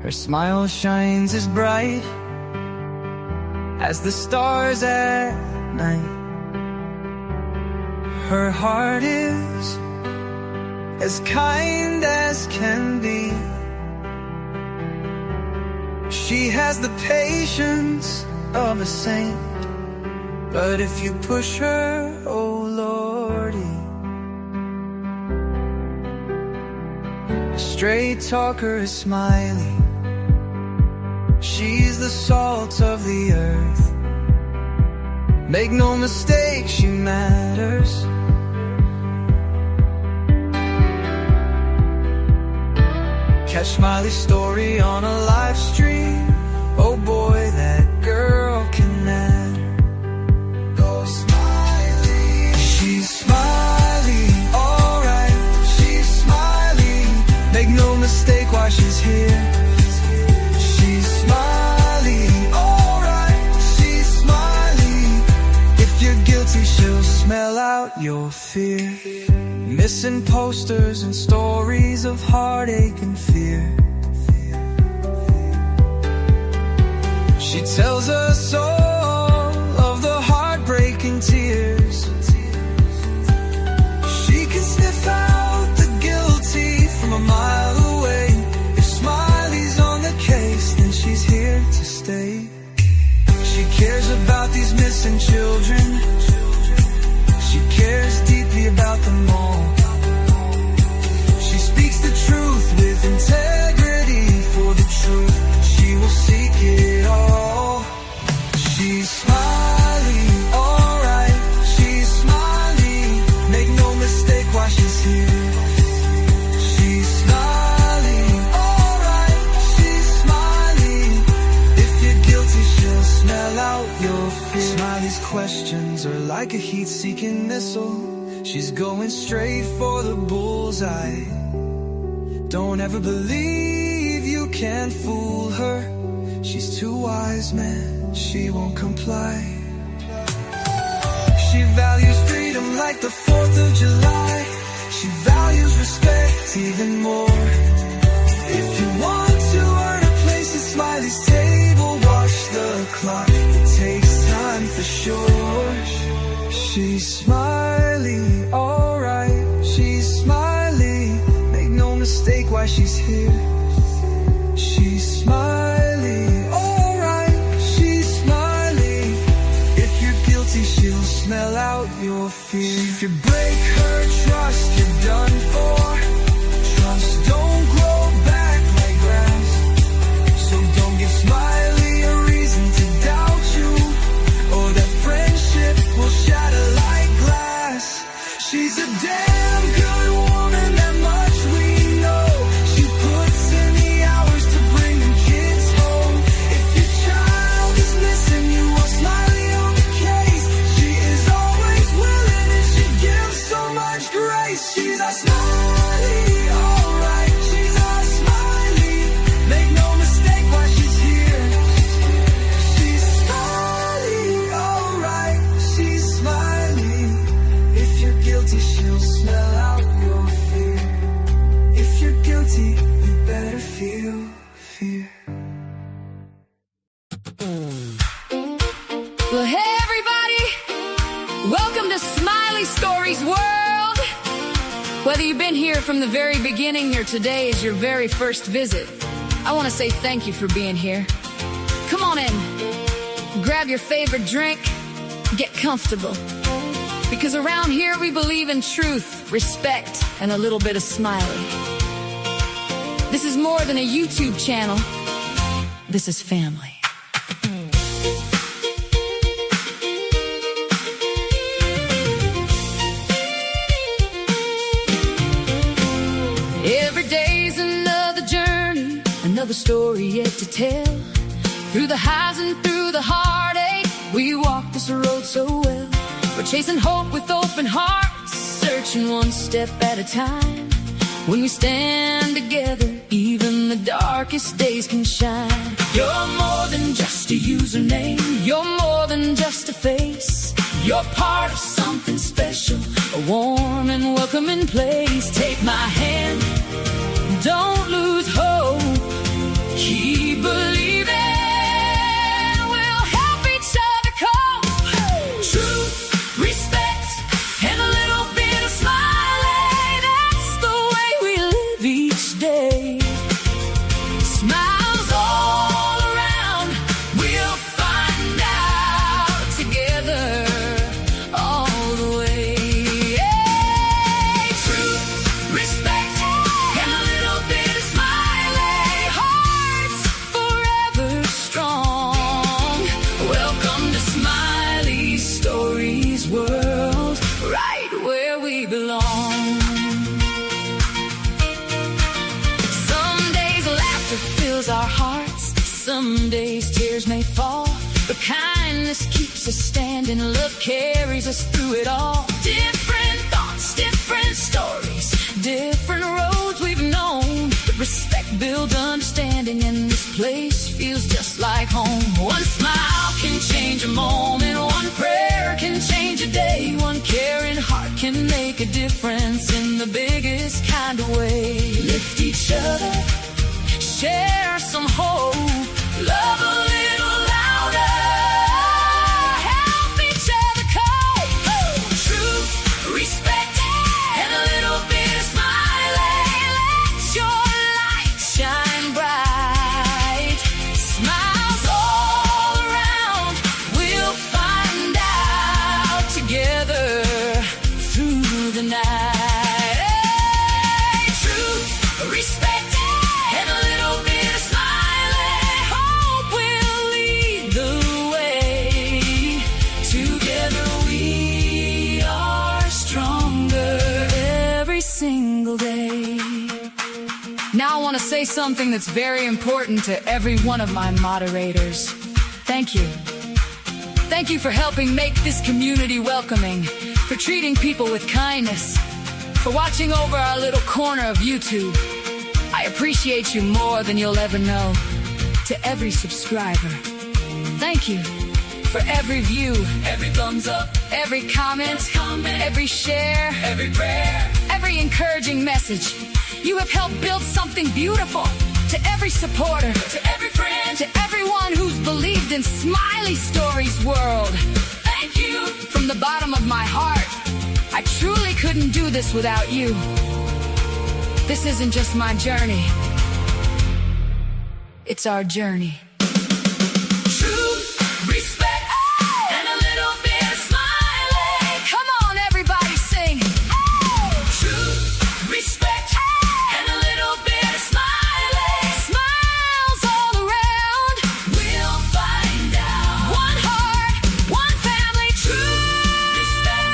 Her smile shines as bright as the stars at night. Her heart is as kind as can be. She has the patience of a saint, but if you push her, oh Lordy. A straight talker is Smiley. She's the salt of the earth. Make no mistake, she matters. Catch Smiley's story on a live stream. Oh boy, that girl can matter. Go Smiley. She's Smiley, alright. She's Smiley. Make no mistake why she's here. She's Smiley, alright. She's Smiley. If you're guilty, she'll smell out your fear. Missing posters and stories of heartache and fear. She tells us all of the heartbreaking tears. She can sniff out the guilty from a mile away. If Smiley's on the case, then she's here to stay. She cares about these missing children. She cares deeply about them all. She speaks the truth with integrity. For the truth, she will seek it all. She's Smiley, alright. She's Smiley. Make no mistake why she's here. She's Smiley, alright. She's Smiley. If you're guilty, she'll smell out your fear. Smiley's questions are like a heat-seeking missile. She's going straight for the bullseye. Don't ever believe you can fool her. She's too wise, man, she won't comply. She values freedom like the 4th of July. She values respect even more. If you want to earn a place at Smiley's table, watch the clock, it takes time for sure. She's Smiley, alright. She's Smiley. Make no mistake why she's here. She's Smiley, alright. She's Smiley. If you're guilty, she'll smell out your fear. If you break her trust, you're done for. Trust don't grow back like grass. So don't give Smiley a reason to doubt you, or that friendship will shatter like glass. She's a damn good woman, that much we know. She puts in the hours to bring them kids home. If your child is missing, you want Smiley on the case. She is always willing and she gives so much grace. She's a Smiley, alright. She's a Smiley. Make no mistake why she's here. She's Smiley, alright. She's Smiley. If you're guilty, she'll smell out your fear. If you're guilty, you better feel fear. Well, hey everybody! Welcome to Smiley Stories World! Whether you've been here from the very beginning or today is your very first visit, I want to say thank you for being here. Come on in, grab your favorite drink, get comfortable. Because around here we believe in truth, respect, and a little bit of Smiley. This is more than a YouTube channel. This is family. Every day's another journey, another story yet to tell. Through the highs and through the heartache, we walk this road so well. We're chasing hope with open hearts, searching one step at a time. When we stand together, even the darkest days can shine. You're more than just a username, you're more than just a face. You're part of something special, a warm and welcoming place. Take my hand, don't lose hope. Keep world, right where we belong. Some days laughter fills our hearts, some days tears may fall, but kindness keeps us standing, love carries us through it all. Different thoughts, different stories, different roads we've known, but respect builds understanding, and this place feels just like home. One smile can change a moment, one prayer can change a day, one caring heart can make a difference in the biggest kind of way. Lift each other, share some hope, love a little louder, help each other cope. Truth, respect, and a little bit of smiling. Let your light shine bright. Smiles all around, we'll find out together through the night. Hey, truth, respect, and a little bit of smiling. Hope will lead the way. Together we are stronger every single day. Now I want to say something that's very important to every one of my moderators. Thank you. Thank you for helping make this community welcoming, for treating people with kindness, for watching over our little corner of YouTube. I appreciate you more than you'll ever know. To every subscriber, thank you for every view, every thumbs up, every comment, every share, every prayer, every encouraging message. You have helped build something beautiful. To every supporter, to every friend, to everyone who's believed in Smiley Stories world, thank you from the bottom of my heart. I truly couldn't do this without you. This isn't just my journey, it's our journey. Truth, respect, and a little bit of smiling. Come on, everybody, sing. Truth, respect, and a little bit of smiling. Smiles all around, we'll find out. One heart, one family. Truth, respect,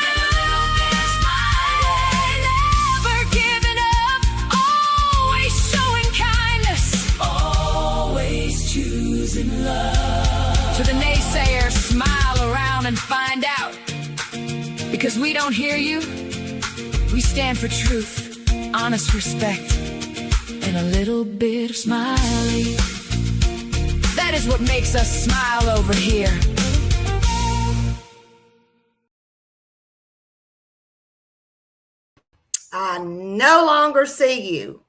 and a little bit of smiling. Never giving up, always showing kindness, always choosing love. To the naysayers, smile around and find out. Because we don't hear you, we stand for truth, honest respect, and a little bit of smiley. That is what makes us smile over here. I no longer see you.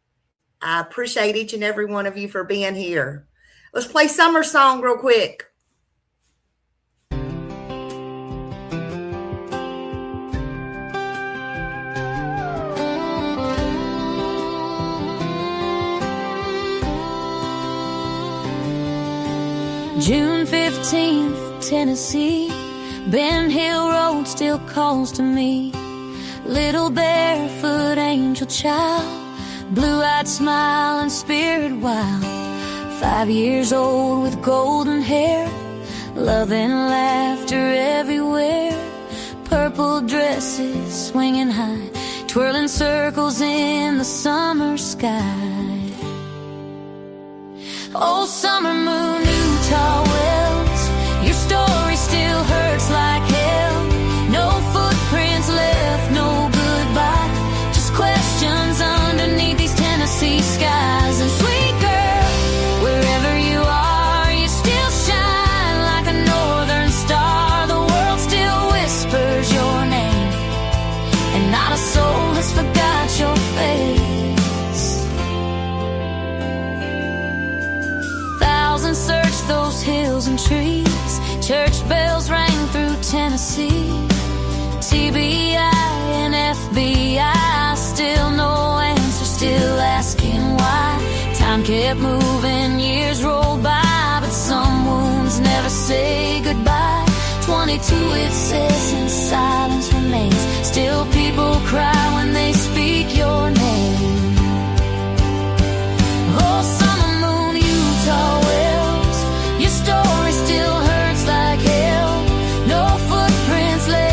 I appreciate each and every one of you for being here. Let's play Summer Song real quick. June 15th, Tennessee, Ben Hill Road still calls to me. Little barefoot angel child, blue-eyed smile and spirit wild. 5 years old with golden hair, love and laughter everywhere. Purple dresses swinging high, twirling circles in the summer sky. Oh, summer moon, Utah Wells, your story still hurts like hell. No footprints left, no goodbye, just questions underneath these Tennessee skies. And sweet girl, wherever you are, you still shine like a northern star. The world still whispers your name, and not a soul has forgot your face. Thousands searched those hills and trees, church bells rang through Tennessee. TBI and FBI, still no answer, still asking why. Time kept moving, years rolled by, but some wounds never say goodbye. 22 it says, and silence remains. Still people cry when they speak your name. Oh, summer moon, Utah Wells, your story still hurts like hell. No footprints left,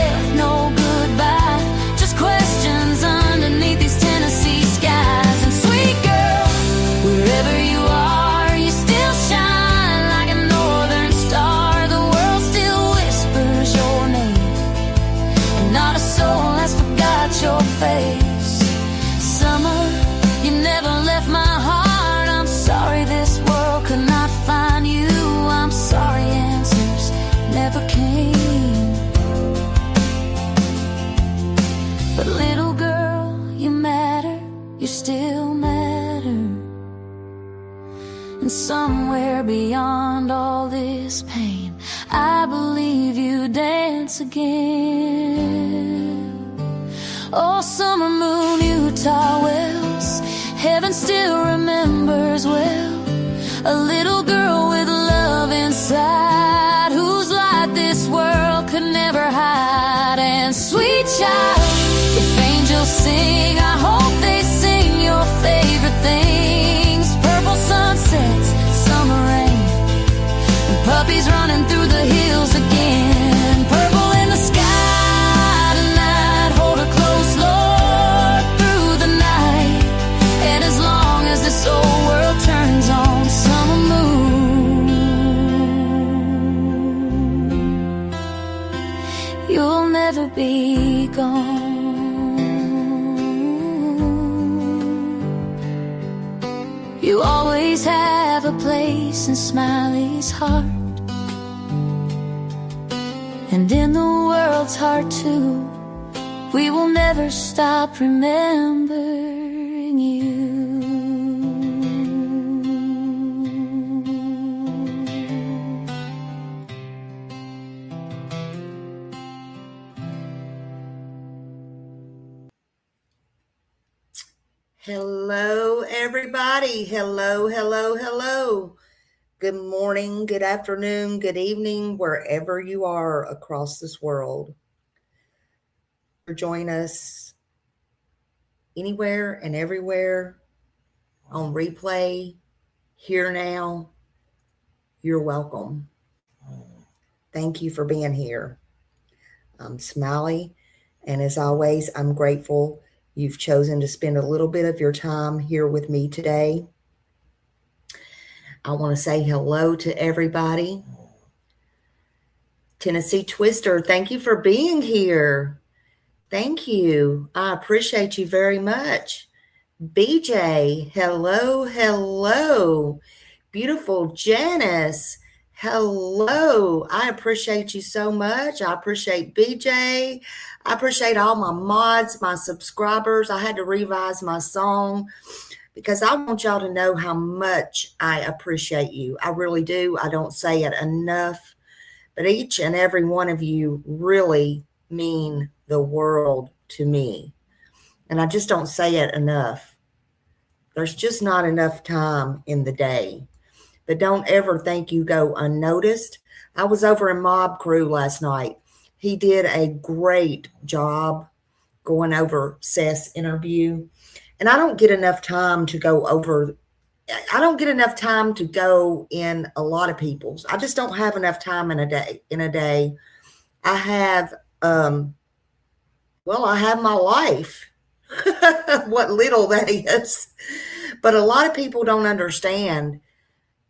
face. Summer, you never left my heart. I'm sorry this world could not find you. I'm sorry answers never came. But little girl, you matter, you still matter. And somewhere beyond all this pain, I believe you dance again. Oh, summer moon, Utah wells, heaven still remembers well. A little girl with love inside, whose light this world could never hide. And sweet child, if angels sing, I hope they sing your favorite things. Purple sunsets, summer rain, and puppies running through the hills again. Purple in the sky tonight, hold her close, Lord, through the night. And as long as this old world turns on summer moon, you'll never be gone. You always have a place in Smiley's heart, and in the world's heart too. We will never stop remembering you. Hello, everybody. Hello, hello, hello. Good morning, good afternoon, good evening, wherever you are across this world. Join us anywhere and everywhere on replay, here now. You're welcome. Thank you for being here. I'm Smiley, and as always, I'm grateful you've chosen to spend a little bit of your time here with me today. I want to say hello to everybody. Tennessee Twister, thank you for being here. Thank you. I appreciate you very much. BJ, hello, hello. Beautiful Janice, hello. I appreciate you so much. I appreciate BJ. I appreciate all my mods, my subscribers. I had to revise my song because I want y'all to know how much I appreciate you. I really do. I don't say it enough, but each and every one of you really mean the world to me. And I just don't say it enough. There's just not enough time in the day. But don't ever think you go unnoticed. I was over in Mob Crew last night. He did a great job going over Seth's interview. And I don't get enough time to go over. I don't get enough time to go in a lot of people's. I just don't have enough time in a day. I have, I have my life. What little that is. But a lot of people don't understand.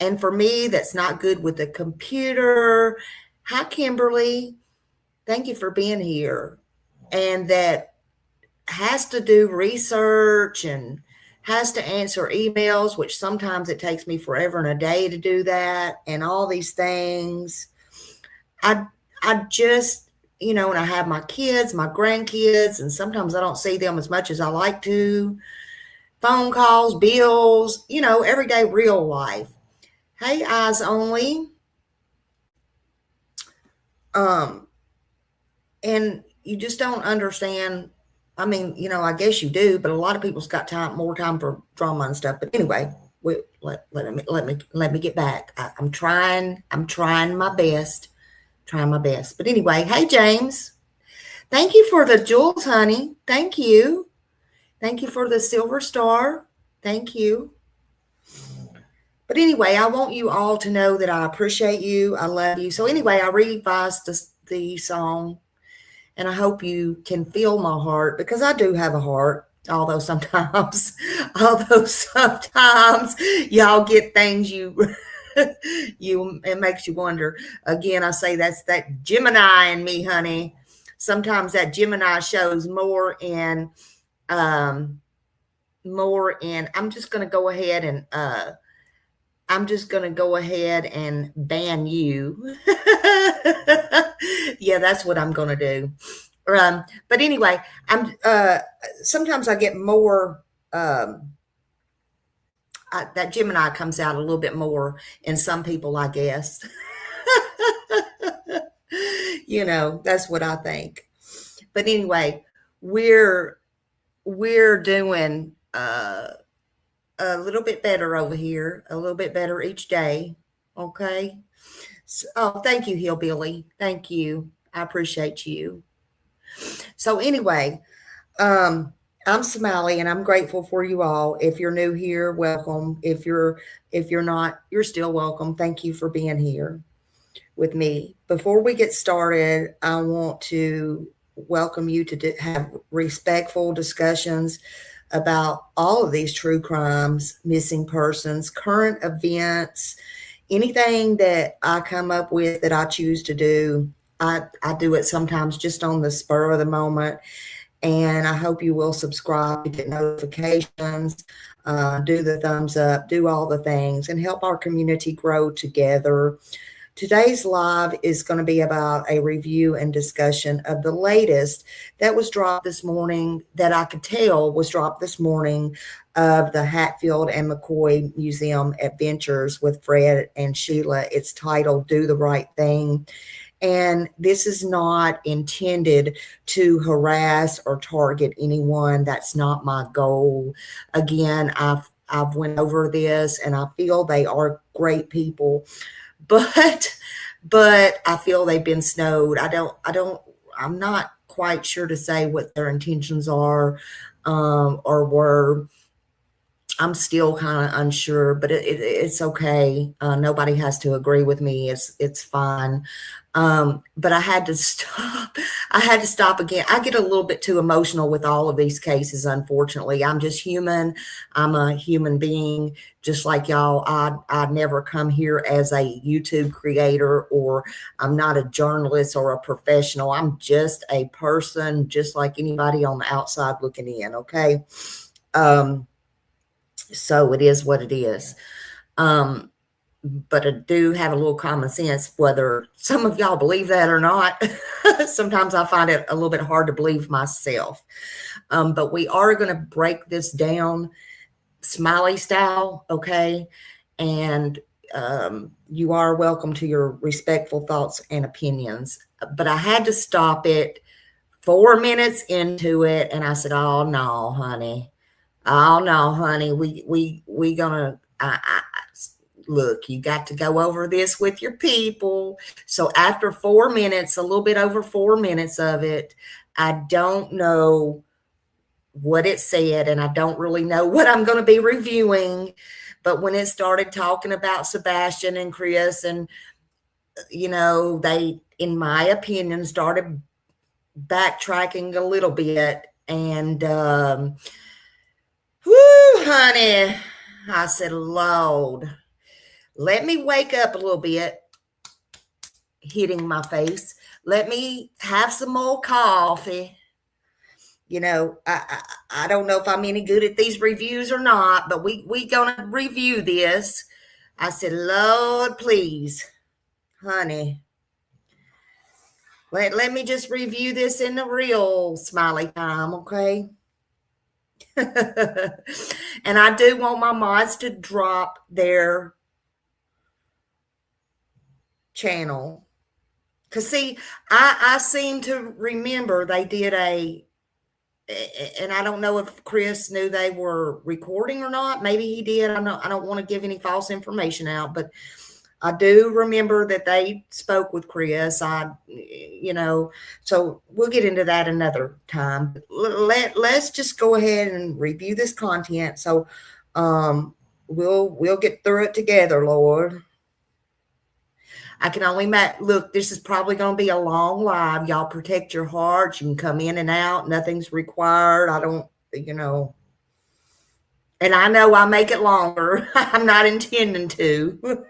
And for me, that's not good with the computer. Hi, Kimberly. Thank you for being here. And that has to do research and has to answer emails, which sometimes it takes me forever and a day to do that, and all these things. I just, and I have my kids, my grandkids, and sometimes I don't see them as much as I like to. Phone calls, bills, everyday real life. Hey, Eyes Only. And you just don't understand. I mean, I guess you do, but a lot of people's got more time for drama and stuff. But anyway, let me get back. I'm trying my best. But anyway, hey, James. Thank you for the jewels, honey. Thank you. Thank you for the silver star. Thank you. But anyway, I want you all to know that I appreciate you. I love you. So anyway, I revised the song, and I hope you can feel my heart, because I do have a heart, although sometimes y'all get things it makes you wonder. Again, I say that's that Gemini in me, honey. Sometimes that Gemini shows more in more in, I'm just going to go ahead and ban you. Yeah, that's what I'm going to do. But anyway, sometimes I get more, that Gemini comes out a little bit more in some people, I guess. That's what I think. But anyway, we're doing a little bit better over here, a little bit better each day. Okay. So, oh, thank you, Hillbilly. Thank you. I appreciate you. So anyway, I'm Smiley and I'm grateful for you all. If you're new here, welcome. If you're not, you're still welcome. Thank you for being here with me. Before we get started, I want to welcome you to have respectful discussions about all of these true crimes, missing persons, current events, anything that I come up with that I choose to do. I do it sometimes just on the spur of the moment. And I hope you will subscribe to get notifications, do the thumbs up, do all the things, and help our community grow together. Today's live is going to be about a review and discussion of the latest that was dropped this morning, that I could tell was dropped this morning, of the Hatfield and McCoy Museum Adventures with Fred and Sheila. It's titled Do the Right Thing. And this is not intended to harass or target anyone. That's not my goal. Again, I've went over this and I feel they are great people. But I feel they've been snowed. I'm not quite sure to say what their intentions are, or were. I'm still kind of unsure, but it's okay. Nobody has to agree with me. It's fine. But I had to stop. I had to stop again. I get a little bit too emotional with all of these cases, unfortunately. I'm just human. I'm a human being, just like y'all. I never come here as a YouTube creator, or I'm not a journalist or a professional. I'm just a person, just like anybody on the outside looking in, okay? So it is what it is. But I do have a little common sense, whether some of y'all believe that or not. Sometimes I find it a little bit hard to believe myself. But we are going to break this down Smiley style, okay? And you are welcome to your respectful thoughts and opinions. But I had to stop it 4 minutes into it, and I said, "Oh no, honey. Oh no, honey. We gonna." Look, you got to go over this with your people. So after 4 minutes, a little bit over 4 minutes of it, I don't know what it said, and I don't really know what I'm going to be reviewing. But when it started talking about Sebastian and Chris, and, they, in my opinion, started backtracking a little bit. And, whoo, honey, I said, Lord, let me wake up a little bit, hitting my face. Let me have some more coffee. I don't know if I'm any good at these reviews or not, but we gonna review this. I said, Lord, please, honey, let me just review this in the real Smiley time, okay? And I do want my mods to drop their channel, because see, I seem to remember they did and I don't know if Chris knew they were recording or not. Maybe he did. I don't want to give any false information out, but I do remember that they spoke with Chris. So we'll get into that another time. Let's just go ahead and review this content. So we'll get through it together, Lord. I can only look, this is probably going to be a long live. Y'all protect your hearts. You can come in and out. Nothing's required. I don't, and And I know I make it longer. I'm not intending to.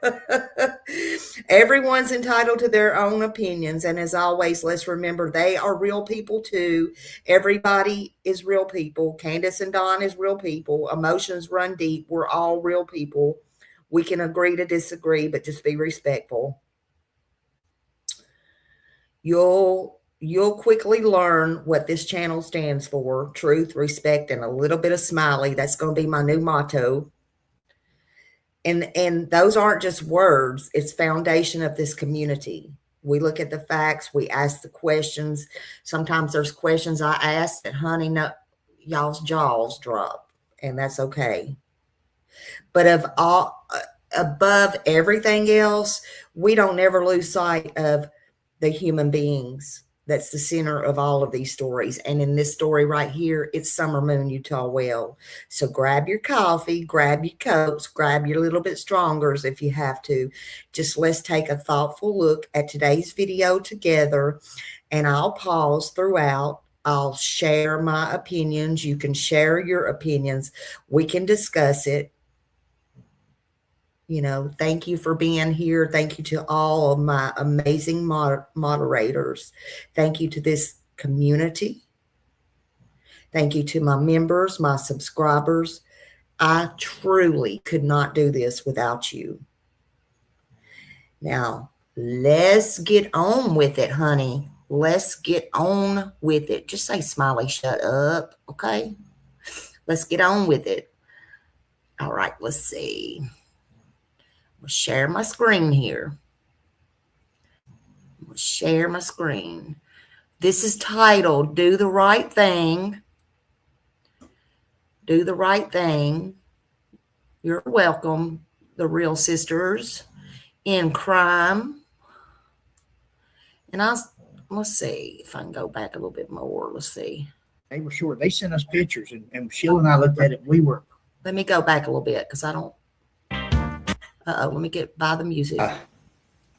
Everyone's entitled to their own opinions. And as always, let's remember they are real people too. Everybody is real people. Candace and Don is real people. Emotions run deep. We're all real people. We can agree to disagree, but just be respectful. You'll quickly learn what this channel stands for: truth, respect, and a little bit of smiley. That's going to be my new motto. And those aren't just words. It's foundation of this community. We look at the facts. We ask the questions. Sometimes there's questions I ask that, honey, no, y'all's jaws drop, and that's okay. But above everything else, we don't ever lose sight of the human beings. That's the center of all of these stories. And in this story right here, it's Summer Moon, Utah Well. So grab your coffee, grab your coats, grab your little bit strongers if you have to. Just let's take a thoughtful look at today's video together. And I'll pause throughout. I'll share my opinions. You can share your opinions. We can discuss it. You know, thank you for being here. Thank you to all of my amazing moderators. Thank you to this community. Thank you to my members, my subscribers. I truly could not do this without you. Now, let's get on with it, honey. Let's get on with it. Just say, Smiley, shut up, okay? Let's get on with it. All right, let's see. I'll share my screen here. I'll share my screen. This is titled, Do the Right Thing. Do the Right Thing. You're welcome, the real sisters in crime. And let's see if I can go back a little bit more. Let's see. They were short. They sent us pictures, and Sheila and I looked at it. We were. Let me go back a little bit because I don't. Let me get by the music.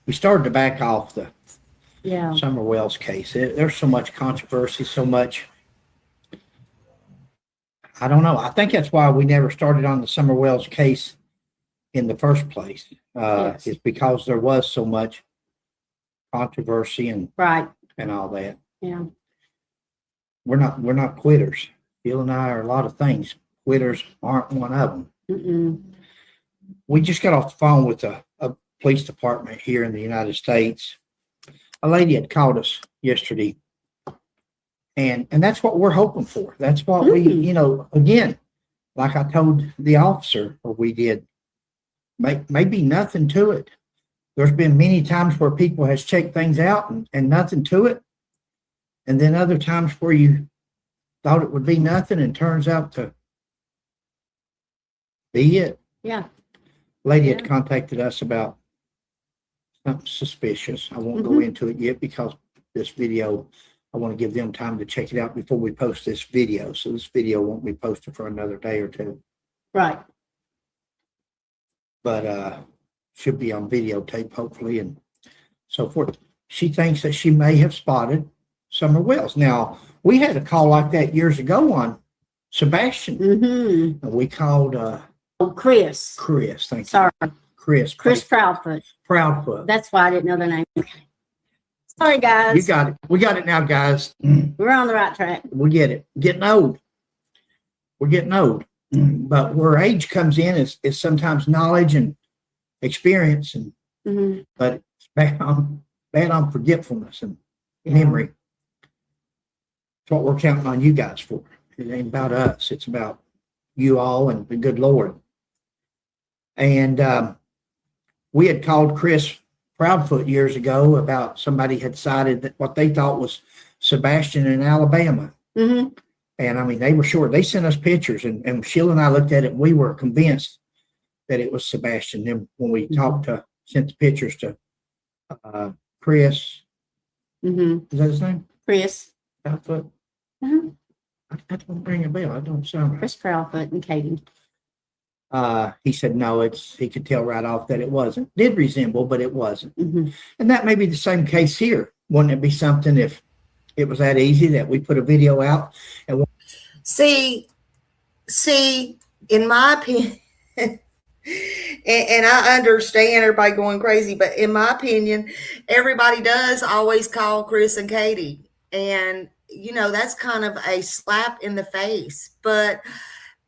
We started to back off the Yeah. Summer Wells case. There's so much controversy, so much. I don't know. I think that's why we never started on the Summer Wells case in the first place. Yes. It's because there was so much controversy and Right. all that. Yeah. We're not quitters. Bill and I are a lot of things. Quitters aren't one of them. Mm-mm. We just got off the phone with a police department here in the United States. A lady had called us yesterday, and that's what we're hoping for. That's what we, again, like I told the officer, or we did, maybe nothing to it. There's been many times where people has checked things out and nothing to it. And then other times where you thought it would be nothing and turns out to be it. Yeah. Lady had contacted us about something suspicious. I won't go into it yet because this video, I want to give them time to check it out before we post this video. So this video won't be posted for another day or two. Right. But should be on videotape, hopefully, and so forth. She thinks that she may have spotted Summer Wells. Now, we had a call like that years ago on Sebastian. Mm-hmm. And we called Chris. Thank you. Sorry. Chris Proudfoot. Proudfoot. That's why I didn't know their name. Okay. Sorry, guys. You got it. We got it now, guys. We're on the right track. We get it. Getting old. We're getting old. But where age comes in is sometimes knowledge and experience, and but it's bad on forgetfulness and memory. It's what we're counting on you guys for. It ain't about us. It's about you all and the good Lord. And we had called Chris Proudfoot years ago about somebody had cited that what they thought was Sebastian in Alabama. Mm-hmm. And I mean, they were sure. They sent us pictures, and Sheila and I looked at it, and we were convinced that it was Sebastian. Then when we sent the pictures to Chris, is that his name? Chris. Proudfoot? Uh-huh. I don't ring a bell. I don't sound right. Chris Proudfoot and Katie. He said no. He could tell right off that it wasn't. Did resemble, but it wasn't. Mm-hmm. And that may be the same case here. Wouldn't it be something if it was that easy that we put a video out and See, in my opinion, and I understand everybody going crazy, but in my opinion, everybody does always call Chris and Katie. And, that's kind of a slap in the face. But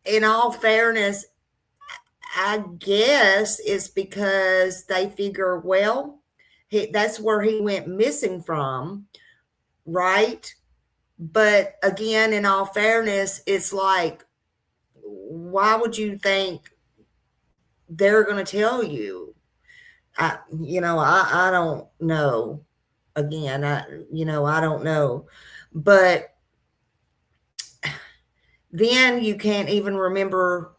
in all fairness, I guess it's because they figure, well, that's where he went missing from, right? But again, in all fairness, it's like, why would you think they're going to tell you? I don't know. Again, I don't know. But then you can't even remember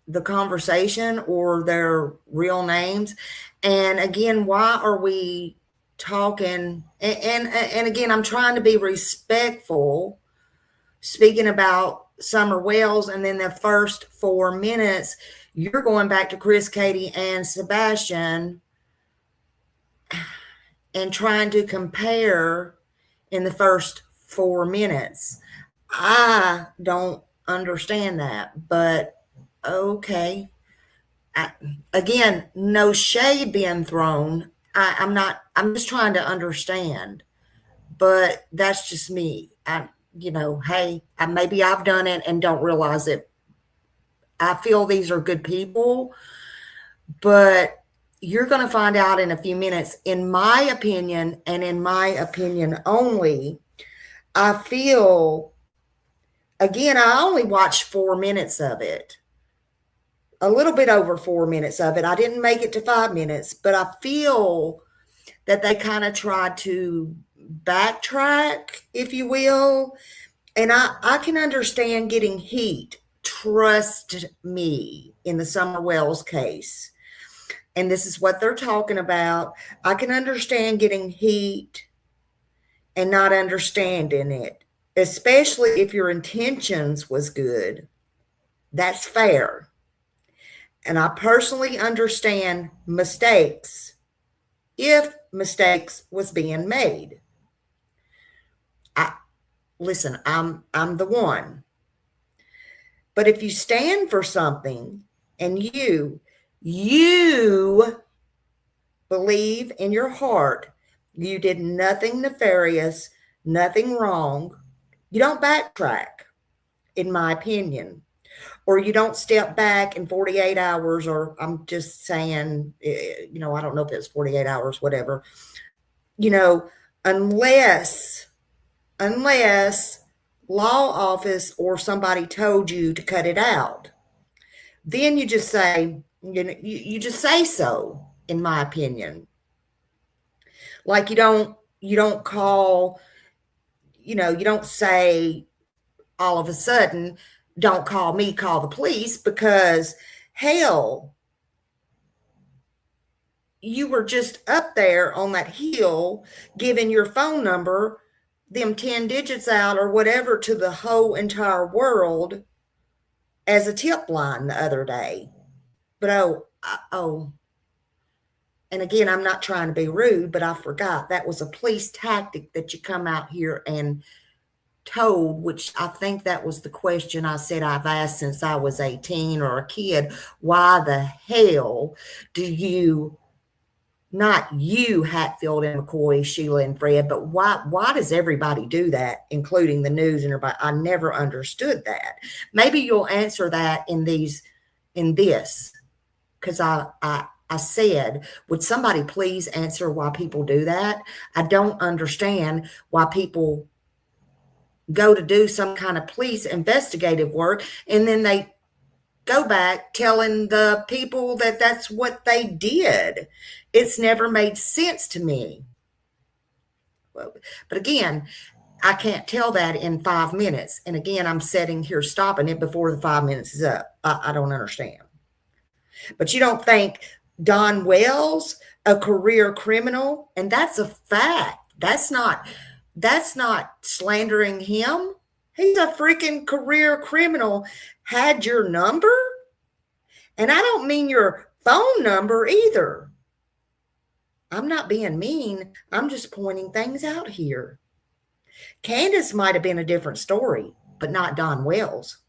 the conversation or their real names. And again, why are we talking? And again, I'm trying to be respectful, speaking about Summer Wells, and then the first 4 minutes, you're going back to Chris, Katie, and Sebastian and trying to compare in the first 4 minutes. I don't understand that, but okay. Again, no shade being thrown. I'm just trying to understand, but that's just me. Hey, maybe I've done it and don't realize it. I feel these are good people, but you're going to find out in a few minutes. In my opinion, and in my opinion only, I feel, again, I only watched 4 minutes of it, a little bit over 4 minutes of it. I didn't make it to 5 minutes, but I feel that they kind of tried to backtrack, if you will. And I can understand getting heat. Trust me, in the Summer Wells case. And this is what they're talking about. I can understand getting heat and not understanding it, especially if your intentions was good. That's fair. And I personally understand mistakes if mistakes was being made. Listen, I'm the one. But if you stand for something and you believe in your heart you did nothing nefarious, nothing wrong, you don't backtrack, in my opinion. Or you don't step back in 48 hours, or I'm just saying, I don't know if it's 48 hours, whatever, unless law office or somebody told you to cut it out. Then you just say, you just say so, in my opinion. Like you don't call, you don't say all of a sudden, don't call me, call the police, because hell, you were just up there on that hill giving your phone number, them 10 digits out or whatever, to the whole entire world as a tip line the other day. But and again, I'm not trying to be rude, but I forgot that was a police tactic that you come out here and told, which I think that was the question I said I've asked since I was 18 or a kid. Why the hell do you, not you, Hatfield and McCoy, Sheila and Fred, but why does everybody do that, including the news and everybody? I never understood that. Maybe you'll answer that in this, because I said, would somebody please answer why people do that? I don't understand why people go to do some kind of police investigative work and then they go back telling the people that that's what they did. It's never made sense to me. But again, I can't tell that in 5 minutes. And again, I'm sitting here stopping it before the 5 minutes is up. I don't understand. But you don't think Don Wells, a career criminal, and that's a fact. That's not slandering him. He's a freaking career criminal, had your number. And I don't mean your phone number either. I'm not being mean. I'm just pointing things out here. Candace might have been a different story, but not Don Wells.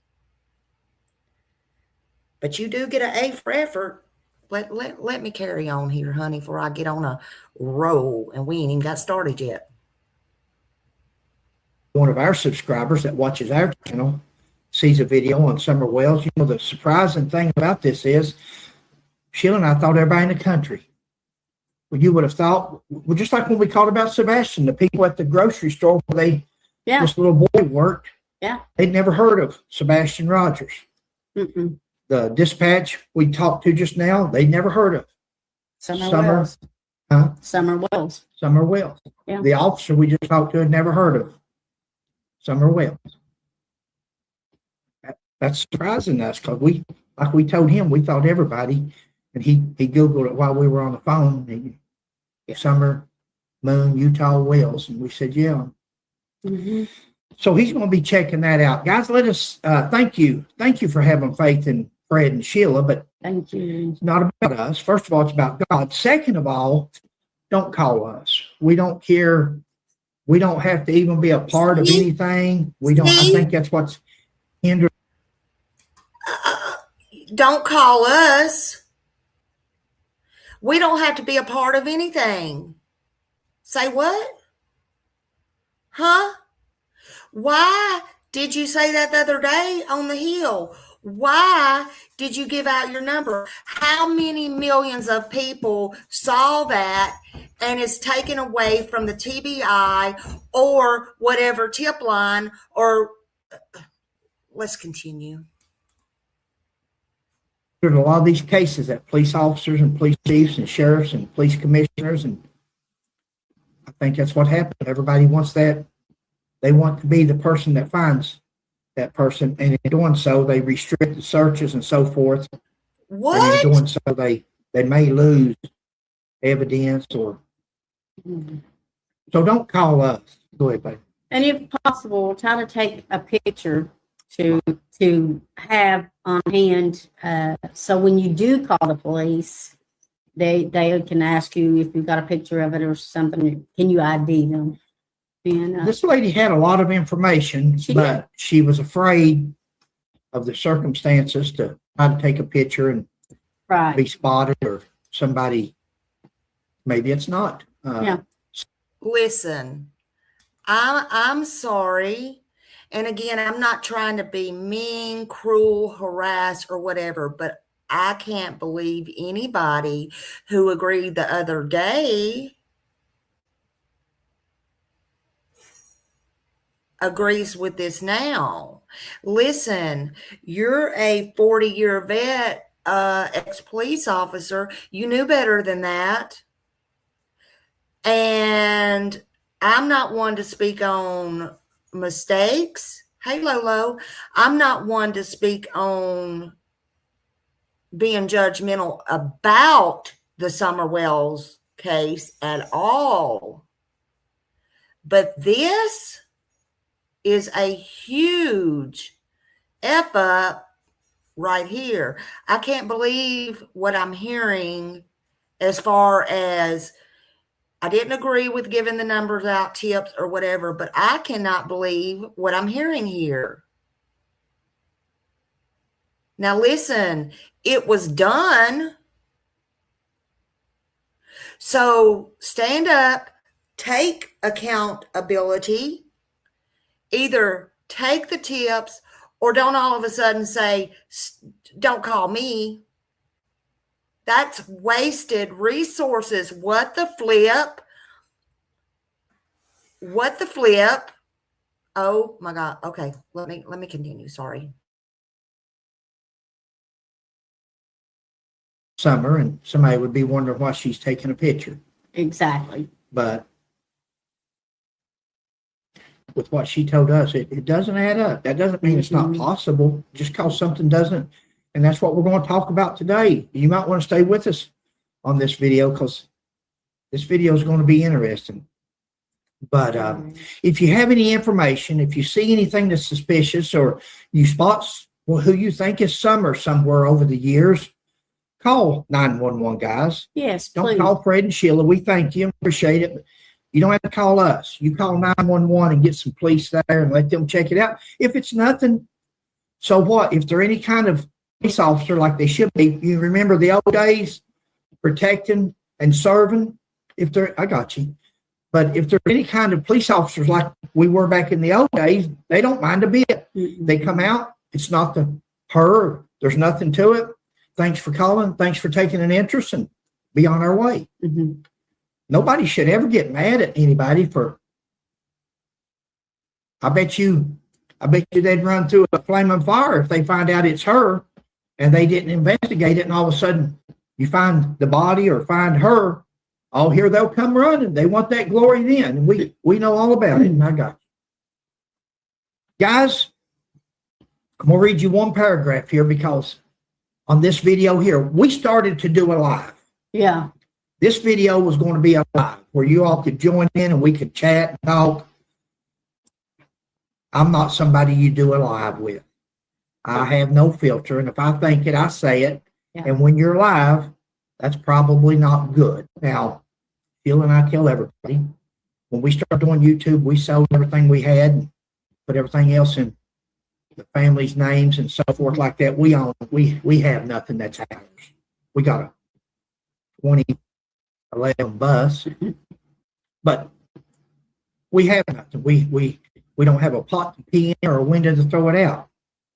But you do get an A for effort. Let me carry on here, honey, before I get on a roll, and we ain't even got started yet. One of our subscribers that watches our channel sees a video on summer wells. You know, the surprising thing about this is, Sheila and I thought everybody in the country. Well, you would have thought, well, just like when we called about Sebastian, the people at the grocery store where this little boy worked, they'd never heard of Sebastian Rogers. Mm-mm. The dispatch we talked to just now, they'd never heard of. Summer Wells. Summer Wells. Summer Wells. Yeah. The officer we just talked to had never heard of Summer Wells. That's surprising us, because like we told him, we thought everybody, and he Googled it while we were on the phone. Summer Moon Utah Wells, and we said, yeah. Mm-hmm. So he's going to be checking that out. Guys, let us thank you for having faith in Fred and Sheila, but thank you. it's not about us. First of all, it's about God. Second of all, don't call us. We don't care. We don't have to even be a part of anything. We don't. I think that's what's hindered. Don't call us. We don't have to be a part of anything. Say what? Huh? Why did you say that the other day on the Hill? Why did you give out your number? How many millions of people saw that and it's taken away from the TBI or whatever tip line? Or let's continue. There's a lot of these cases that police officers and police chiefs and sheriffs and police commissioners, and I think that's what happened. Everybody wants that. They want to be the person that finds that person, and in doing so, they restrict the searches and so forth. What? And in doing so, they may lose evidence or. So don't call us. Go ahead, babe. And if possible, try to take a picture to have on hand, so when you do call the police, they can ask you if you've got a picture of it or something. Can you ID them? And this lady had a lot of information, but she was afraid of the circumstances to try to take a picture and be spotted, or somebody. Maybe it's not. Listen, I'm sorry. And again, I'm not trying to be mean, cruel, harass, or whatever, but I can't believe anybody who agreed the other day agrees with this now. Listen, you're a 40-year vet, ex-police officer. You knew better than that. And I'm not one to speak on mistakes. Hey, Lolo, I'm not one to speak on being judgmental about the Summer Wells case at all. But this is a huge F up right here. I can't believe what I'm hearing as far as I didn't agree with giving the numbers out, tips, or whatever, but I cannot believe what I'm hearing here. Now, listen, it was done. So stand up, take accountability, either take the tips or don't all of a sudden say, don't call me. That's wasted resources. What the flip? What the flip? Oh my God. Okay. Let me continue. Sorry. Summer, and somebody would be wondering why she's taking a picture. Exactly. But with what she told us, it doesn't add up. That doesn't mean it's not possible. Just because something doesn't. And that's what we're going to talk about today. You might want to stay with us on this video, because this video is going to be interesting. But if you have any information, if you see anything that's suspicious, or you spot who you think is Summer somewhere over the years, call 911, guys. Yes, Don't please. call Fred and Sheila. We thank you and appreciate it. But you don't have to call us. You call 911 and get some police there and let them check it out. If it's nothing, so what? If there any kind of police officer like they should be. You remember the old days, protecting and serving. I got you. But if there are any kind of police officers like we were back in the old days, they don't mind a bit. They come out. It's not her. There's nothing to it. Thanks for calling. Thanks for taking an interest, and be on our way. Mm-hmm. Nobody should ever get mad at anybody for. I bet you they'd run through a flaming fire if they find out it's her and they didn't investigate it, and all of a sudden you find the body or find her. Oh, here they'll come running. They want that glory then. And we know all about it. And I got you. Guys, I'm going to read you one paragraph here because on this video here, we started to do a live. Yeah. This video was going to be a live where you all could join in and we could chat and talk. I'm not somebody you do a live with. I have no filter. And if I think it, I say it. Yeah. And when you're live, that's probably not good. Now, Jill and I tell everybody, when we started doing YouTube, we sold everything we had and put everything else in the family's names and so forth like that. We have nothing that's ours. We got a 2011 bus, but we have nothing. We don't have a pot to pee in or a window to throw it out.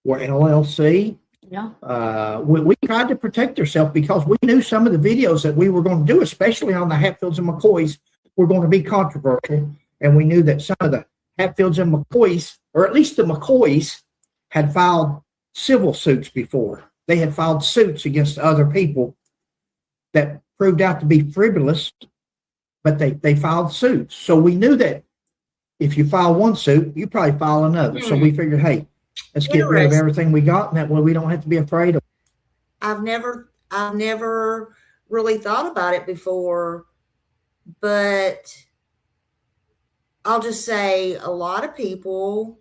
We're an LLC. Yeah. We tried to protect ourselves because we knew some of the videos that we were going to do, especially on the Hatfields and McCoys, were going to be controversial. And we knew that some of the Hatfields and McCoys, or at least the McCoys, had filed civil suits before. They had filed suits against other people that proved out to be frivolous, but they filed suits. So we knew that if you file one suit, you probably file another. So we figured, hey, let's get rid of everything we got, and that way we don't have to be afraid of. I've never really thought about it before, but I'll just say a lot of people,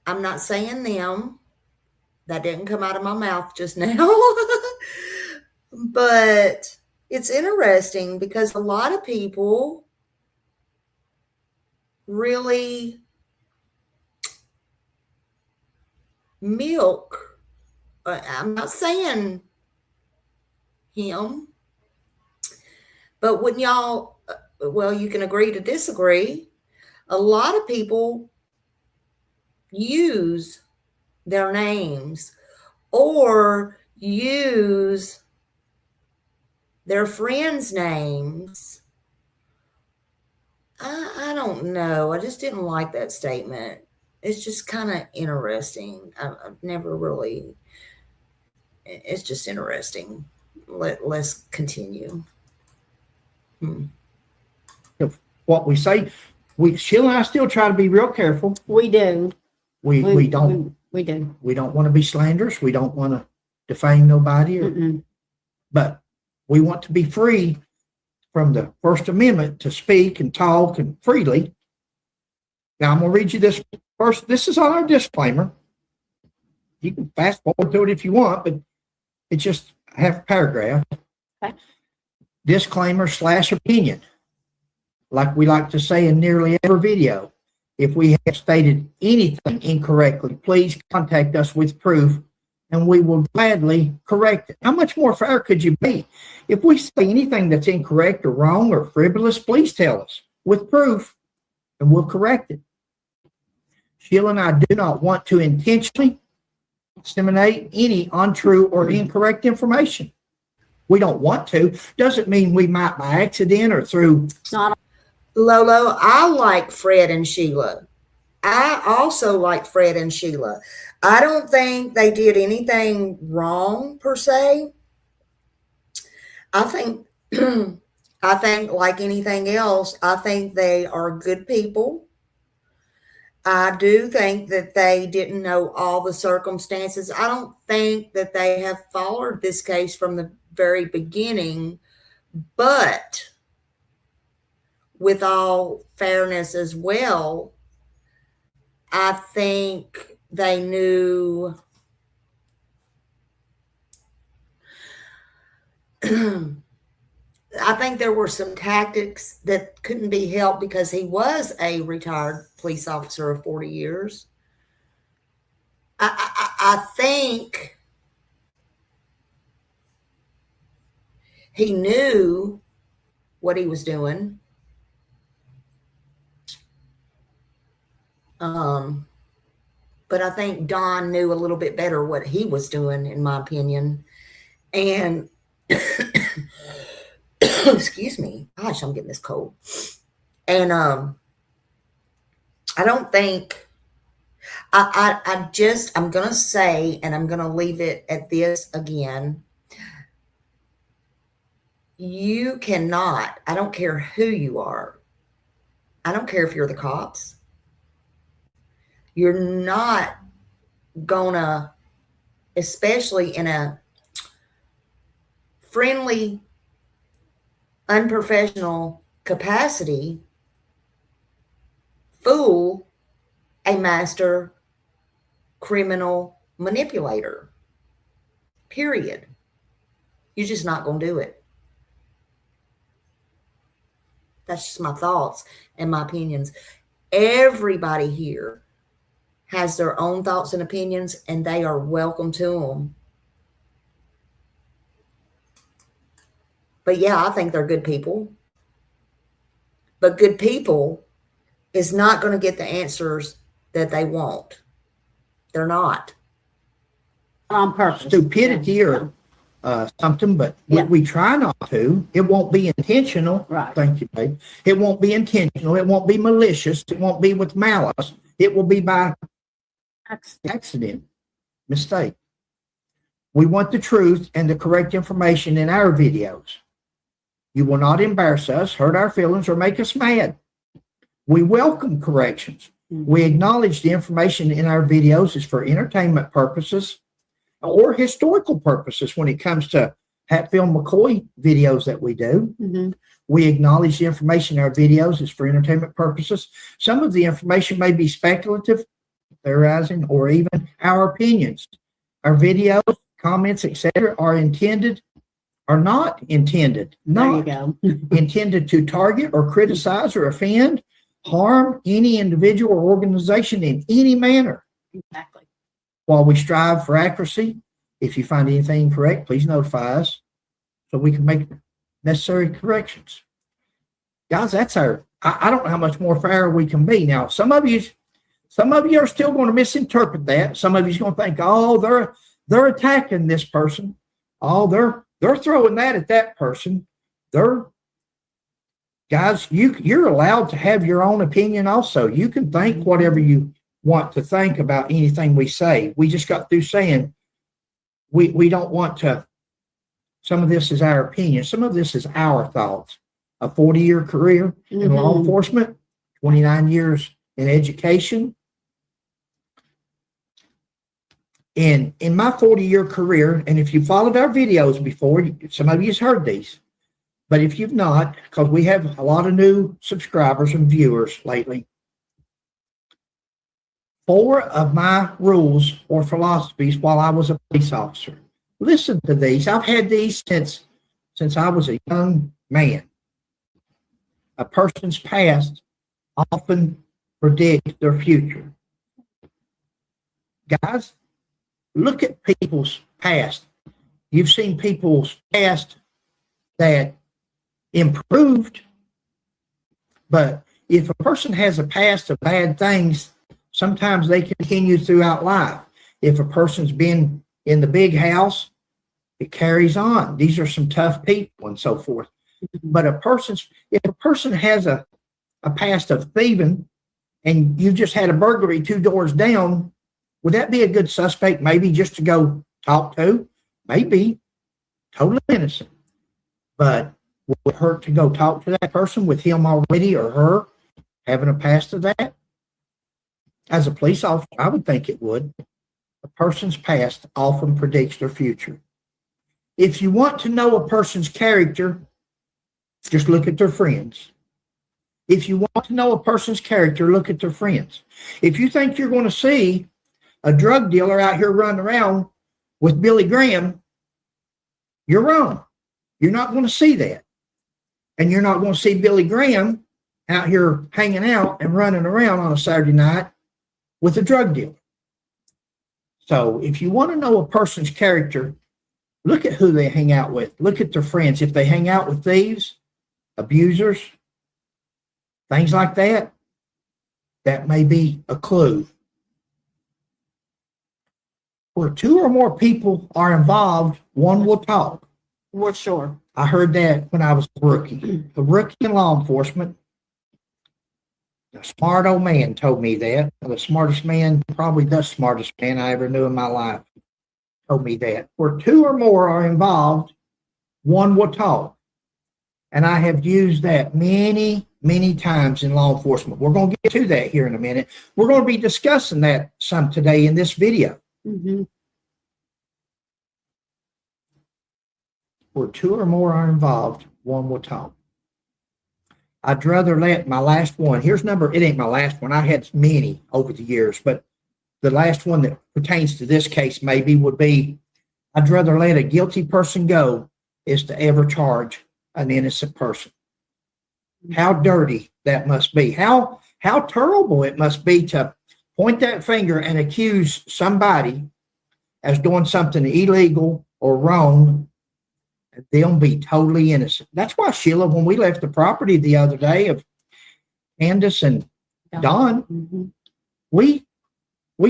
I'm not saying them, that didn't come out of my mouth just now, but it's interesting because a lot of people really milk. I'm not saying him, but when y'all, well, you can agree to disagree. A lot of people use their names or use their friends' names. I don't know. I just didn't like that statement. It's just kind of interesting. I've never really, it's just interesting. Let's continue. What we say, Sheila and I still try to be real careful. We do. We don't want to be slanderous. We don't want to defame nobody. But we want to be free from the First Amendment to speak and talk and freely. Now I'm going to read you this first. This is on our disclaimer. You can fast forward to it if you want, but it's just half a paragraph. Okay. Disclaimer / opinion. Like we like to say in nearly every video, if we have stated anything incorrectly, please contact us with proof and we will gladly correct it. How much more fair could you be? If we say anything that's incorrect or wrong or frivolous, please tell us with proof and we'll correct it. Sheila and I do not want to intentionally disseminate any untrue or incorrect information. We don't want to. Doesn't mean we might by accident or through. Lolo, I like Fred and Sheila. I also like Fred and Sheila. I don't think they did anything wrong per se. I think like anything else, I think they are good people. I do think that they didn't know all the circumstances. I don't think that they have followed this case from the very beginning, but with all fairness as well, I think they knew I think there were some tactics that couldn't be helped because he was a retired police officer of 40 years. I think he knew what he was doing. But I think Don knew a little bit better what he was doing, in my opinion. And excuse me, gosh, I'm getting this cold. And I don't think I'm gonna say, and I'm gonna leave it at this again. You cannot, I don't care who you are. I don't care if you're the cops. You're not gonna, especially in a friendly, unprofessional capacity, fool a master criminal manipulator. Period. You're just not going to do it. That's just my thoughts and my opinions. Everybody here has their own thoughts and opinions, and they are welcome to them. But yeah, I think they're good people. But good people is not going to get the answers that they want. They're not. On purpose. Stupidity or something, but we try not to. It won't be intentional. Right. Thank you, babe. It won't be intentional. It won't be malicious. It won't be with malice. It will be by accident, mistake. We want the truth and the correct information in our videos. You will not embarrass us, hurt our feelings, or make us mad. We welcome corrections. We acknowledge the information in our videos is for entertainment purposes or historical purposes when it comes to Hatfield McCoy videos that we do. Mm-hmm. We acknowledge the information in our videos is for entertainment purposes. Some of the information may be speculative, theorizing, or even our opinions. Our videos, comments, etc. are not intended to target or criticize or offend, harm any individual or organization in any manner. Exactly. While we strive for accuracy, if you find anything incorrect, please notify us so we can make necessary corrections. Guys, that's I don't know how much more fair we can be. Now, some of you are still going to misinterpret that. Some of you are going to think, oh, they're attacking this person. Oh, they're throwing that at that person. Guys, you're allowed to have your own opinion also. You can think whatever you want to think about anything we say. We just got through saying we don't want to. Some of this is our opinion. Some of this is our thoughts. A 40-year career in law enforcement, 29 years in education. In my 40-year career, and if you followed our videos before, some of you have heard these. But if you've not, because we have a lot of new subscribers and viewers lately, 4 of my rules or philosophies while I was a police officer. Listen to these. I've had these since I was a young man. A person's past often predicts their future. Guys, look at people's past. You've seen people's past that improved, but if a person has a past of bad things, sometimes they continue throughout life. If a person's been in the big house, it carries on. These are some tough people and so forth. But if a person has a past of thieving and you just had a burglary 2 doors down, would that be a good suspect maybe just to go talk to? Maybe. Totally innocent. But would it hurt to go talk to that person with him already or her having a past of that? As a police officer, I would think it would. A person's past often predicts their future. If you want to know a person's character, just look at their friends. If you want to know a person's character, look at their friends. If you think you're going to see a drug dealer out here running around with Billy Graham, you're wrong. You're not going to see that. And you're not going to see Billy Graham out here hanging out and running around on a Saturday night with a drug dealer. So if you want to know a person's character, look at who they hang out with. Look at their friends. If they hang out with thieves, abusers, things like that, that may be a clue. Where two or more people are involved, one will talk. For sure. I heard that when I was a rookie in law enforcement. A smart old man told me that. The smartest man, probably the smartest man I ever knew in my life, told me that. Where two or more are involved, one will talk. And I have used that many, many times in law enforcement. We're going to get to that here in a minute. We're going to be discussing that some today in this video. Mm-hmm. Where two or more are involved, one will talk. I'd rather let my last one, it ain't my last one. I had many over the years, but the last one that pertains to this case maybe would be, I'd rather let a guilty person go is to ever charge an innocent person. How dirty that must be. How terrible it must be to point that finger and accuse somebody as doing something illegal or wrong, and them be totally innocent. That's why, Sheila, when we left the property the other day of Candace and Don, Mm-hmm. we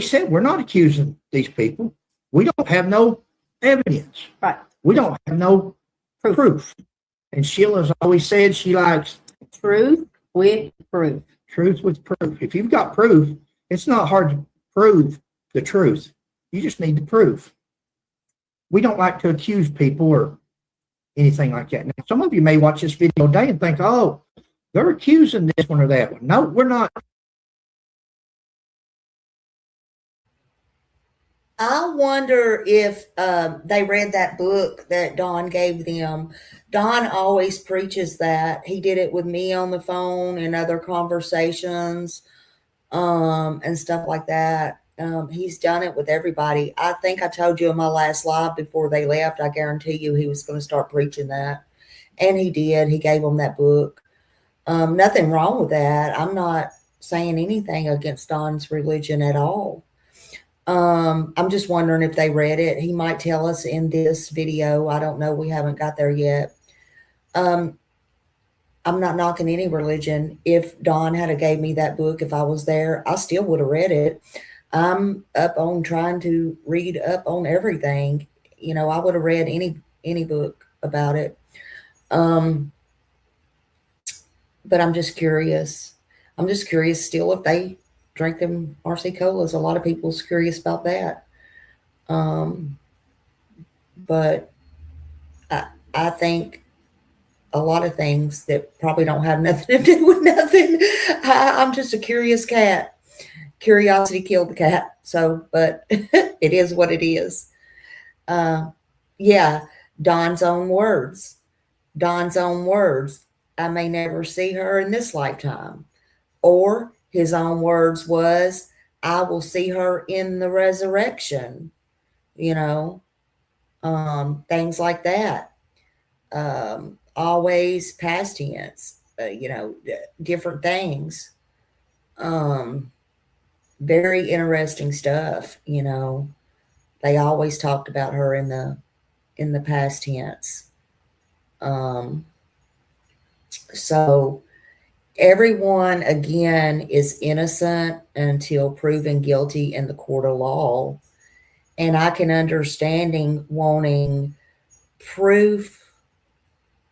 said we're not accusing these people. We don't have no evidence. Right. We don't have no proof. And Sheila's always said she likes Truth with proof. truth with proof. If you've got proof, it's not hard to prove the truth. You just need the proof. We don't like to accuse people or anything like that. Now, some of you may watch this video today and think, oh, they're accusing this one or that one. No, we're not. I wonder if they read that book that Don gave them. Don always preaches that. He did it with me on the phone and other conversations and stuff like that. He's done it with everybody. I think I told you in my last live before they left, I guarantee you he was going to start preaching that. And he did. He gave them that book. Nothing wrong with that. I'm not saying anything against Don's religion at all. I'm just wondering if they read it. He might tell us in this video. I don't know. We haven't got there yet. I'm not knocking any religion. If Don had gave me that book, if I was there, I still would have read it. I'm up on trying to read up on everything. You know, I would have read any book about it. But I'm just curious. I'm just curious still if they drink them RC colas. A lot of people's curious about that. But I think a lot of things that probably don't have nothing to do with nothing. I'm just a curious cat. Curiosity killed the cat. So, but it is what it is. Yeah, Don's own words. Don's own words. I may never see her in this lifetime. Or his own words was, I will see her in the resurrection. You know, things like that. Always past tense, you know, different things. Very interesting stuff, you know. They always talked about her in the past tense. So everyone, again, is innocent until proven guilty in the court of law. And I can understand wanting proof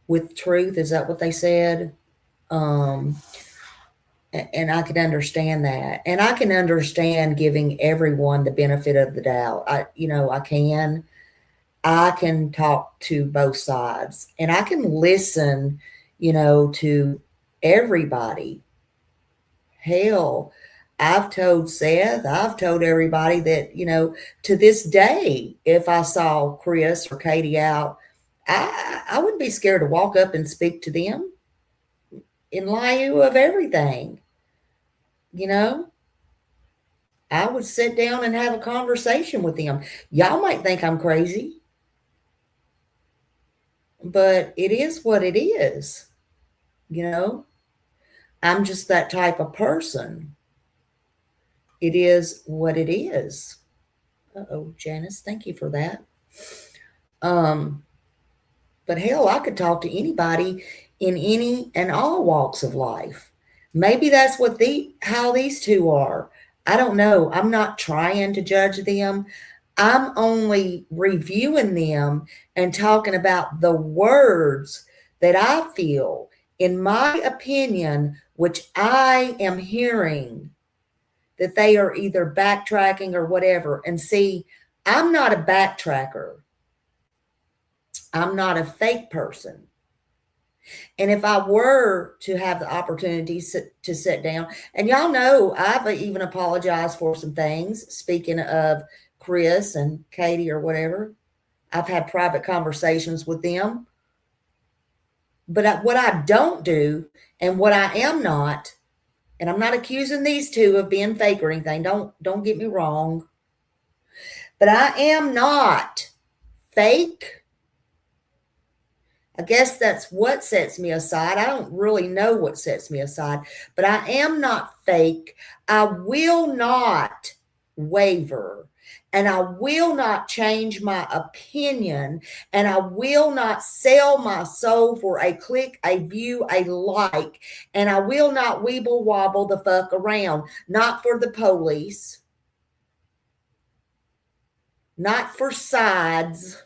with truth. Is that what they said? And I can understand that. And I can understand giving everyone the benefit of the doubt. I can talk to both sides and I can listen, to everybody. Hell, I've told Seth, I've told everybody that, to this day, if I saw Chris or Katie out, I wouldn't be scared to walk up and speak to them in lieu of everything. I would sit down and have a conversation with them. Y'all might think I'm crazy, but it is what it is. I'm just that type of person. It is what it is. Uh-oh, Janice, thank you for that. But hell, I could talk to anybody in any and all walks of life. Maybe that's what how these two are. I don't know. I'm not trying to judge them. I'm only reviewing them and talking about the words that I feel, in my opinion, which I am hearing that they are either backtracking or whatever. And see, I'm not a backtracker. I'm not a fake person. And if I were to have the opportunity to sit down, and y'all know I've even apologized for some things, speaking of Chris and Katie or whatever, I've had private conversations with them. But what I don't do, and what I am not, and I'm not accusing these two of being fake or anything, don't get me wrong, but I am not fake. I guess that's what sets me aside. I don't really know what sets me aside, but I am not fake. I will not waver, and I will not change my opinion, and I will not sell my soul for a click, a view, a like, and I will not weeble wobble the fuck around. Not for the police, not for sides,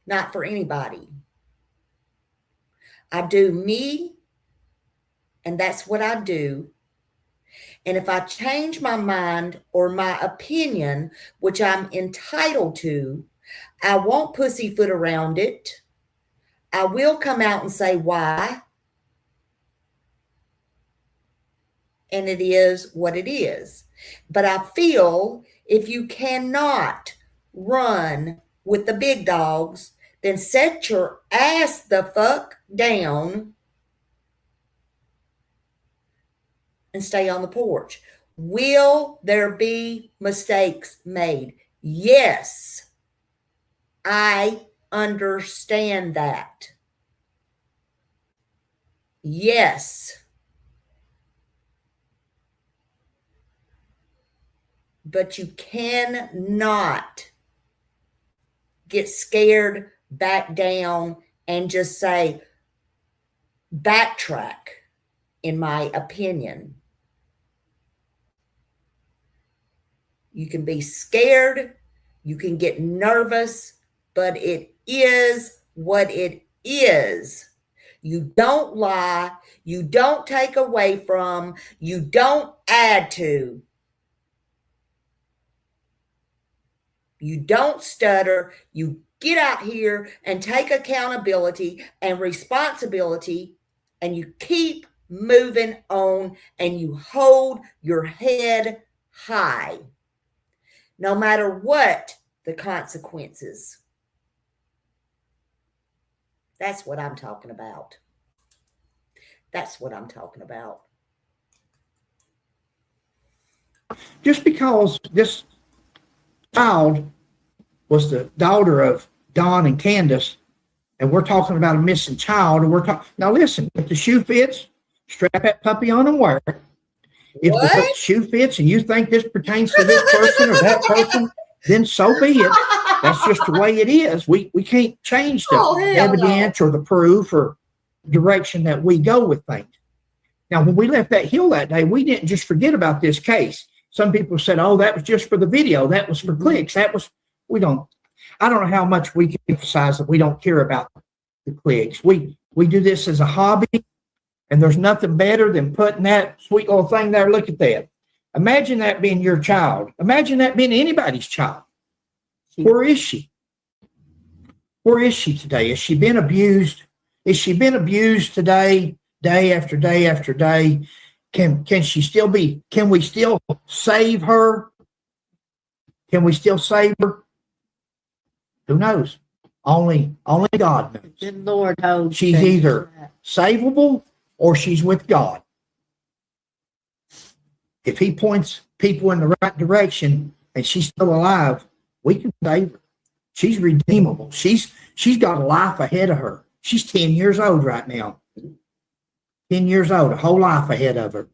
not for anybody. I do me, and that's what I do. And if I change my mind or my opinion, which I'm entitled to, I won't pussyfoot around it. I will come out and say why. And it is what it is. But I feel if you cannot run with the big dogs, then set your ass the fuck down and stay on the porch. Will there be mistakes made? Yes, I understand that. Yes. But you cannot get scared, back down, and just say, backtrack, in my opinion. You can be scared, you can get nervous, but it is what it is. You don't lie, you don't take away from, you don't add to. You don't stutter. You get out here and take accountability and responsibility, and you keep moving on, and you hold your head high, no matter what the consequences. That's what I'm talking about. That's what I'm talking about. Just because this child was the daughter of Don and Candace, and we're talking about a missing child, and we're talking, now listen, if the shoe fits, strap that puppy on and wear it. If the shoe fits and you think this pertains to this person or that person, then so be it. That's just the way it is. We can't change the evidence or the proof or direction that we go with things. Now, when we left that hill that day, we didn't just forget about this case. Some people said, oh, that was just for the video. That was for clicks. I don't know how much we can emphasize that we don't care about the clicks. We do this as a hobby, and there's nothing better than putting that sweet little thing there. Look at that. Imagine that being your child. Imagine that being anybody's child. Where is she? Where is she today? Has she been abused? Has she been abused today, day after day after day? Can she still be? Can we still save her? Can we still save her? Who knows? Only God knows. Good Lord holds. She's either savable or she's with God. If He points people in the right direction and she's still alive, we can save her. She's redeemable. She's got a life ahead of her. She's 10 years old right now. 10 years old, a whole life ahead of her.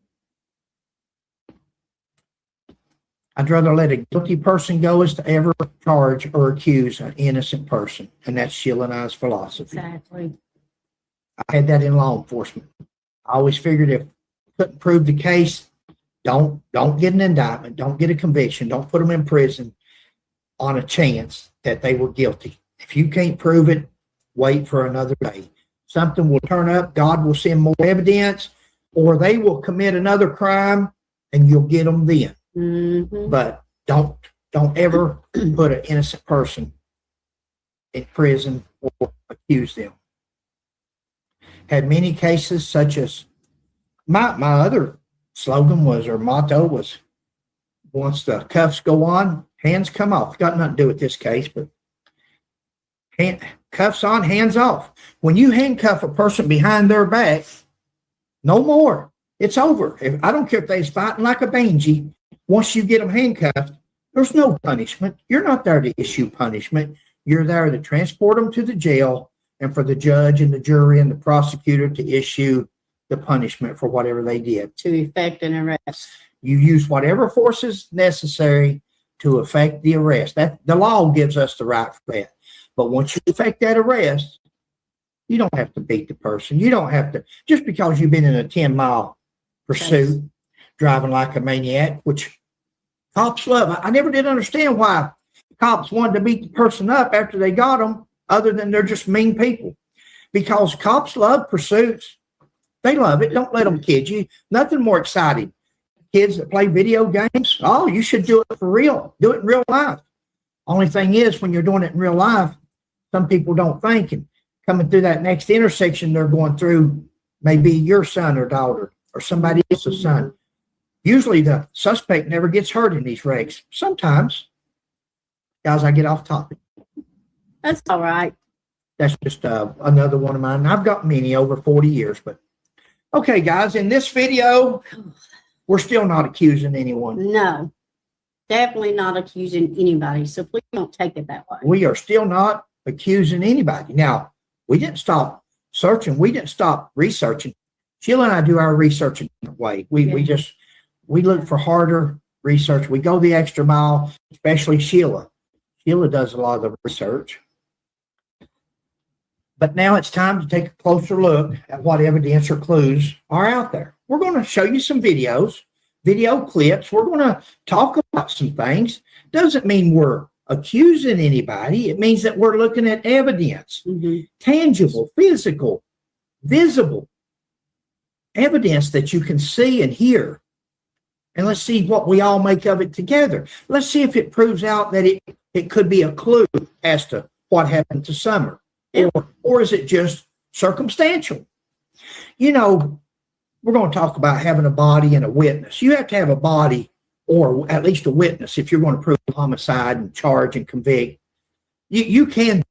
I'd rather let a guilty person go as to ever charge or accuse an innocent person. And that's Sheila and I's philosophy. Exactly. I had that in law enforcement. I always figured if couldn't prove the case, don't get an indictment, don't get a conviction, don't put them in prison on a chance that they were guilty. If you can't prove it, wait for another day. Something will turn up, God will send more evidence, or they will commit another crime and you'll get them then. Mm-hmm. But don't ever put an innocent person in prison or accuse them. Had many cases such as my other slogan was, or motto was, once the cuffs go on, hands come off. Got nothing to do with this case, but cuffs on, hands off. When you handcuff a person behind their back, no more. It's over. I don't care if they're fighting like a banshee. Once you get them handcuffed, there's no punishment. You're not there to issue punishment. You're there to transport them to the jail and for the judge and the jury and the prosecutor to issue the punishment for whatever they did. To effect an arrest. You use whatever force is necessary to effect the arrest. That the law gives us the right for that. But once you effect that arrest, you don't have to beat the person. You don't have to, just because you've been in a 10-mile pursuit, driving like a maniac, which cops love. I never did understand why cops wanted to beat the person up after they got them, other than they're just mean people. Because cops love pursuits. They love it. Don't let them kid you. Nothing more exciting. Kids that play video games, oh, you should do it for real. Do it in real life. Only thing is, when you're doing it in real life, some people don't think. And coming through that next intersection they're going through may be your son or daughter or somebody else's son. Usually the suspect never gets hurt in these wrecks. Sometimes. Guys, I get off topic. That's all right. That's just another one of mine. I've got many over 40 years. But okay, guys, in this video, we're still not accusing anyone. No, definitely not accusing anybody. So please don't take it that way. We are still not accusing anybody. Now, we didn't stop searching. We didn't stop researching. Sheila and I do our research in a different way. We look for harder research. We go the extra mile, especially Sheila. Sheila does a lot of the research. But now it's time to take a closer look at what evidence or clues are out there. We're going to show you some videos, video clips. We're going to talk about some things. Doesn't mean we're accusing anybody. It means that we're looking at evidence, tangible, physical, visible evidence that you can see and hear. And let's see what we all make of it together. Let's see if it proves out that it could be a clue as to what happened to Summer. Or is it just circumstantial? You know, we're going to talk about having a body and a witness. You have to have a body or at least a witness if you're going to prove homicide and charge and convict. You can.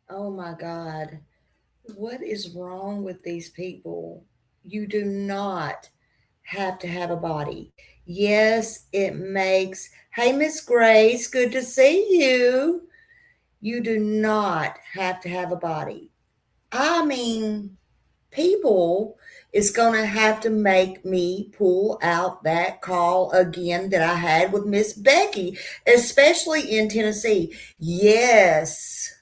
Oh my God. What is wrong with these people? You do not have to have a body. Yes, it makes, hey, Miss Grace, good to see you. You do not have to have a body. I mean, people is going to have to make me pull out that call again that I had with Miss Becky, especially in Tennessee. Yes,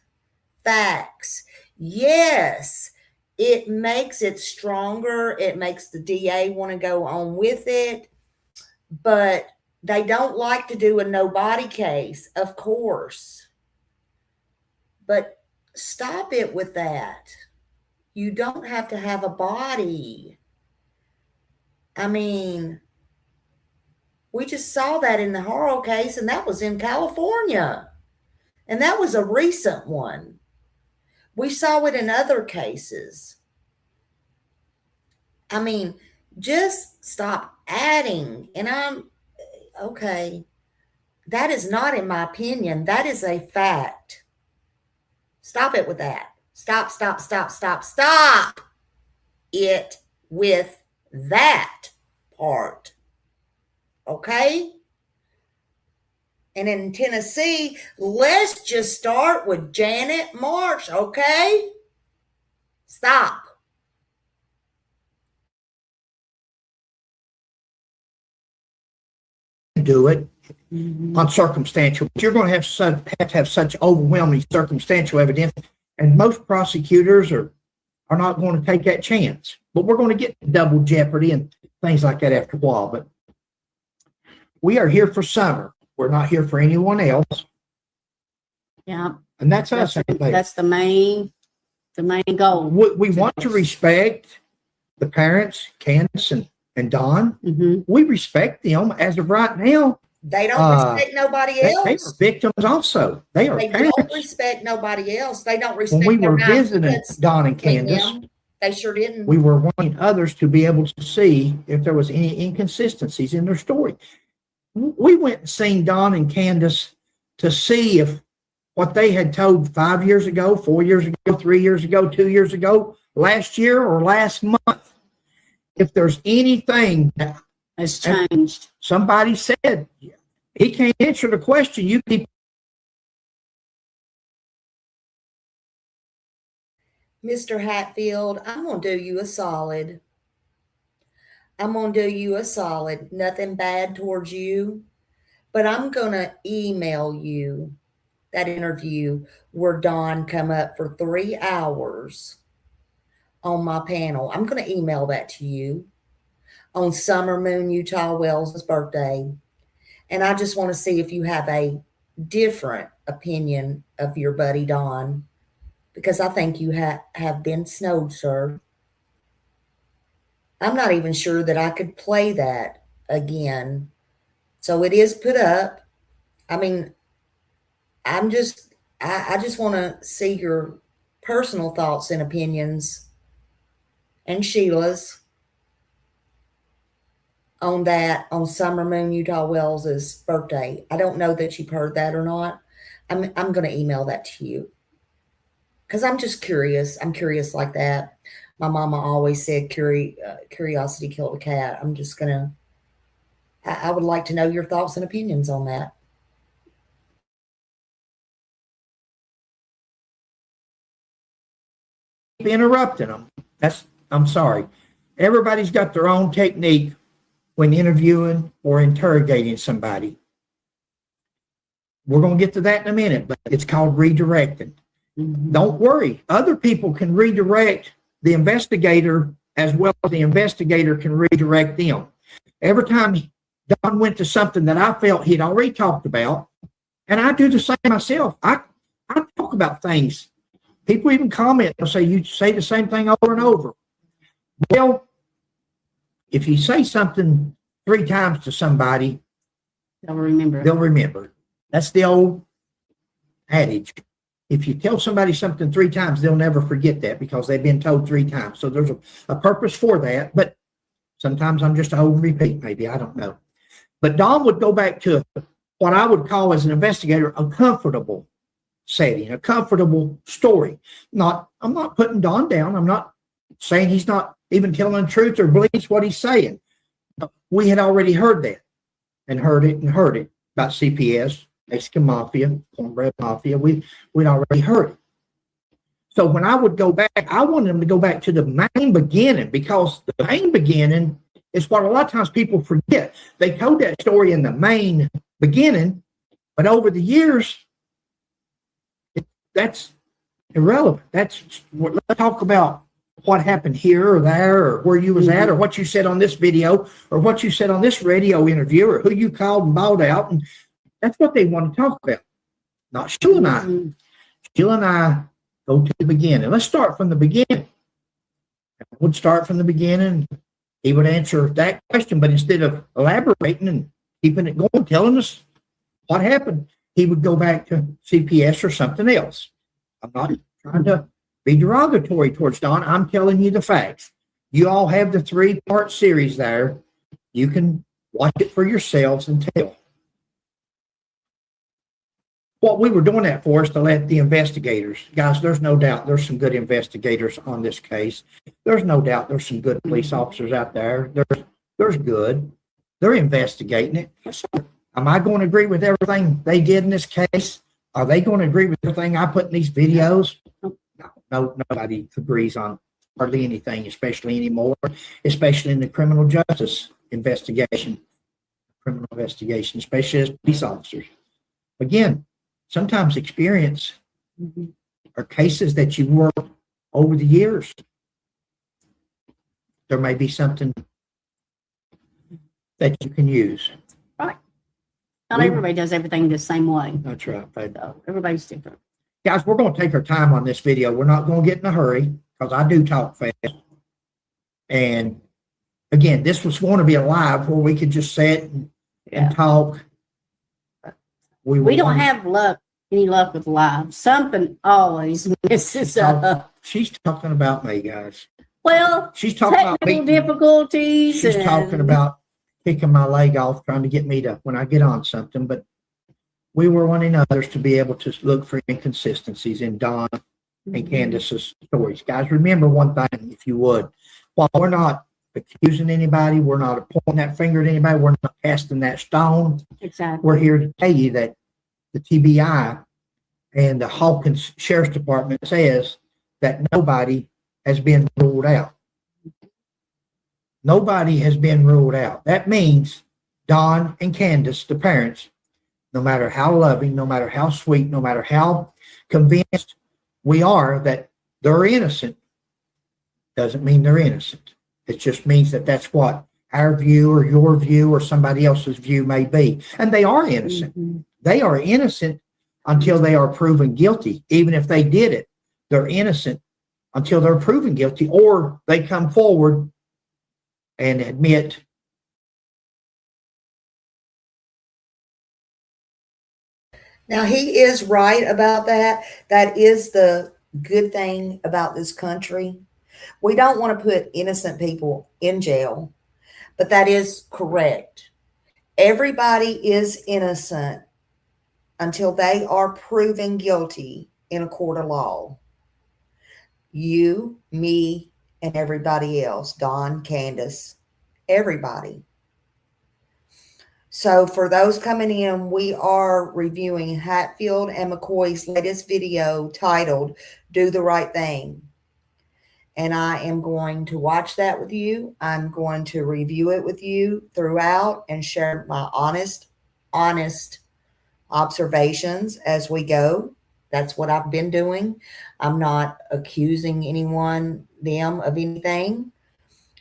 facts. Yes, it makes it stronger. It makes the DA want to go on with it. But they don't like to do a no body case, of course. But stop it with that. You don't have to have a body. I mean, we just saw that in the Harrell case, and that was in California. And that was a recent one. We saw it in other cases. I mean, just stop adding. And okay, that is not in my opinion. That is a fact. Stop it with that. Stop it with that part. Okay? And in Tennessee, let's just start with Janet Marsh, okay? Stop. do it on circumstantial, but you're going to have such overwhelming circumstantial evidence, and most prosecutors are not going to take that chance. But we're going to get double jeopardy and things like that after a while. But we are here for Summer. We're not here for anyone else. Yeah. And that's us. That's the main goal. We want to respect the parents, Candace and Don. We respect them as of right now. They don't respect nobody else. They are victims also. They parents. Don't respect nobody else. They don't respect. When we were visiting Don and Candace, they sure didn't. We were wanting others to be able to see if there was any inconsistencies in their story. We went and seen Don and Candace to see if what they had told 5 years ago, 4 years ago, 3 years ago, 2 years ago, last year or last month, if there's anything that has changed. Somebody said he can't answer the question. You keep. Mr. Hatfield, I'm going to do you a solid. Nothing bad towards you, but I'm going to email you that interview where Don come up for 3 hours on my panel. I'm going to email that to you on Summer Moon Utah Wells' birthday. And I just want to see if you have a different opinion of your buddy Don, because I think you have been snowed, sir. I'm not even sure that I could play that again. So it is put up. I mean, I just want to see your personal thoughts and opinions and Sheila's on that, on Summer Moon Utah Wells' birthday. I don't know that you've heard that or not. I'm going to email that to you because I'm just curious. I'm curious like that. My mama always said curiosity killed a cat. I'm just going to, I would like to know your thoughts and opinions on that. Interrupting them. I'm sorry. Everybody's got their own technique when interviewing or interrogating somebody. We're going to get to that in a minute, but it's called redirecting. Don't worry. Other people can redirect the investigator as well as the investigator can redirect them. Every time Don went to something that I felt he'd already talked about, and I do the same myself. I talk about things. People even comment. They'll say, you say the same thing over and over. Well, if you say something 3 times to somebody, they'll remember. That's the old adage. If you tell somebody something 3 times, they'll never forget that because they've been told 3 times. So there's a purpose for that. But sometimes I'm just a hold and repeat, maybe. I don't know. But Don would go back to what I would call as an investigator a comfortable setting, a comfortable story. I'm not putting Don down. I'm not saying he's not even telling the truth or believes what he's saying. We had already heard that and heard it about CPS, Mexican Mafia, Cornbread Mafia. We'd already heard it. So when I would go back, I wanted them to go back to the main beginning, because the main beginning is what a lot of times people forget. They told that story in the main beginning, but over the years, that's irrelevant. Let's talk about what happened here or there, or where you was at, or what you said on this video, or what you said on this radio interview, or who you called and bawled out. And that's what they want to talk about. Not Sheila and I. Sheila and I go to the beginning. Let's start from the beginning. I would start from the beginning. He would answer that question, but instead of elaborating and keeping it going, telling us what happened, he would go back to CPS or something else. I'm not trying to be derogatory towards Don. I'm telling you the facts. You all have the 3-part series there. You can watch it for yourselves and tell. What we were doing that for is to let the investigators, guys, there's no doubt there's some good investigators on this case. There's no doubt there's some good police officers out there. There's good. They're investigating it. Am I going to agree with everything they did in this case? Are they going to agree with everything I put in these videos? No, nobody agrees on hardly anything, especially anymore, especially in the criminal justice investigation. criminal investigation, especially as police officers. Again, sometimes experience are cases that you work over the years. There may be something that you can use. Right. Not everybody does everything the same way. That's right, babe. So everybody's different. Guys, we're going to take our time on this video. We're not going to get in a hurry because I do talk fast. And again, this was going to be a live where we could just sit and talk. We don't have any luck with live. Something always messes up. She's talking about me, guys. Well, she's talking about technical difficulties. She's talking about picking my leg off, trying to get me to, when I get on something. But we were wanting others to be able to look for inconsistencies in Don and Candace's stories. Guys, remember one thing, if you would. While we're not accusing anybody, we're not pointing that finger at anybody, we're not casting that stone. Exactly. We're here to tell you that the TBI and the Hawkins Sheriff's Department says that nobody has been ruled out. Nobody has been ruled out. That means Don and Candace, the parents, no matter how loving, no matter how sweet, no matter how convinced we are that they're innocent, doesn't mean they're innocent. It just means that that's what our view or your view or somebody else's view may be. And they are innocent. They are innocent until they are proven guilty. Even if they did it, they're innocent until they're proven guilty, or they come forward and admit. Now, he is right about that. That is the good thing about this country. We don't want to put innocent people in jail, but that is correct. Everybody is innocent until they are proven guilty in a court of law. You, me, and everybody else, Don, Candace, everybody. So for those coming in, we are reviewing Hatfield and McCoy's latest video titled, Do the Right Thing. And I am going to watch that with you. I'm going to review it with you throughout and share my honest observations as we go. That's what I've been doing. I'm not accusing them of anything,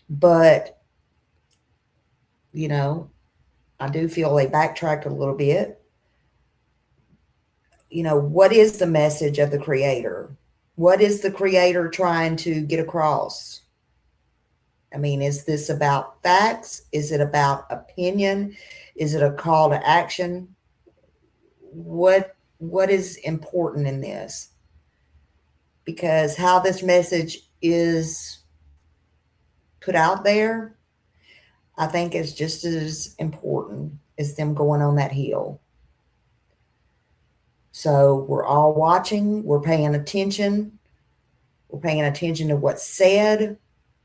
but, you know, I do feel they backtracked a little bit. You know, what is the message of the Creator? What is the Creator trying to get across? I mean, is this about facts? Is it about opinion? Is it a call to action? What is important in this? Because how this message is put out there, I think is just as important as them going on that hill. So we're all watching, we're paying attention. We're paying attention to what's said,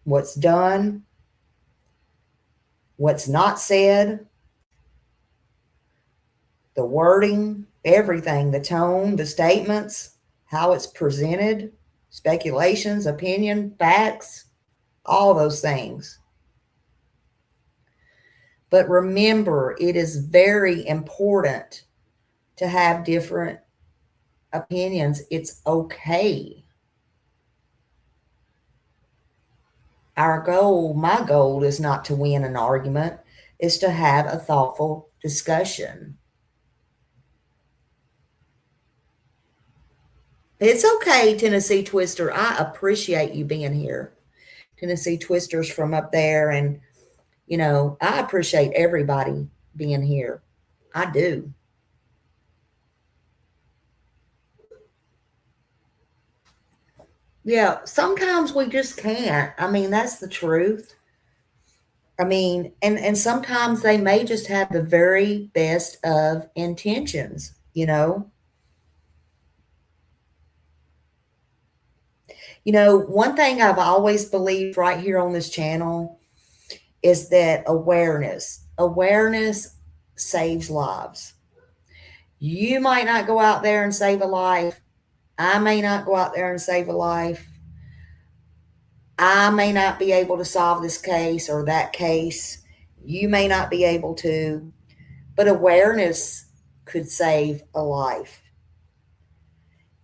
what's done, what's not said, the wording, everything, the tone, the statements, how it's presented, speculations, opinion, facts, all those things. But remember, it is very important to have different opinions. It's okay. Our goal, my goal, is not to win an argument, is to have a thoughtful discussion. It's okay, Tennessee Twister. I appreciate you being here. Tennessee Twisters from up there. And, you know, I appreciate everybody being here. I do. Yeah, sometimes we just can't. I mean, that's the truth. I mean, and sometimes they may just have the very best of intentions, you know. You know, one thing I've always believed right here on this channel is that awareness saves lives. You might not go out there and save a life. I may not go out there and save a life. I may not be able to solve this case or that case. You may not be able to. but awareness could save a life.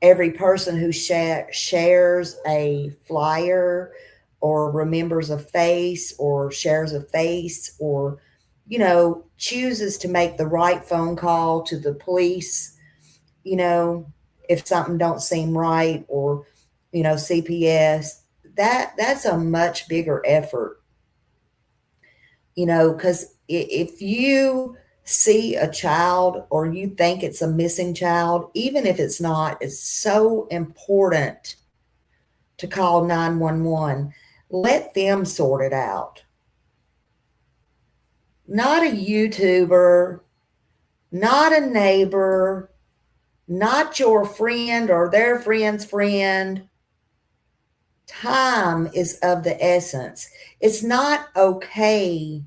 Every person who shares a flyer or remembers a face or shares a face or, chooses to make the right phone call to the police, if something don't seem right, or, CPS, that's a much bigger effort, because if you see a child or you think it's a missing child, even if it's not, it's so important to call 911. Let them sort it out. Not a YouTuber, not a neighbor, not your friend or their friend's friend. Time is of the essence. It's not okay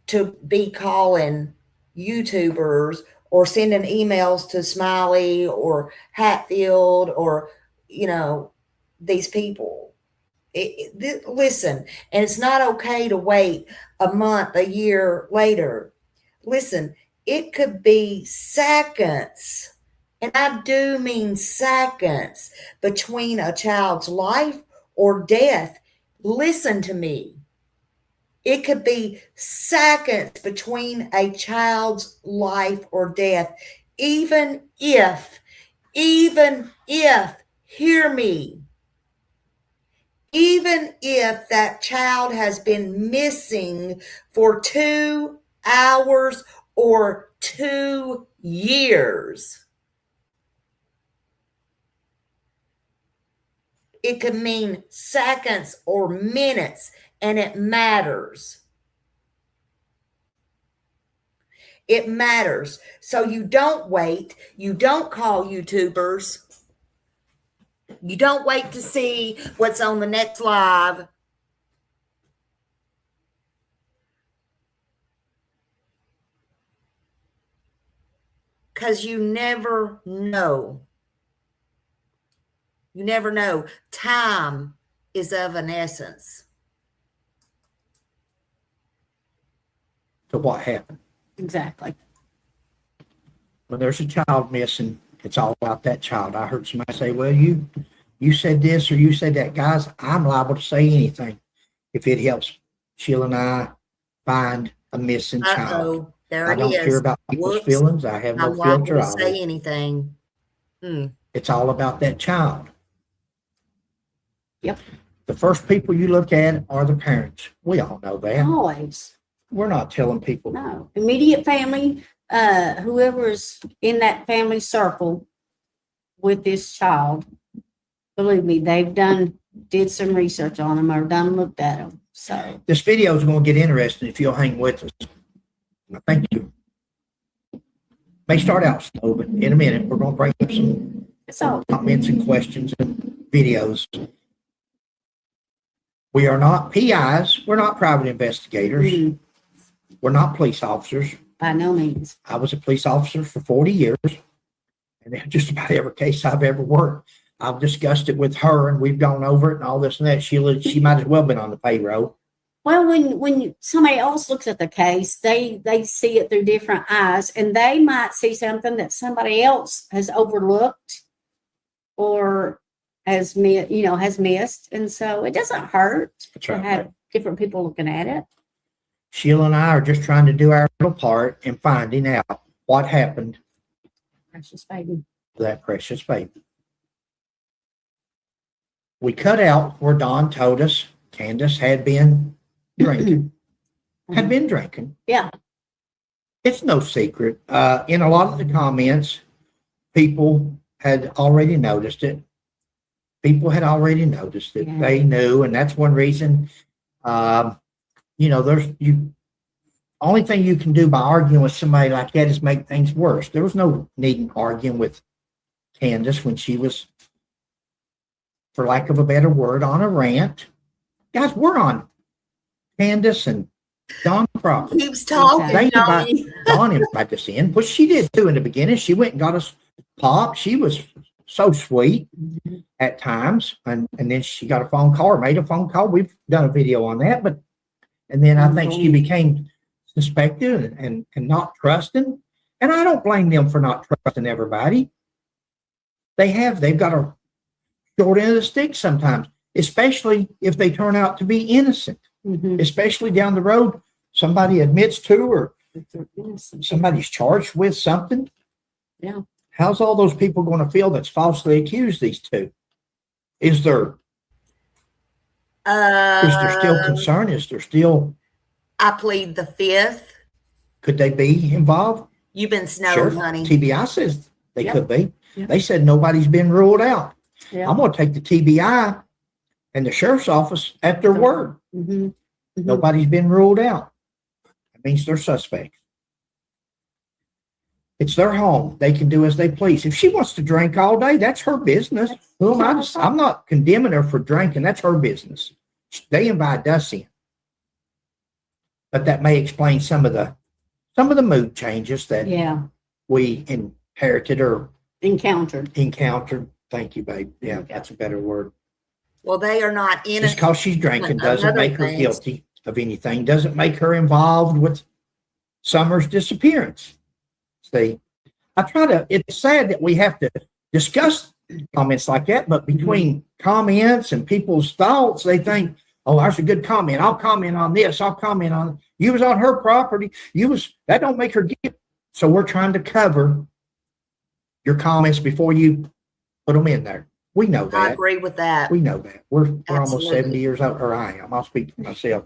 to be calling YouTubers or sending emails to Smiley or Hatfield or, these people. Listen, and it's not okay to wait a month, a year later. Listen, it could be seconds, and I do mean seconds, between a child's life or death. Listen to me. It could be seconds between a child's life or death, even if, hear me, even if that child has been missing for 2 hours or 2 years. It could mean seconds or minutes, and it matters. It matters. So you don't wait. You don't call YouTubers. You don't wait to see what's on the next live. Because you never know. You never know. Time is of an essence. To what happened. Exactly. When there's a child missing, it's all about that child. I heard somebody say, well, you said this or you said that. Guys, I'm liable to say anything if it helps Sheila and I find a missing child. There I it don't is. care about people's Whoops. feelings. I have no I'm liable filter. to say anything. It's all about that child. Yep. The first people you look at are the parents. We all know that. Always. We're not telling people. No. Immediate family, whoever is in that family circle with this child, believe me, they've did some research on them or looked at them. So this video is going to get interesting if you'll hang with us. Thank you. May start out slow, but in a minute we're going to bring up some comments and questions and videos. We are not PIs. We're not private investigators. Mm-hmm. We're not police officers. By no means. I was a police officer for 40 years, and in just about every case I've ever worked, I've discussed it with her, and we've gone over it and all this and that. She might as well have been on the payroll. Well, when somebody else looks at the case, they see it through different eyes, and they might see something that somebody else has overlooked or has missed, and so it doesn't hurt to have different people looking at it. Sheila and I are just trying to do our little part in finding out what happened Precious baby. to that precious baby. We cut out where Don told us Candace had been drinking. Had been drinking. Yeah. It's no secret. In a lot of the comments, people had already noticed it. Yeah. They knew, and that's one reason. Only thing you can do by arguing with somebody like that is make things worse. There was no need in arguing with Candace when she was, for lack of a better word, on a rant. Guys, we're on Candace and Don Crocker. Keeps talking. Don invited us in, which she did too in the beginning. She went and got us pop. She was so sweet at times, and then she got a phone call or made a phone call. We've done a video on that, and then I think she became suspecting and not trusting. And I don't blame them for not trusting everybody. They've got a short end of the stick sometimes, especially if they turn out to be innocent, especially down the road. Somebody admits to, or somebody's charged with something. Yeah. How's all those people going to feel that's falsely accused these two? Is there still concern? Is there still? I plead the fifth. Could they be involved? You've been snowed, Sure. honey. TBI says they could be. Yep. They said nobody's been ruled out. Yeah. I'm going to take the TBI and the sheriff's office at their word. Nobody's been ruled out. That means they're suspects. It's their home. They can do as they please. If she wants to drink all day, that's her business. Who am I? I'm not condemning her for drinking. That's her business. They invite us in. But that may explain some of the mood changes that we inherited or encountered. Thank you, babe. Yeah, that's a better word. Well, they are not innocent. Just because she's drinking doesn't make her guilty of anything. Doesn't make her involved with Summer's disappearance. See, it's sad that we have to discuss comments like that, but between comments and people's thoughts, they think, oh, that's a good comment. I'll comment on this. I'll comment on, you was on her property. That don't make her guilty. So we're trying to cover your comments before you put them in there. We know that. I agree with that. We know that. We're almost Absolutely. 70 years old, or I am. I'll speak for myself.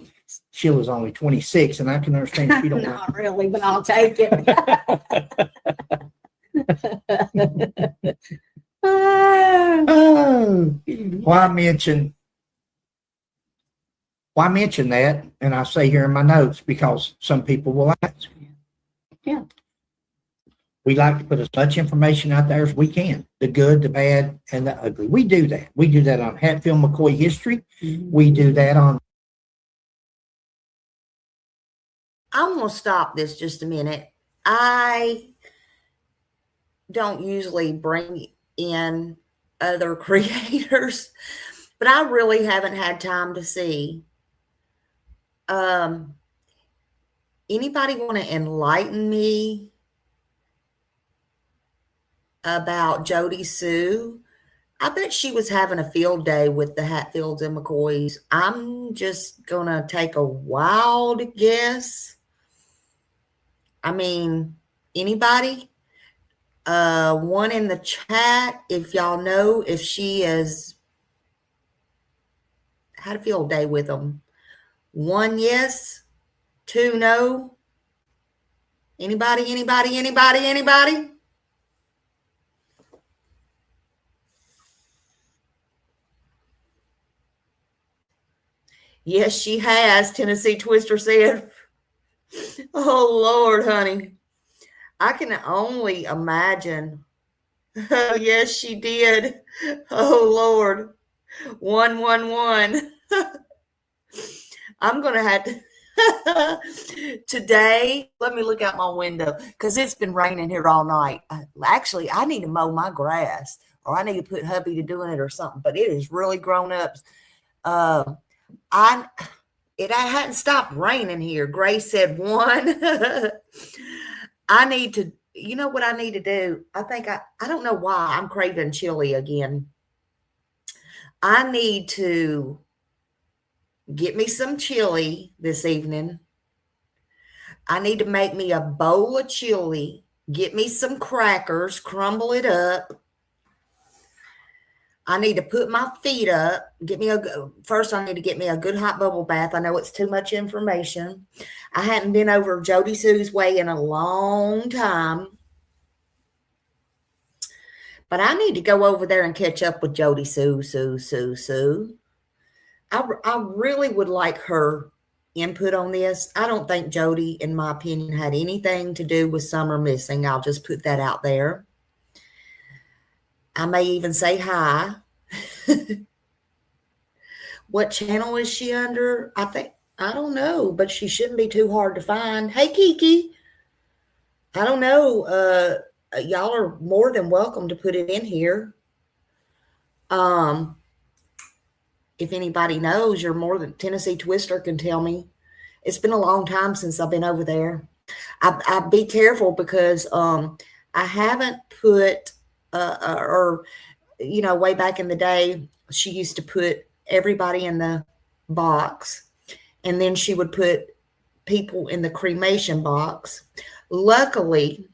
Sheila's only 26, and I can understand she don't Not really, but I'll take it. Why mention that? And I say here in my notes, because some people will ask. Yeah. We like to put as much information out there as we can, the good, the bad, and the ugly. We do that. We do that on Hatfield McCoy History. We do that on. I'm going to stop this just a minute. I don't usually bring in other creators, but I really haven't had time to see. Anybody want to enlighten me about Jody Sue? I bet she was having a field day with the Hatfields and McCoys. I'm just going to take a wild guess. I mean, anybody? One in the chat, if y'all know if she has had a field day with them. 1 yes, 2 no. Anybody? Yes, she has, Tennessee Twister said. Oh, Lord, honey. I can only imagine. Oh, yes, she did. Oh, Lord. 111. I'm going to have to. Today, let me look out my window because it's been raining here all night. Actually, I need to mow my grass, or I need to put hubby to doing it or something, but it is really grown up. It hadn't stopped raining here. Grace said 1. I need to, you know what I need to do? I think I don't know why I'm craving chili again. I need to get me some chili this evening. I need to make me a bowl of chili, get me some crackers, crumble it up. I need to put my feet up, first I need to get me a good hot bubble bath. I know it's too much information. I hadn't been over Jody Sue's way in a long time. But I need to go over there and catch up with Jody Sue. I really would like her input on this. I don't think Jody, in my opinion, had anything to do with Summer missing. I'll just put that out there. I may even say hi. What channel is she under? I don't know, but she shouldn't be too hard to find. Hey, Kiki. I don't know. Y'all are more than welcome to put it in here. If anybody knows, you're more than Tennessee Twister can tell me. It's been a long time since I've been over there. I be careful because I haven't put or way back in the day, she used to put everybody in the box, and then she would put people in the cremation box. Luckily,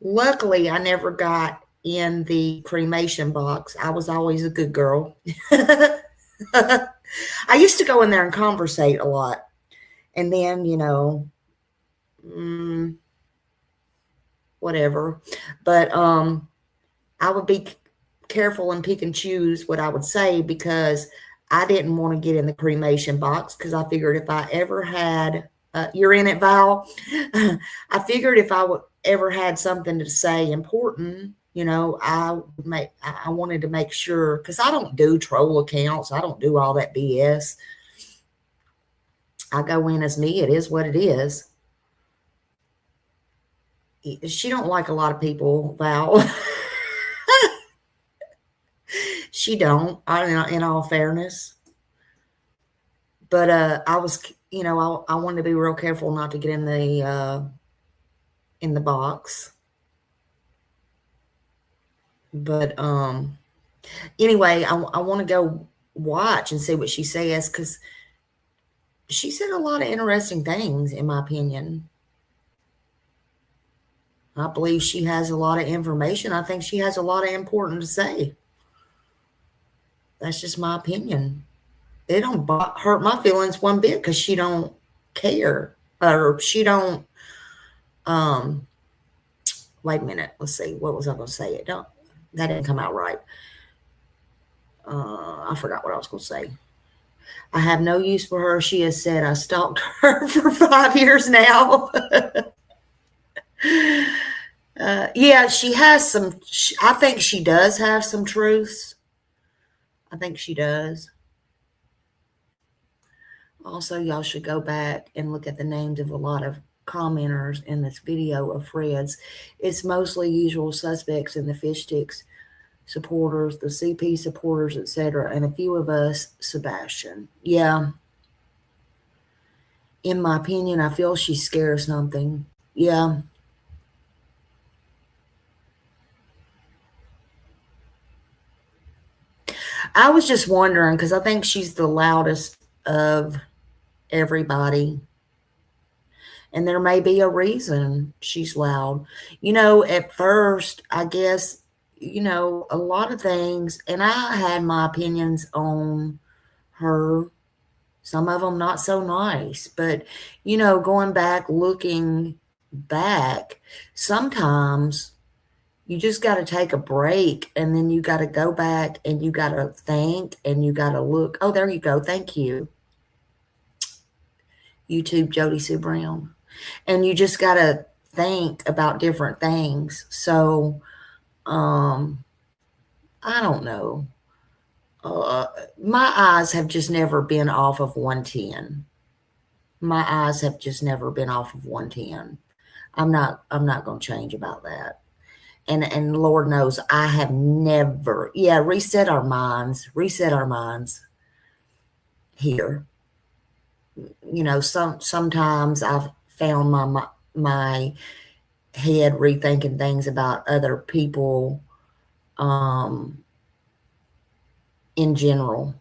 I never got in the cremation box. I was always a good girl. I used to go in there and conversate a lot. And then, whatever. But I would be careful and pick and choose what I would say because I didn't want to get in the cremation box because I figured if I ever had, you're in it, Val. I figured if I would ever had something to say important, I wanted to make sure, because I don't do troll accounts. I don't do all that BS. I go in as me. It is what it is. She don't like a lot of people, Val. She don't, in all fairness. But I was, I wanted to be real careful not to get in the box. But anyway, I want to go watch and see what she says, because she said a lot of interesting things, in my opinion. I believe she has a lot of information. I think she has a lot of important to say. That's just my opinion. It don't hurt my feelings one bit because she don't care, or she don't. Wait a minute. Let's see. What was I going to say? That didn't come out right. I forgot what I was going to say. I have no use for her. She has said I stalked her for 5 years now. Yeah, she has some. I think she does have some truths. I think she does. Also, y'all should go back and look at the names of a lot of commenters in this video of Fred's. It's mostly usual suspects in the fish sticks supporters, the CP supporters, etc., and a few of us, Sebastian. Yeah. In my opinion, I feel she's scared of something. Yeah. I was just wondering, because I think she's the loudest of everybody. And there may be a reason she's loud. At first, I guess, a lot of things, and I had my opinions on her, some of them not so nice, but, going back, looking back, sometimes you just got to take a break, and then you got to go back and you got to think and you got to look. Oh, there you go. Thank you. YouTube Jody Sue Brown. And you just got to think about different things. So, I don't know. My eyes have just never been off of 110. My eyes have just never been off of 110. I'm not going to change about that. And Lord knows I have never, reset our minds here. Sometimes I've found my head rethinking things about other people in general,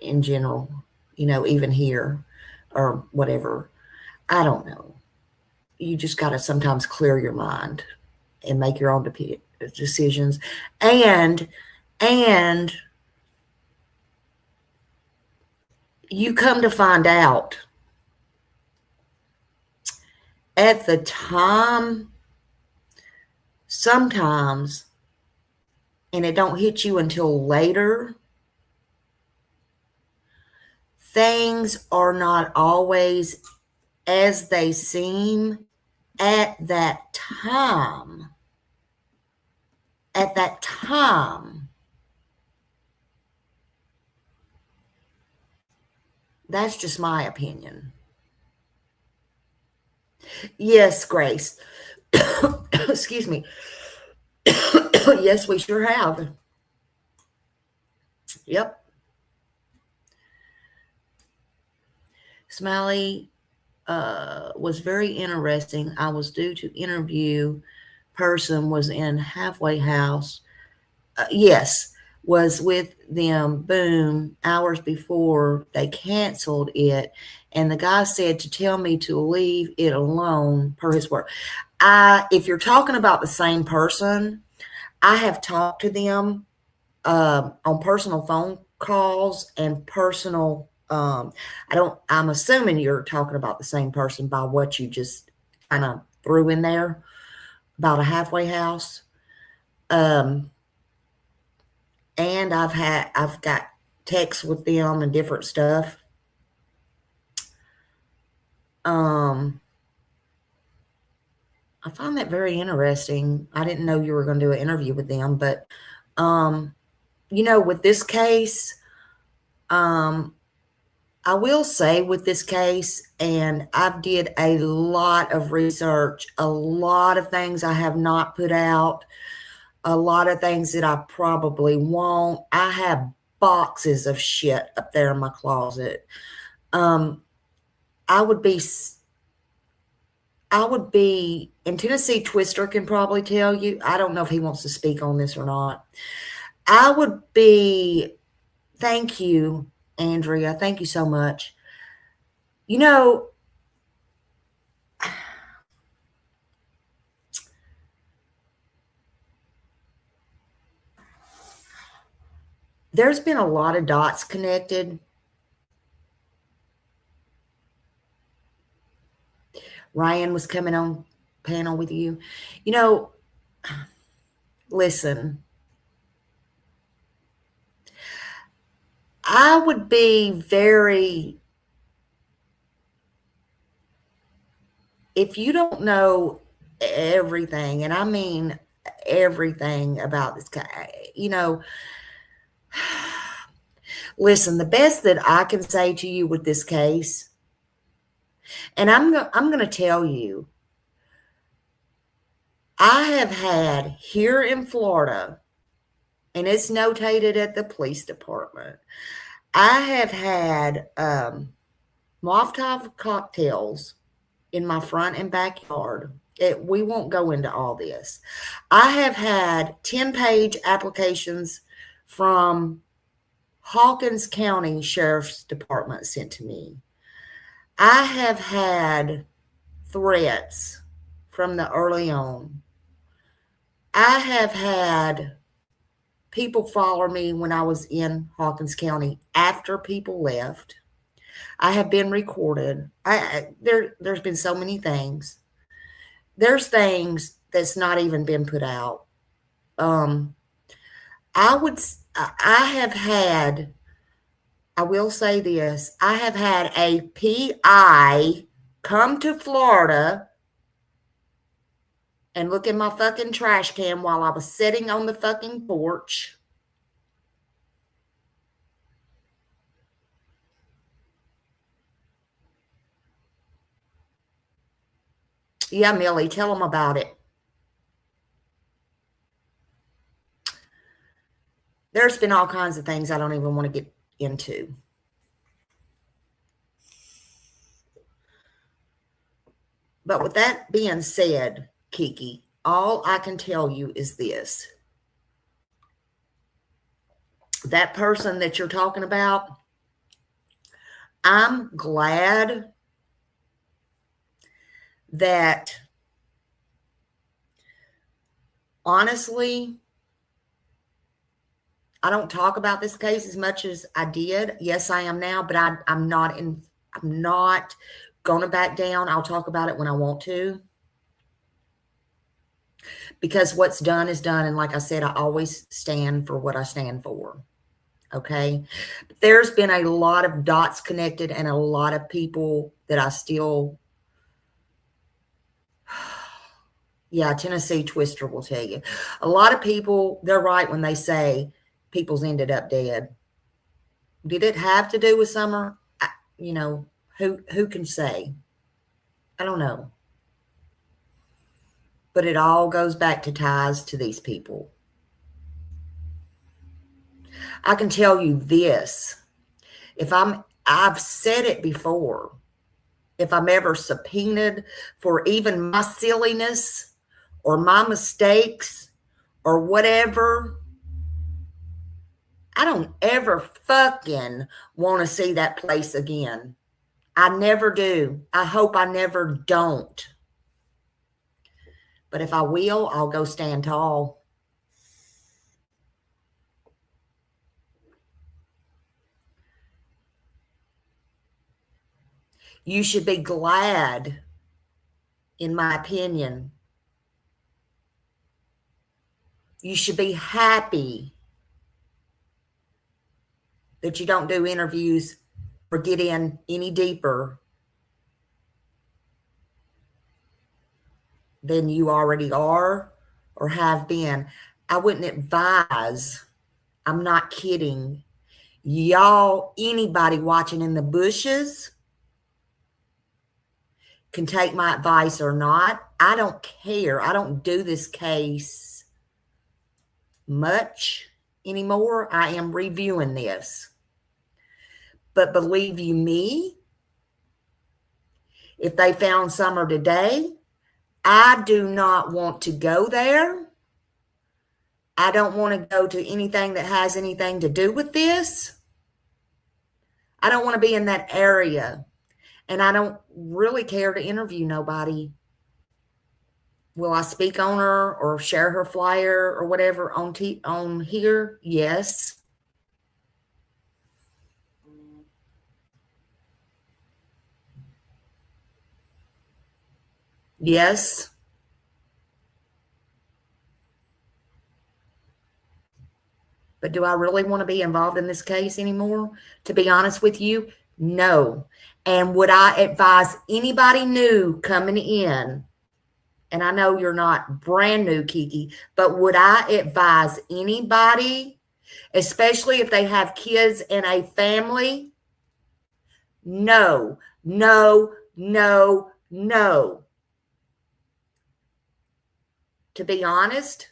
even here or whatever. I don't know. You just got to sometimes clear your mind and make your own decisions. And you come to find out at the time, sometimes, and it don't hit you until later, things are not always as they seem at that time. At that time. That's just my opinion. Yes, Grace. Excuse me. Yes, we sure have. Yep. Smiley, was very interesting. I was due to interview person was in halfway house. Yes, was with them. Boom, hours before they canceled it, and the guy said to tell me to leave it alone per his word. If you're talking about the same person, I have talked to them on personal phone calls and personal. I'm assuming you're talking about the same person by what you just kind of threw in there about a halfway house. And I've got texts with them and different stuff. I find that very interesting. I didn't know you were going to do an interview with them, but with this case, I will say with this case, and I've did a lot of research, a lot of things I have not put out, a lot of things that I probably won't. I have boxes of shit up there in my closet. I would be, and Tennessee Twister can probably tell you, I don't know if he wants to speak on this or not. I would be, thank you, Andrea. Thank you so much. There's been a lot of dots connected. Ryan was coming on panel with you. Listen, I would be very, if you don't know everything, and I mean everything about this guy, listen, the best that I can say to you with this case, and I'm going to tell you, I have had here in Florida, and it's notated at the police department, I have had Molotov cocktails in my front and backyard. We won't go into all this. I have had 10-page applications from Hawkins County Sheriff's Department sent to me. I have had threats from the early on. I have had people follow me when I was in Hawkins County after people left. I have been recorded. There's been so many things. There's things that's not even been put out. I will say this, I have had a PI come to Florida and look in my fucking trash can while I was sitting on the fucking porch. Yeah, Millie, tell them about it. There's been all kinds of things I don't even want to get into. But with that being said, Kiki, all I can tell you is this. That person that you're talking about, I'm glad that, honestly, I don't talk about this case as much as I did. Yes, I am now, but I'm not going to back down. I'll talk about it when I want to. Because what's done is done. And like I said, I always stand for what I stand for. Okay. But there's been a lot of dots connected and a lot of people that I still, yeah, Tennessee Twister will tell you. A lot of people, they're right when they say people's ended up dead. Did it have to do with Summer? Who can say? I don't know. But it all goes back to ties to these people. I can tell you this. I've said it before. if I'm ever subpoenaed for even my silliness or my mistakes or whatever, I don't ever fucking want to see that place again. I never do. I hope I never don't. But if I will, I'll go stand tall. You should be glad, in my opinion. You should be happy that you don't do interviews or get in any deeper than you already are or have been. I wouldn't advise, I'm not kidding, y'all, anybody watching in the bushes can take my advice or not. I don't care. I don't do this case much anymore. I am reviewing this. But believe you me, if they found Summer today, I do not want to go there. I don't want to go to anything that has anything to do with this. I don't want to be in that area. And I don't really care to interview nobody. Will I speak on her or share her flyer or whatever on here? Yes. Yes. But do I really want to be involved in this case anymore? To be honest with you, no. And would I advise anybody new coming in, and I know you're not brand new, Kiki, but would I advise anybody, especially if they have kids and a family? No, no, no, no. To be honest,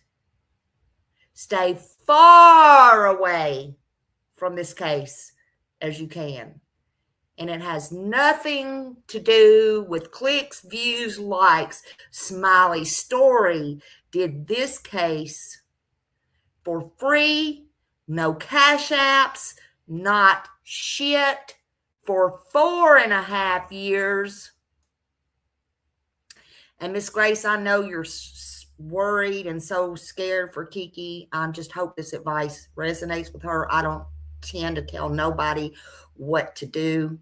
stay far away from this case as you can. And it has nothing to do with clicks, views, likes. Smiley Story did this case for free, no cash apps, not shit, for 4.5 years. And Miss Grace, I know you're worried and so scared for Kiki. I just hope this advice resonates with her. I don't tend to tell nobody what to do.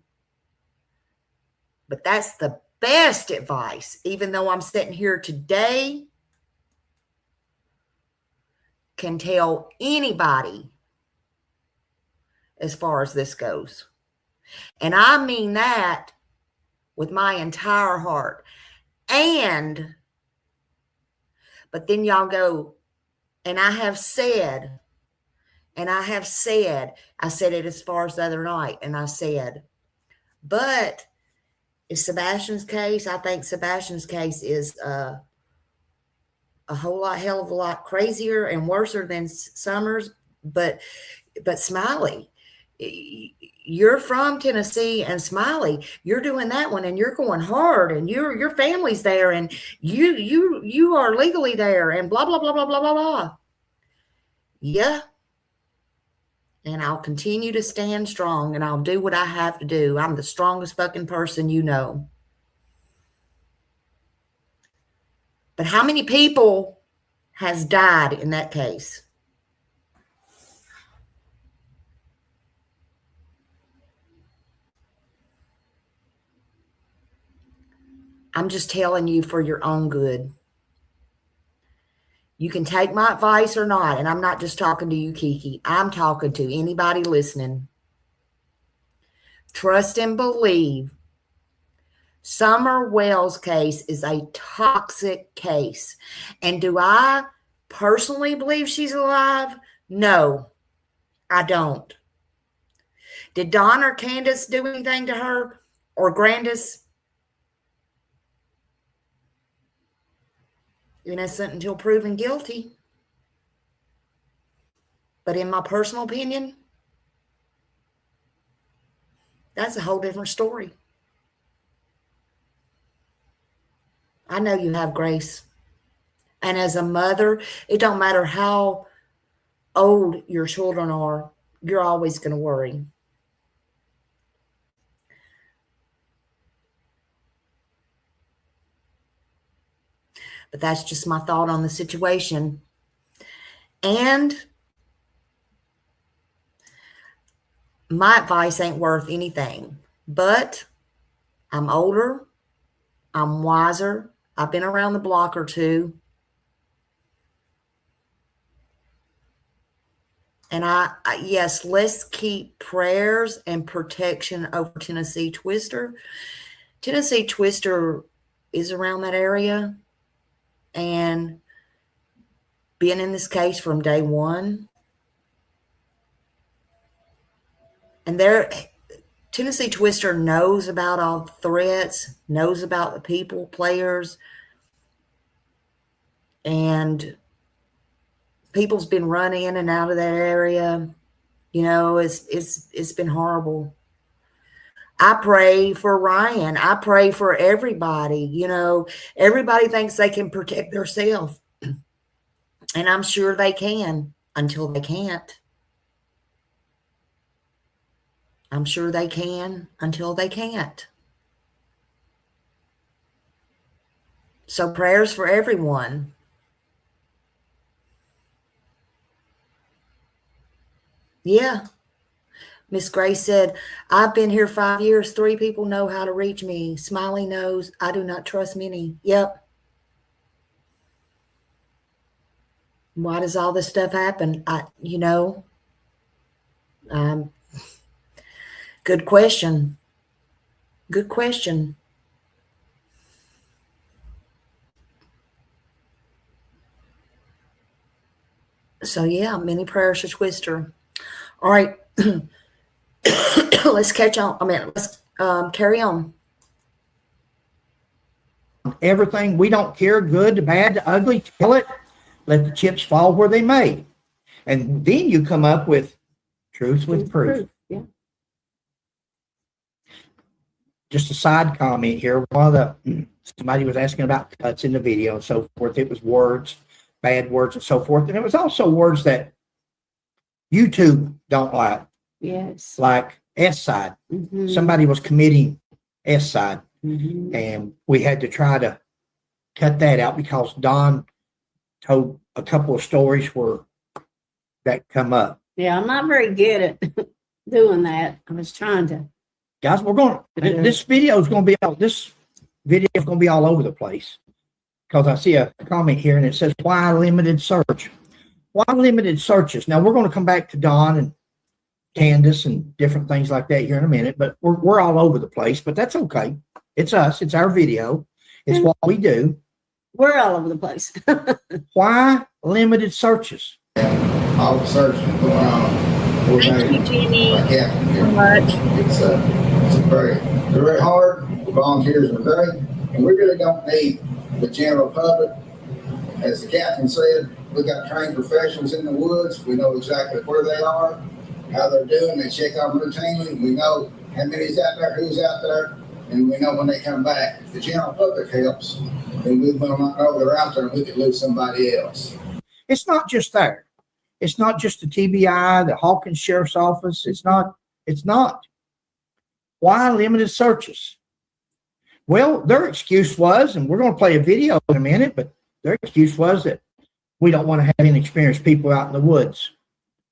But that's the best advice, even though I'm sitting here today, can tell anybody as far as this goes. And I mean that with my entire heart. But then y'all go, and I said it as far as the other night, and I said, but is Sebastian's case, I think Sebastian's case is a hell of a lot crazier and worser than Summers. But Smiley, you're from Tennessee, and Smiley, you're doing that one, and you're going hard, and your family's there, and you are legally there, and blah blah blah blah blah blah blah. Yeah. And I'll continue to stand strong, and I'll do what I have to do. I'm the strongest fucking person you know. But how many people has died in that case? I'm just telling you for your own good. You can take my advice or not, and I'm not just talking to you, Kiki. I'm talking to anybody listening. Trust and believe. Summer Wells' case is a toxic case. And do I personally believe she's alive? No, I don't. Did Don or Candace do anything to her, or Grandis? Innocent until proven guilty. But in my personal opinion, that's a whole different story. know you have grace. And as a mother, it don't matter how old your children are, you're always going to worry. But that's just my thought on the situation. And my advice ain't worth anything. But I'm older. I'm wiser. I've been around the block or two. And yes, let's keep prayers and protection over Tennessee Twister. Tennessee Twister is around that area. And being in this case from day one. And Tennessee Twister knows about all the threats, knows about the people, players. And people's been running in and out of that area. You know, it's been horrible. I pray for Ryan. I pray for everybody. You know, everybody thinks they can protect themselves. And I'm sure they can until they can't. I'm sure they can until they can't. So prayers for everyone. Yeah. Miss Grace said, I've been here 5 years. 3 people know how to reach me. Smiley knows I do not trust many. Yep. Why does all this stuff happen? Good question. Good question. So yeah, many prayers to Twister. All right. Let's catch on. Let's carry on. Everything, we don't care, good, the bad, the ugly, tell it. Let the chips fall where they may. And then you come up with truth with proof. Yeah. Just a side comment here. Somebody was asking about cuts in the video and so forth. It was words, bad words and so forth. And it was also words that YouTube don't like. Yes. Like S-side. Mm-hmm. Somebody was committing S-side. Mm-hmm. And we had to try to cut that out because Don told a couple of stories that come up. Yeah, I'm not very good at doing that. I was trying to. Guys, this video is going to be all over the place because I see a comment here and it says, why limited search? Why limited searches? Now we're going to come back to Don and Candace and different things like that here in a minute, but we're all over the place, but that's okay. It's us. It's our video. It's what we do. We're all over the place. Why limited searches? All the search is going on. Thank you, Jeannie, so much. It's very hard. The volunteers are great, and we really don't need the general public. As the captain said, we've got trained professionals in the woods. We know exactly where they are, how they're doing. They check on routinely. We know how many's out there, who's out there, and we know when they come back. If the general public helps, then we will not know they're out there and we could lose somebody else. It's not just there. It's not just the TBI, the Hawkins Sheriff's Office. It's not. Why limited searches? Well, their excuse was, and we're going to play a video in a minute, but their excuse was that we don't want to have inexperienced people out in the woods.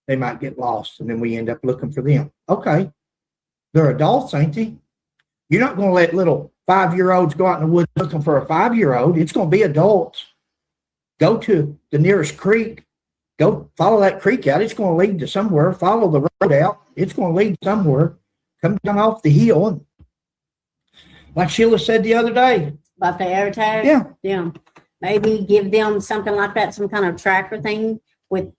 They might get lost, and then we end up looking for them. Okay. They're adults, ain't they? You're not going to let little 5-year-olds go out in the woods looking for a 5-year-old. It's going to be adults. Go to the nearest creek. Go follow that creek out. It's going to lead to somewhere. Follow the road out. It's going to lead somewhere. Come down off the hill. And like Sheila said the other day. About the air tag? Yeah. Maybe give them something like that, some kind of tracker thing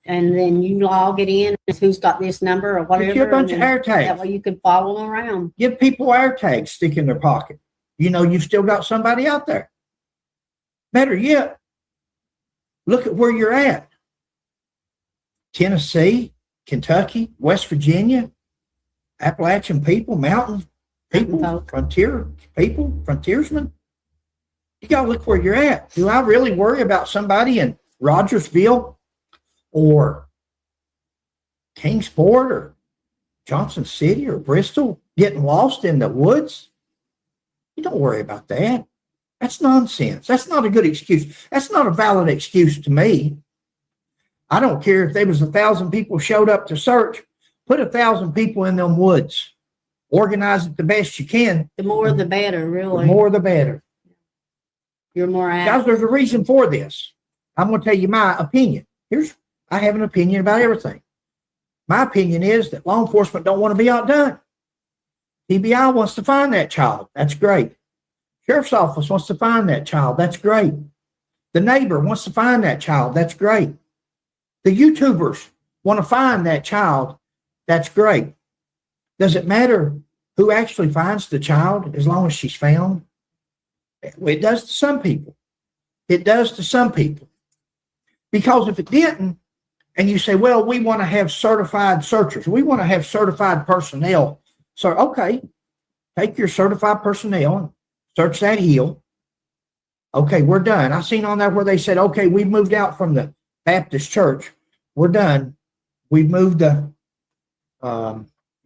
and then you log it in as who's got this number or whatever. Get a bunch of air tags. That way you could follow them around. Give people air tags, stick in their pocket. You know, you've still got somebody out there. Better yet, look at where you're at. Tennessee, Kentucky, West Virginia, Appalachian people, mountain people, frontier people, frontiersmen. You got to look where you're at. Do I really worry about somebody in Rogersville or Kingsport or Johnson City or Bristol getting lost in the woods? You don't worry about that. That's nonsense. That's not a good excuse. That's not a valid excuse to me. I don't care if there was 1,000 people showed up to search. Put 1,000 people in them woods. Organize it the best you can. The more the better, really. The more the better. You're more Guys, apt. there's a reason for this. I'm going to tell you my opinion. I have an opinion about everything. My opinion is that law enforcement don't want to be outdone. TBI wants to find that child. That's great. Sheriff's office wants to find that child. That's great. The neighbor wants to find that child. That's great. The YouTubers want to find that child. That's great. Does it matter who actually finds the child as long as she's found? It does to some people. It does to some people. Because if it didn't, and you say, well, we want to have certified searchers. We want to have certified personnel. So, okay, take your certified personnel and search that hill. Okay, we're done. I seen on there where they said, okay, we've moved out from the Baptist church. We're done. We've moved the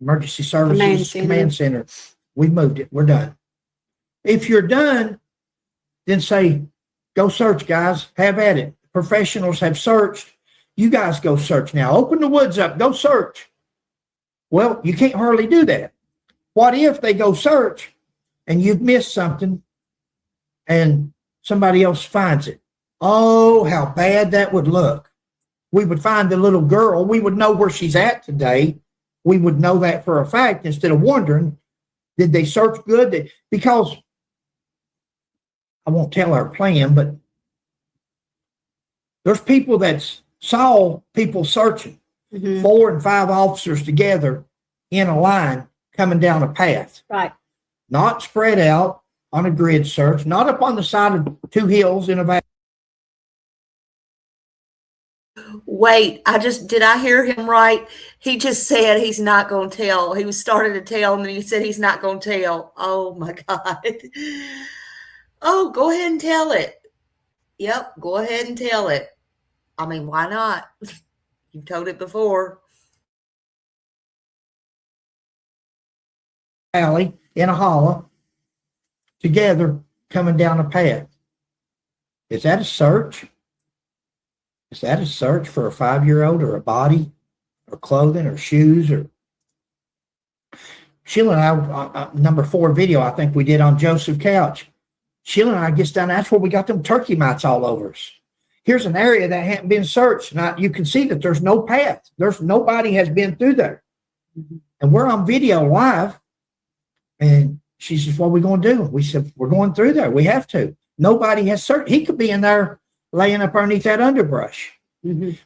emergency services command center. We've moved it. We're done. If you're done, then say, go search, guys. Have at it. Professionals have searched. You guys go search now. Open the woods up. Go search. Well, you can't hardly do that. What if they go search and you've missed something and somebody else finds it? Oh, how bad that would look. We would find the little girl. We would know where she's at today. We would know that for a fact instead of wondering, did they search good? Because I won't tell our plan, but there's people that saw people searching, 4 and 5 officers together in a line coming down a path. Right. Not spread out on a grid search, not up on the side of 2 hills in a valley. Wait, did I hear him right? He just said he's not going to tell. He was starting to tell, and then he said he's not going to tell. Oh my God. Oh, go ahead and tell it. Yep, go ahead and tell it. I mean, why not? You've told it before. Alley in a hollow together coming down a path. Is that a search? Is that a search for a 5-year-old or a body or clothing or shoes? Or Sheila and I, number 4 video I think we did on Joseph Couch. Sheila and I gets down, that's where we got them turkey mites all over us. Here's an area that hadn't been searched. Now you can see that there's no path. Nobody has been through there. And we're on video live. And she says, what are we going to do? We said, we're going through there. We have to. Nobody has searched. He could be in there laying up underneath that underbrush.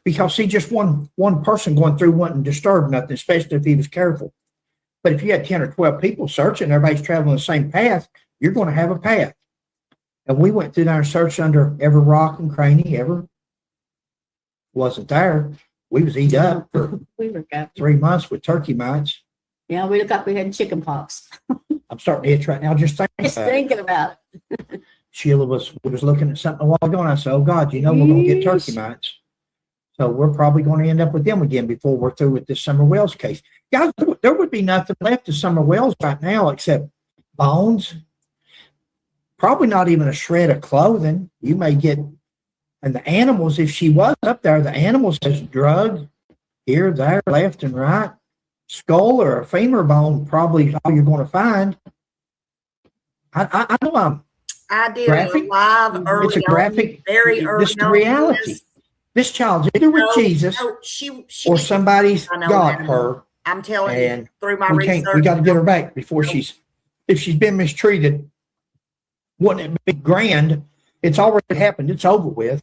Because see, just one person going through wouldn't disturb nothing, especially if he was careful. But if you had 10 or 12 people searching, everybody's traveling the same path, you're going to have a path. And we went through there and searched under every rock and cranny, wasn't there. We was eat up for 3 months with turkey mites. Yeah, we look up, we had chicken pox. I'm starting to itch right now just thinking about it. Sheila was looking at something a while ago, and I said, oh, God, we're going to get turkey mites. So we're probably going to end up with them again before we're through with this Summer Wells case. Guys, there would be nothing left of Summer Wells right now except bones. Probably not even a shred of clothing. You may get, and the animals, if she was up there, the animals has drugged here, there, left, and right. Skull or a femur bone, probably all you're going to find. I know I did graphic. live early. It's a graphic. Very early. This is the reality. This child's either with Jesus she or somebody's got that. her. I'm telling And you, through my we research. got to get her back before if she's been mistreated. Wouldn't it be grand? It's already happened. It's over with.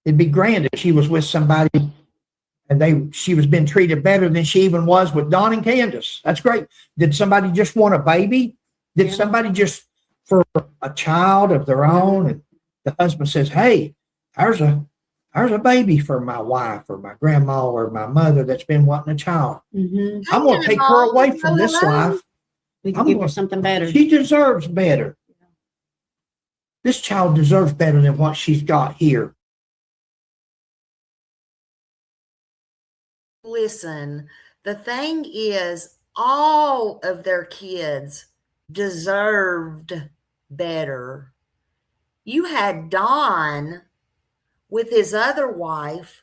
It'd be grand if she was with somebody and she was being treated better than she even was with Don and Candace. That's great. Did somebody just want a baby? Did somebody just for a child of their own? And the husband says, hey, there's a baby for my wife or my grandma or my mother that's been wanting a child. I'm going to take her away from this life. We can give her something better. She deserves better. This child deserves better than what she's got here. Listen, the thing is, all of their kids deserved better. You had Don with his other wife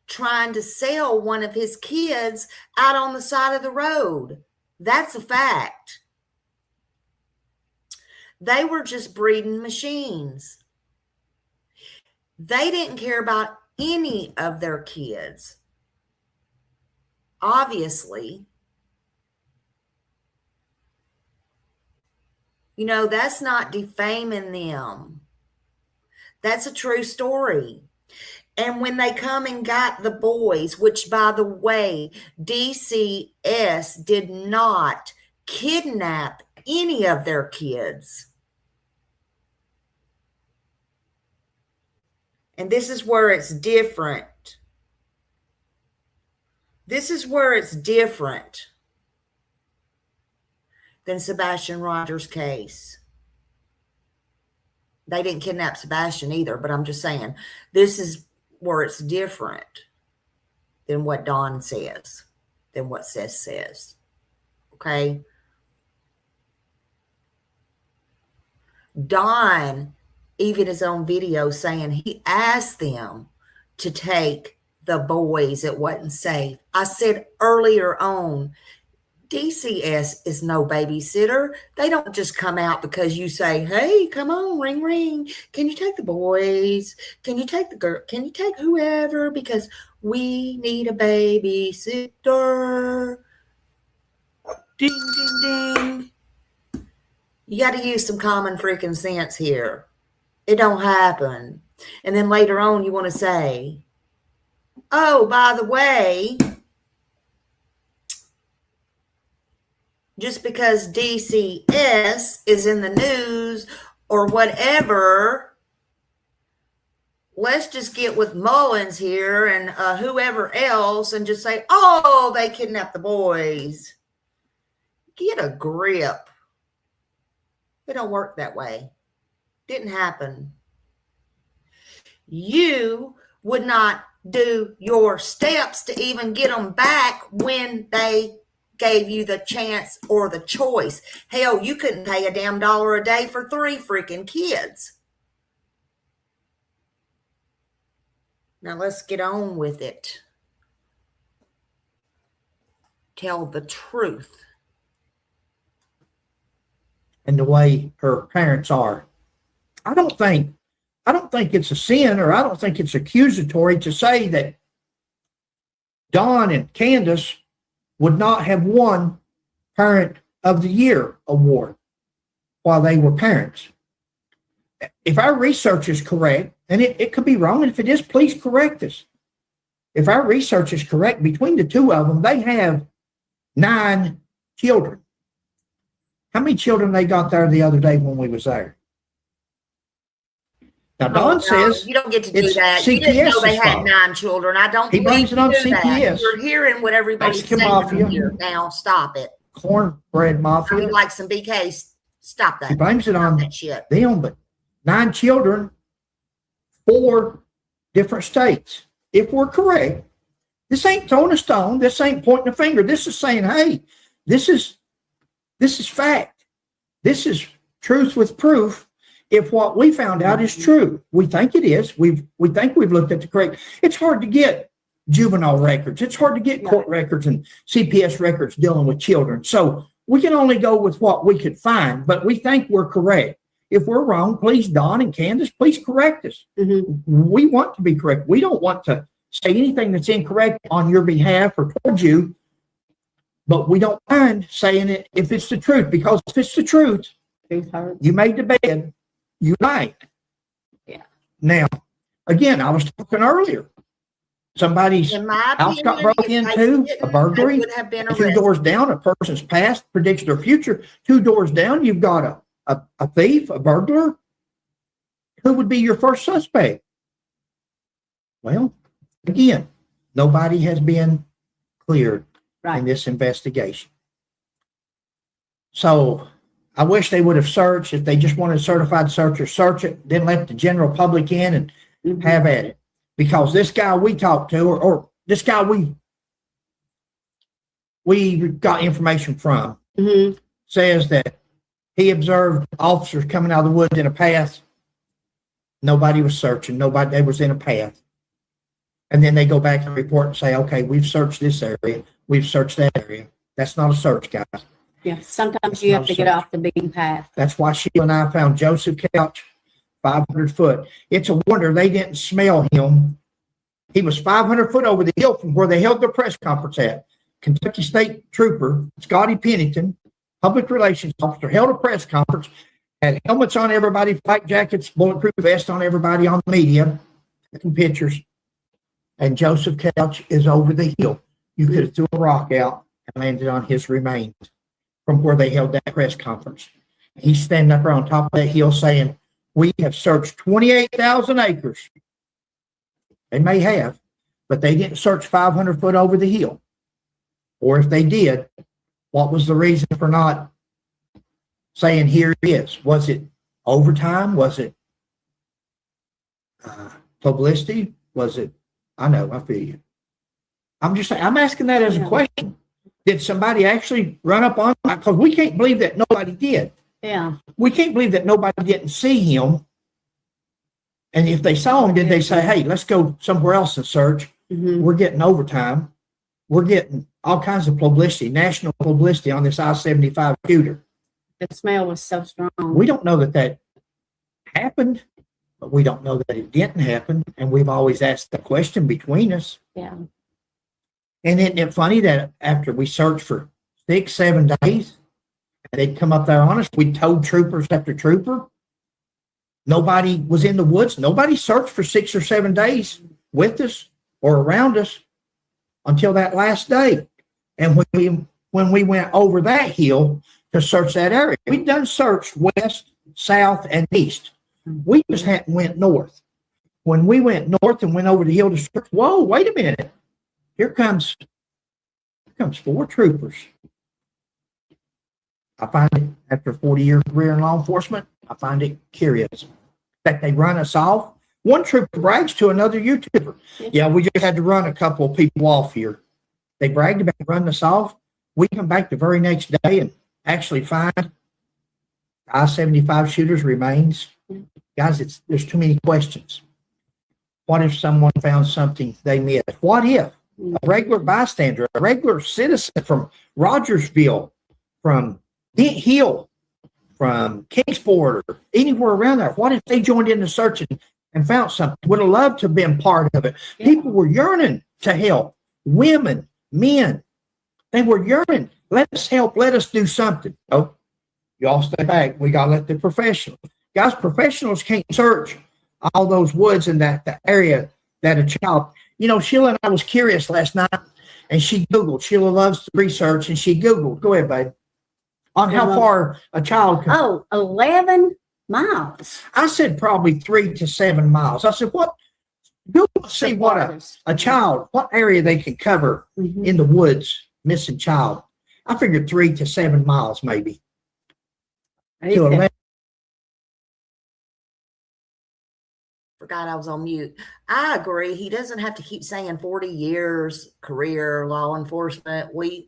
trying to sell one of his kids out on the side of the road. That's a fact. They were just breeding machines. They didn't care about any of their kids. Obviously, you know, that's not defaming them. That's a true story. And when they come and got the boys, which, by the way, DCS did not kidnap any of their kids. And this is where it's different. This is where it's different than Sebastian Rogers' case. They didn't kidnap Sebastian either, but I'm just saying, this is where it's different than what Don says, than what Seth says. Okay? Don, even his own video saying he asked them to take the boys. It wasn't safe. I said earlier on, DCS is no babysitter. They don't just come out because you say, hey, come on, ring, ring. Can you take the boys? Can you take the girl? Can you take whoever? Because we need a babysitter. Ding, ding, ding. You got to use some common freaking sense here. It don't happen. And then later on, you want to say, oh, by the way, just because DCS is in the news or whatever, let's just get with Mullins here and whoever else and just say, oh, they kidnapped the boys. Get a grip. It don't work that way. Didn't happen. You would not do your steps to even get them back when they gave you the chance or the choice. Hell, you couldn't pay a damn $1 a day for 3 freaking kids. Now let's get on with it. Tell the truth. And the way her parents are. I don't think it's a sin, or I don't think it's accusatory to say that Don and Candace would not have won Parent of the Year award while they were parents. If our research is correct, and it could be wrong, and if it is, please correct us. If our research is correct, between the two of them, they have 9 children. How many children they got there the other day when we was there? Now, Don says you don't get to do that. CPS's You didn't know they had fault. 9 children. I don't. He blames it on CPS. You're hearing what everybody's Mexican saying Mafia. here. Now, stop it. Cornbread I Mafia. mean, like some BKs. Stop that. He blames it Stop on that shit. them, but 9 children, 4 different states. If we're correct, this ain't throwing a stone. This ain't pointing a finger. This is saying, hey, this is fact. This is truth with proof. If what we found out is true, we think it is. We think we've looked at the correct. It's hard to get juvenile records. It's hard to get court records and CPS records dealing with children. So we can only go with what we could find, but we think we're correct. If we're wrong, please, Don and Candace, please correct us. Mm-hmm. We want to be correct. We don't want to say anything that's incorrect on your behalf or towards you, but we don't mind saying it if it's the truth, because if it's the truth, you made the bed, you lied. Yeah. Now, again, I was talking earlier. Somebody's house got broke into, a burglary, 2 doors down, a person's past predicts their future. 2 doors down, you've got a thief, a burglar. Who would be your first suspect? Well, again, nobody has been cleared in this investigation. So I wish they would have searched. If they just wanted a certified searcher, search it, then let the general public in and have at it. Because this guy we talked to, or this guy we got information from, says that he observed officers coming out of the woods in a path. Nobody was searching. They was in a path. And then they go back and report and say, okay, we've searched this area. We've searched that area. That's not a search, guys. Yeah, sometimes you have to get off the beaten path. That's why Sheila and I found Joseph Couch, 500 foot. It's a wonder they didn't smell him. He was 500 foot over the hill from where they held their press conference at. Kentucky State Trooper Scotty Pennington, public relations officer, held a press conference, had helmets on everybody, flak jackets, bulletproof vest on everybody on the media, taking pictures. And Joseph Couch is over the hill. You could have threw a rock out and landed on his remains from where they held that press conference. He's standing up there on top of that hill saying, we have searched 28,000 acres. They may have, but they didn't search 500 foot over the hill. Or if they did, what was the reason for not saying, here it is? Was it overtime? Was it publicity? Was it, I know, I feel you. I'm just saying, I'm asking that as a question. Did somebody actually run up on, because we can't believe that nobody did. Yeah. We can't believe that nobody didn't see him. And if they saw him, did they say, hey, let's go somewhere else and search? We're getting overtime. We're getting all kinds of publicity, national publicity on this I-75 shooter. The smell was so strong. We don't know that happened, but we don't know that it didn't happen. And we've always asked the question between us. Yeah. And isn't it funny that after we searched for 6-7 days, they'd come up there on us, we told troopers after trooper, nobody was in the woods. Nobody searched for 6 or 7 days with us or around us until that last day. And when we went over that hill to search that area, we'd done searched west, south, and east. We just hadn't went north. When we went north and went over the hill to search, whoa, wait a minute. Here comes 4 troopers. I find it, after a 40-year career in law enforcement, I find it curious that they run us off. One trooper brags to another YouTuber. Yeah, we just had to run a couple of people off here. They bragged about running us off. We come back the very next day and actually find I-75 shooter's remains. Guys, there's too many questions. What if someone found something they missed? What if a regular bystander, a regular citizen from Rogersville, from Dent Hill, from Kingsport, or anywhere around there, what if they joined in the search and found something? Would have loved to have been part of it. Yeah. People were yearning to help. Women, men, they were yearning. Let us help. Let us do something. Oh, y'all stay back. We got to let the professionals. Guys, professionals can't search all those woods in the area that a child. You know, Sheila and I was curious last night, and she Googled. Sheila loves to research, and she Googled. Go ahead, babe. On how far a child can. 11 miles. I said probably 3 to 7 miles. I said, what? Google see what a child, what area they can cover in the woods, missing child. I figured 3 to 7 miles maybe. To 11. Forgot I was on mute. I agree. He doesn't have to keep saying 40 years career law enforcement. We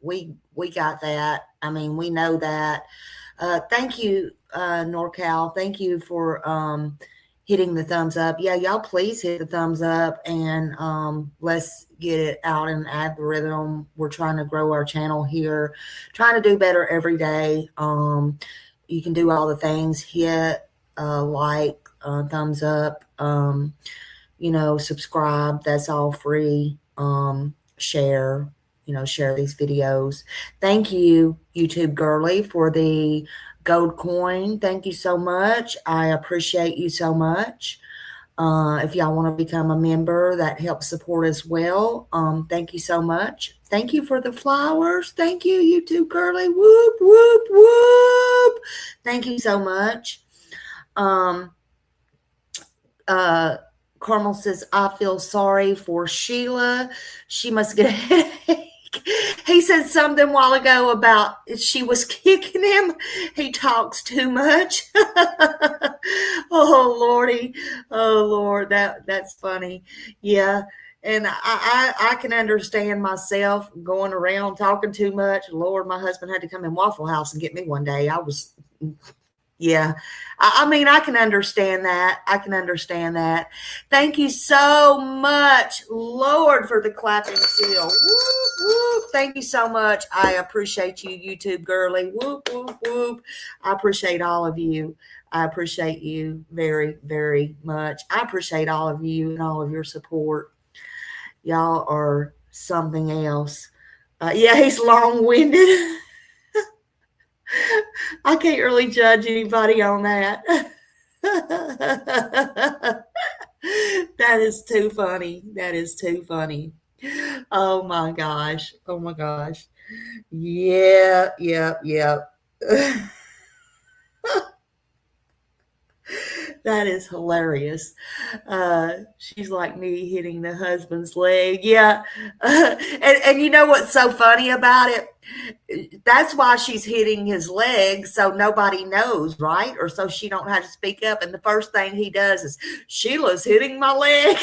got that. I mean, we know that. Thank you, NorCal. Thank you for hitting the thumbs up. Yeah, y'all please hit the thumbs up and let's get it out in the algorithm. We're trying to grow our channel here, trying to do better every day. You can do all the things, hit like, thumbs up, subscribe. That's all free. Share, share these videos. Thank you, YouTube Girly, for the gold coin. Thank you so much. I appreciate you so much. If y'all want to become a member, that helps support as well. Thank you so much. Thank you for the flowers. Thank you, YouTube Girly. Whoop, whoop, whoop. Thank you so much. Carmel says, I feel sorry for Sheila. She must get a headache. He said something a while ago about she was kicking him. He talks too much. Oh Lordy, oh Lord, that's funny. Yeah, and I can understand myself going around talking too much. Lord, my husband had to come in Waffle House and get me one day. Yeah, I mean, I can understand that. I can understand that. Thank you so much, Lord, for the clapping seal. Whoop, whoop. Thank you so much. I appreciate you, YouTube girly. Whoop, whoop, whoop. I appreciate all of you. I appreciate you very, very much. I appreciate all of you and all of your support. Y'all are something else. Yeah, he's long-winded. I can't really judge anybody on that. That is too funny. That is too funny. Oh my gosh. Oh my gosh. Yeah. That is hilarious. She's like me hitting the husband's leg. Yeah. And you know what's so funny about it? That's why she's hitting his leg, so nobody knows, right? Or so she don't have to speak up. And the first thing he does is, Sheila's hitting my leg.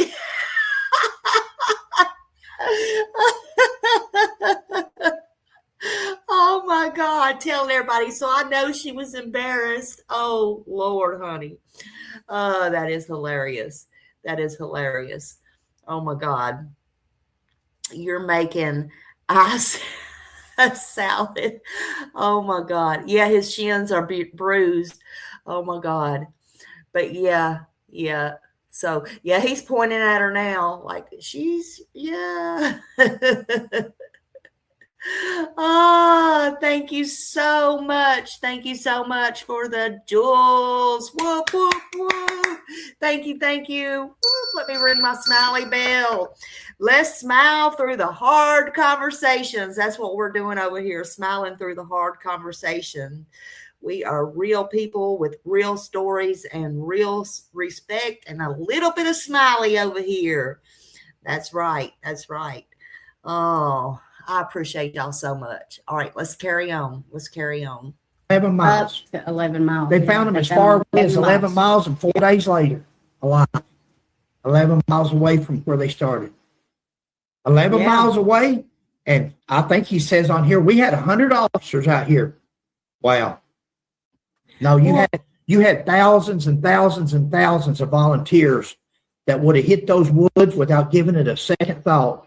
Oh my God, telling everybody. So I know she was embarrassed. Oh Lord, honey. Oh, that is hilarious. That is hilarious. Oh my God. You're making ice salad. Oh my God. Yeah, his shins are bruised. Oh my God. But yeah. So yeah, he's pointing at her now like yeah. Oh, thank you so much. Thank you so much for the jewels. Whoop, whoop, whoop. Thank you. Whoop, let me ring my smiley bell. Let's smile through the hard conversations. That's what we're doing over here, smiling through the hard conversation. We are real people with real stories and real respect and a little bit of smiley over here. That's right. Oh, I appreciate y'all so much. All right, let's carry on. 11 miles. Up to 11 miles. They found him as far away as 11 miles and 4 days later, alive. 11 miles away from where they started. 11 miles away, and I think he says on here, we had 100 officers out here. Wow. No, you had thousands and thousands and thousands of volunteers that would have hit those woods without giving it a second thought.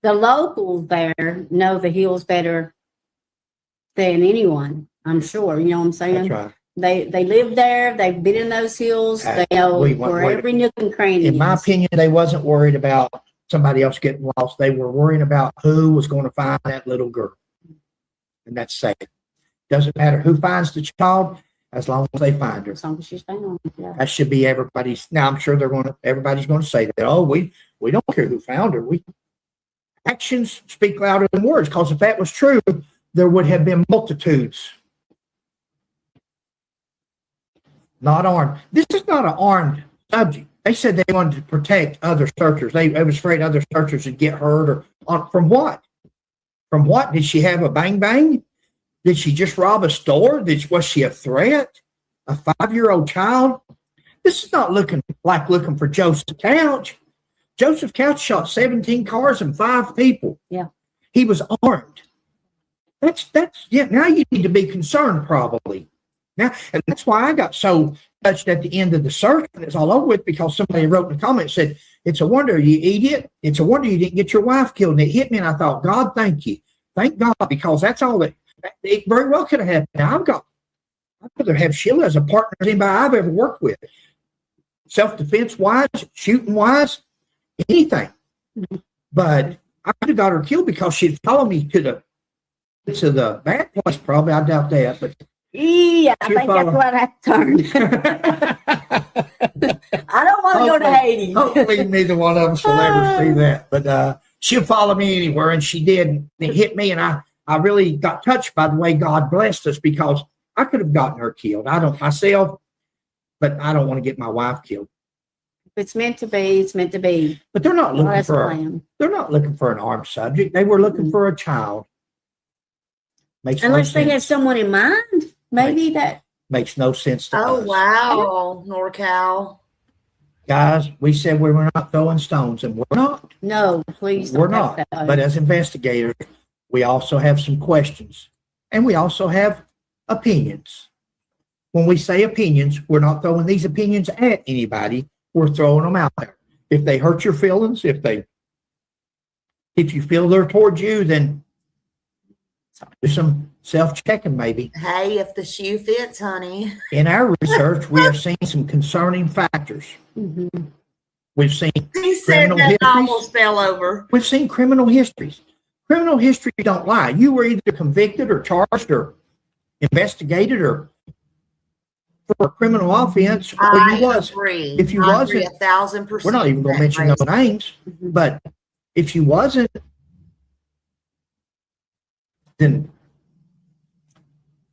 The locals there know the hills better than anyone, I'm sure. You know what I'm saying? That's right. They live there. They've been in those hills. They know where every nook and cranny In my opinion, they wasn't worried about somebody else getting lost. They were worrying about who was going to find that little girl. And that's sad. Doesn't matter who finds the child, as long as they find her. As long as she's found. Yeah. That should be everybody's. Now, I'm sure everybody's going to say that. Oh, we don't care who found her. Actions speak louder than words, because if that was true, there would have been multitudes not armed. This is not an armed subject. They said they wanted to protect other searchers. They was afraid other searchers would get hurt from what? From what? Did she have a bang? Did she just rob a store? Was she a threat? A 5-year-old child? This is not looking for Joseph Couch. Joseph Couch shot 17 cars and 5 people. Yeah. He was armed. That's now you need to be concerned probably. Now, and that's why I got so touched at the end of the search when it's all over with, because somebody wrote in the comment and said, "It's a wonder, you idiot. It's a wonder you didn't get your wife killed." And it hit me, and I thought, God, thank you. Thank God, because that's all that it very well could have happened. Now I'd rather have Sheila as a partner as anybody I've ever worked with. Self-defense wise, shooting wise, anything. But I could have got her killed because she'd follow me to the bad place, probably. I doubt that, but yeah, I think that's what I turned. I don't want to go to Haiti. Hopefully neither one of us will ever see that. But she'll follow me anywhere, and she did. And it hit me, and I really got touched by the way God blessed us, because I could have gotten her killed. I don't myself, but I don't want to get my wife killed. it's meant to be, it's meant to be. But they're not Well, looking that's the for plan. they're not looking for an armed subject. They were looking for a child. Makes Unless no they have sense. someone in mind, maybe that. Makes no sense to Oh, us. wow, NorCal. Guys, we said we were not throwing stones, and we're not. No, please We're don't have not. that. But as investigators, we also have some questions, and we also have opinions. When we say opinions, we're not throwing these opinions at anybody. We're throwing them out there. If they hurt your feelings, if you feel they're towards you, then do some self-checking maybe. Hey, if the shoe fits, honey. In our research, we have seen some concerning factors. Mhm. We've seen He said criminal that histories. almost fell over. We've seen criminal histories. Criminal history don't lie. You were either convicted or charged or investigated or for a criminal offense, or I you wasn't. agree. If you I agree wasn't, 1,000%. we're not even going to mention That those names. But if you wasn't, then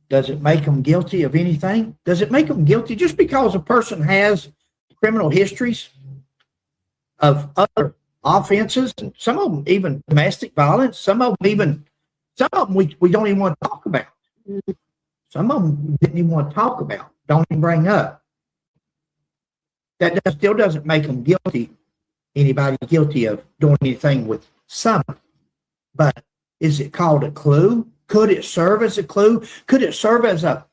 does it make them guilty of anything? Does it make them guilty just because a person has criminal histories of other offenses, and some of them even domestic violence, some of them we don't even want to talk about. Some of them didn't even want to talk about, don't even bring up. That still doesn't make them guilty, anybody guilty of doing anything with some. But is it called a clue? Could it serve as a clue? Could it serve as a...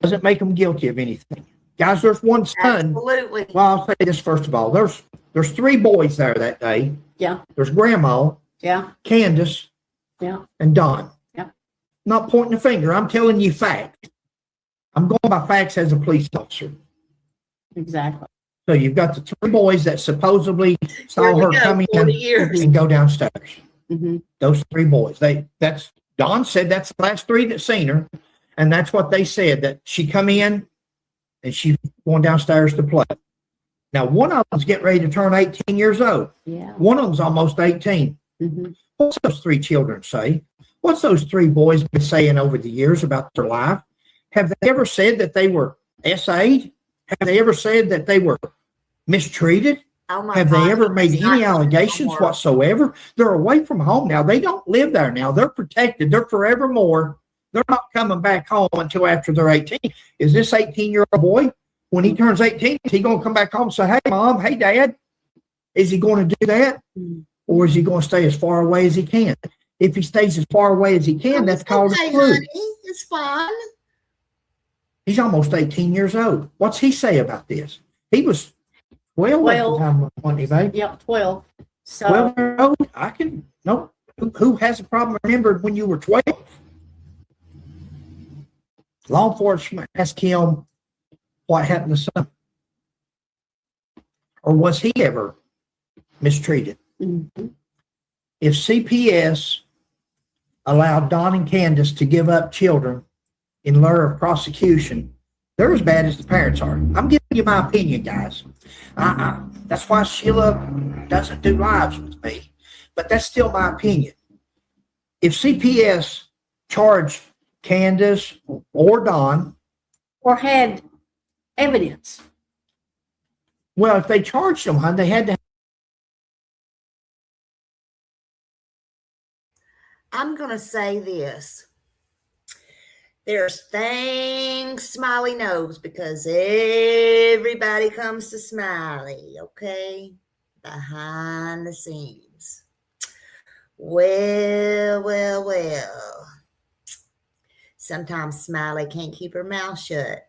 Doesn't make them guilty of anything. Guys, there's one son. Absolutely. Well, I'll say this first of all. There's 3 boys there that day. Yeah, There's Grandma, yeah, Candace, yeah. and Don. Yeah. Not pointing a finger. I'm telling you facts. I'm going by facts as a police officer. Exactly. So you've got the 3 boys that supposedly Here saw we her go, come 40 in years. and go downstairs. Mm-hmm. Those 3 boys. That's Don said that's the last 3 that seen her, and that's what they said, that she come in and she going downstairs to play. Now one of them's getting ready to turn 18 years old. Yeah. One of them's almost 18. Mm-hmm. What's those 3 children say? What's those 3 boys been saying over the years about their life? Have they ever said that they were SA'd? Have they ever said that they were mistreated? Oh my Have God, they ever it's made not any allegations anymore. whatsoever? They're away from home now. They don't live there now. They're protected. They're forevermore. They're not coming back home until after they're 18. Is this 18-year-old boy, when he turns 18, is he going to come back home and say, hey, Mom, hey, Dad? Is he going to do that? Or is he going to stay as far away as he can? If he stays as far away as he can, that's called a clue. Honey. It's fine. He's almost 18 years old. What's he say about this? He was 12 at the time, wasn't he, babe? Yep, 12. So 12 years old? No. Who has a problem remembering when you were 12? Law enforcement asked him what happened to son. Or was he ever mistreated? Mhm. If CPS allowed Don and Candace to give up children in lieu of prosecution, they're as bad as the parents are. I'm giving you my opinion, guys. That's why Sheila doesn't do lives with me. But that's still my opinion. If CPS charged Candace or Don, or had evidence. well, if they charged them, hon, they had to. I'm going to say this. There's things Smiley knows because everybody comes to Smiley, okay? Behind the scenes. Well. Sometimes Smiley can't keep her mouth shut.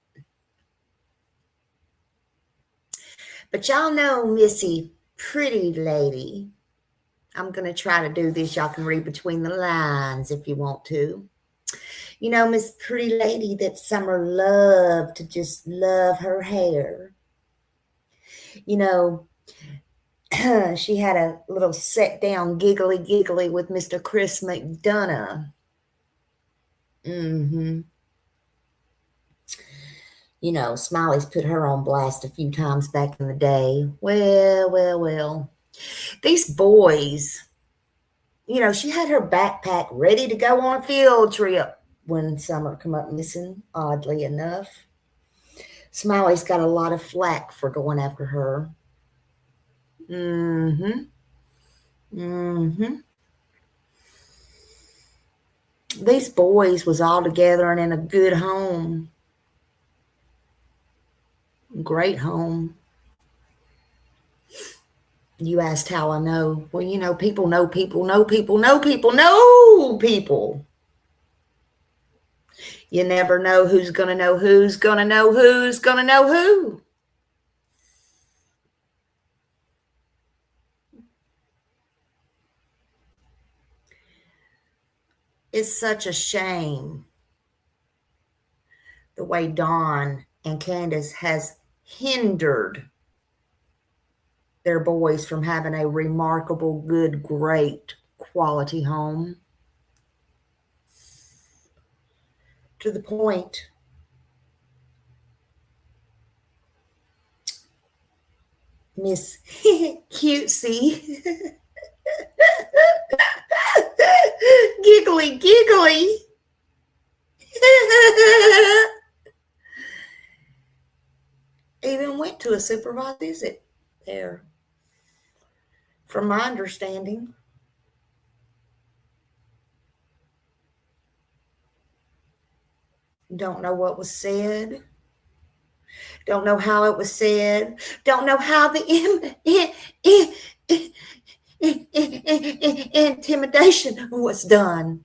But y'all know Missy, pretty lady. I'm going to try to do this. Y'all can read between the lines if you want to. You know, Miss Pretty Lady that Summer loved to just love her hair. You know, she had a little sit down giggly with Mr. Chris McDonough. You know, Smiley's put her on blast a few times back in the day. Well. These boys, you know, she had her backpack ready to go on a field trip when Summer come up missing, oddly enough. Smiley's got a lot of flack for going after her. Mm-hmm. Mm-hmm. These boys was all together and in a good home. Great home. You asked how I know. Well, you know, people know people, know people, know people, know people. You never know who's going to know who's going to know who's going to know who. It's such a shame the way Dawn and Candace has hindered their boys from having a remarkable, good, great quality home. To the point Miss Cutesy giggly even went to a supervised visit there, from my understanding. Don't know what was said. Don't know how it was said. Don't know how the intimidation was done.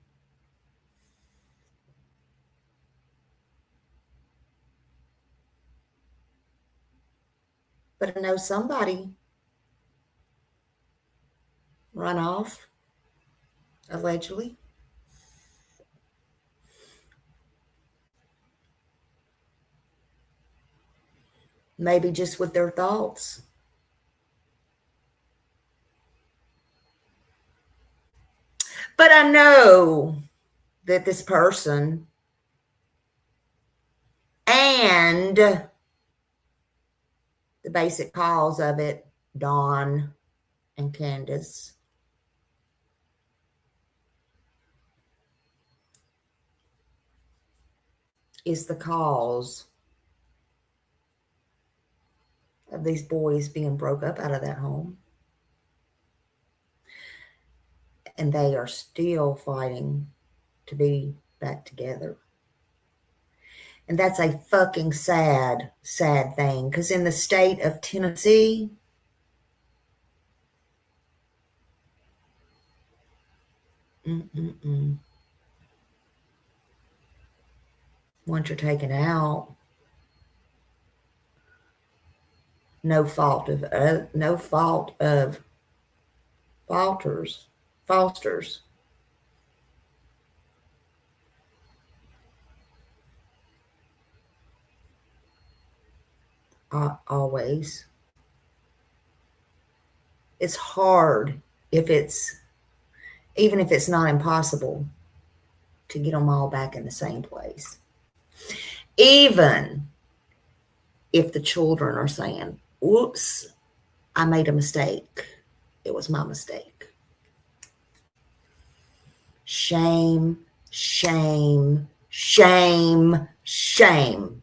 But I know somebody run off, allegedly. Maybe just with their thoughts. But I know that this person and the basic cause of it, Dawn and Candace, is the cause of these boys being broke up out of that home. And they are still fighting to be back together. And that's a fucking sad, sad thing. Because in the state of Tennessee, once you're taken out, no fault of fosters. Always. It's hard even if it's not impossible, to get them all back in the same place. Even if the children are saying, whoops, I made a mistake. It was my mistake. Shame, shame, shame, shame.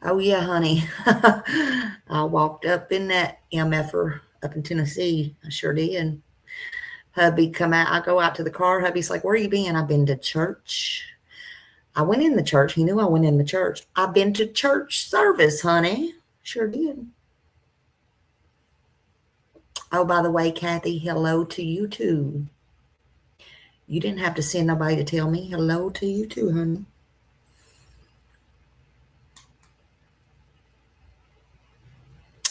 Oh yeah, honey. I walked up in that MFer up in Tennessee. I sure did. Hubby come out. I go out to the car. Hubby's like, where you been? I've been to church. I went in the church. He knew I went in the church. I've been to church service, honey. Sure did. Oh, by the way, Kathy, hello to you too. You didn't have to send nobody to tell me. Hello to you too, honey.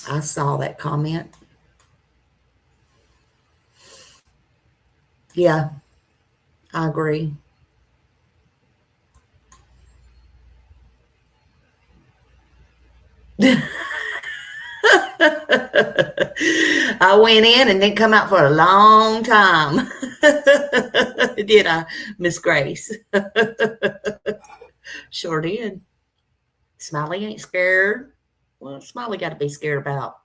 I saw that comment. Yeah, I agree. I went in and didn't come out for a long time. Did I, Miss Grace? Sure did. Smiley ain't scared. Well, Smiley got to be scared about.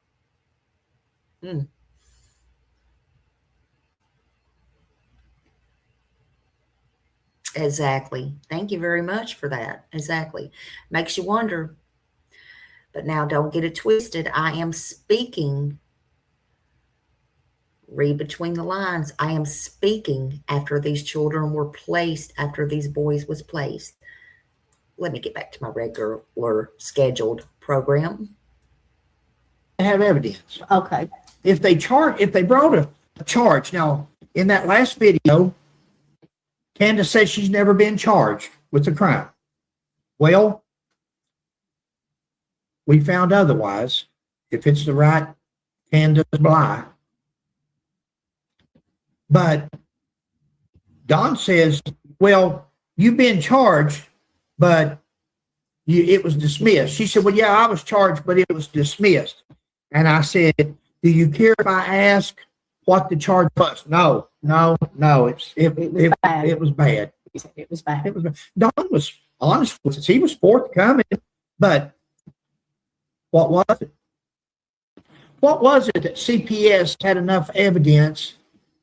Exactly. Thank you very much for that. Exactly. Makes you wonder. But now don't get it twisted. I am speaking, read between the lines. I am speaking after these children were placed, after these boys was placed. Let me get back to my regular scheduled program. Have evidence. Okay. If they brought a charge. Now, in that last video, Candace says she's never been charged with the crime. Well, we found otherwise. If it's the right Candace Bly. But Don says, well, you've been charged, but it was dismissed. She said, well, yeah, I was charged, but it was dismissed. And I said, do you care if I ask what the charge was? No. It was bad. It was bad. Don was honest with us. He was forthcoming, but what was it? What was it that CPS had enough evidence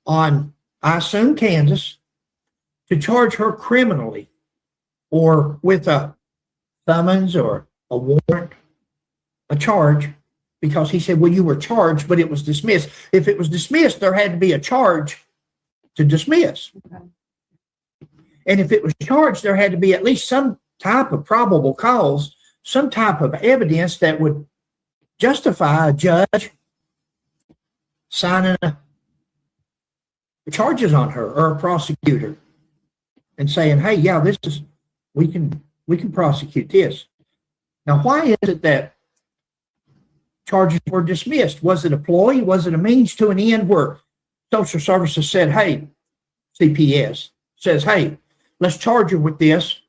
on, I assume, Candace, to charge her criminally or with a summons or a warrant, a charge? Because he said, well, you were charged, but it was dismissed. If it was dismissed, there had to be a charge to dismiss. Okay. And if it was charged, there had to be at least some type of probable cause, some type of evidence that would justify a judge signing charges on her or a prosecutor and saying, hey, yeah, we can prosecute this. Now, why is it that charges were dismissed? Was it a ploy? Was it a means to an end where social services said, hey, CPS says, hey, let's charge you with this.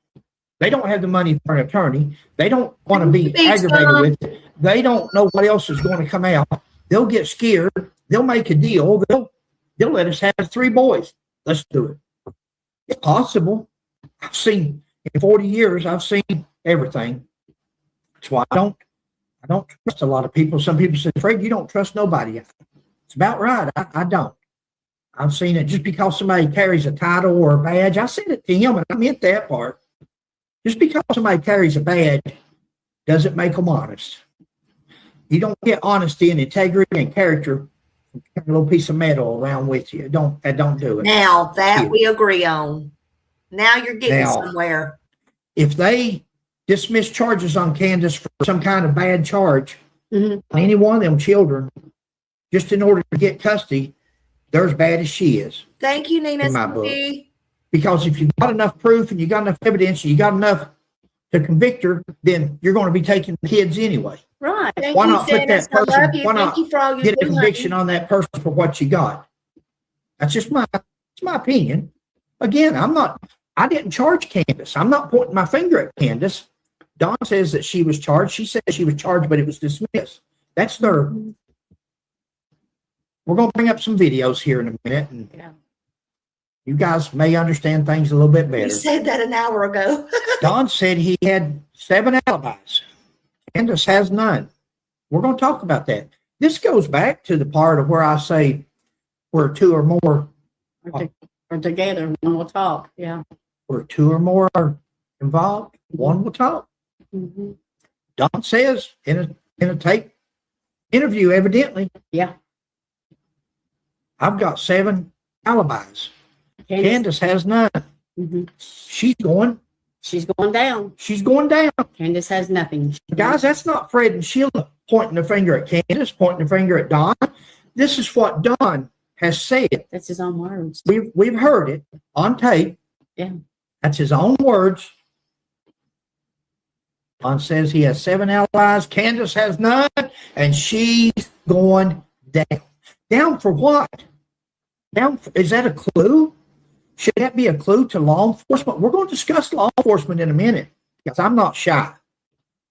They don't have the money for an attorney. They don't want to be aggravated with it. They don't know what else is going to come out. They'll get scared. They'll make a deal. They'll let us have 3 boys. Let's do it. It's possible. I've seen, in 40 years, I've seen everything. That's why I don't trust a lot of people. Some people say, Fred, you don't trust nobody. It's about right. I don't. I've seen it just because somebody carries a title or a badge. I said it to him, and I meant that part. Just because somebody carries a badge doesn't make them honest. You don't get honesty and integrity and character from a little piece of metal around with you. Don't do it. Now that we agree on. Now you're getting somewhere. If they dismiss charges on Candace for some kind of bad charge, any one of them children, just in order to get custody, they're as bad as she is. Thank you, Nina. In my book. Because if you got enough proof and you got enough evidence and you got enough to convict her, then you're going to be taking the kids anyway. Right. Why not put that person? Why not get a conviction on that person for what you got? That's just my opinion. Again, I didn't charge Candace. I'm not pointing my finger at Candace. Dawn says that she was charged. She said she was charged, but it was dismissed. That's their. We're going to bring up some videos here in a minute, and you guys may understand things a little bit better. You said that an hour ago. Don said he had 7 alibis. Candace has none. We're going to talk about that. This goes back to the part of where I say where 2 or more or together, one will talk. Yeah. Where 2 or more are involved, one will talk. Mm-hmm. Don says in a tape interview, evidently. Yeah. I've got 7 alibis. Candace has none. Mm-hmm. She's going down. She's going down. Candace has nothing. Guys, that's not Fred and Sheila pointing the finger at Candace, pointing the finger at Don. This is what Don has said. That's his own words. We've heard it on tape. Yeah. That's his own words. Don says he has 7 alibis. Candace has none, and she's going down. Down for what? Is that a clue? Should that be a clue to law enforcement? We're going to discuss law enforcement in a minute because I'm not shy.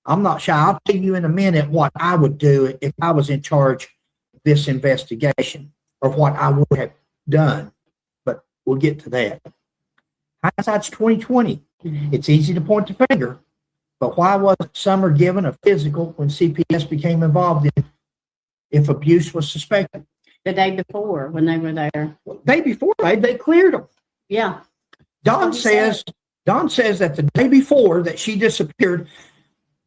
I'll tell you in a minute what I would do if I was in charge of this investigation or what I would have done. But we'll get to that. Hindsight's 2020. It's easy to point the finger, but why wasn't Summer given a physical when CPS became involved in if abuse was suspected? The day before when they were there. The day before, they cleared them. Yeah. Don says that the day before that she disappeared,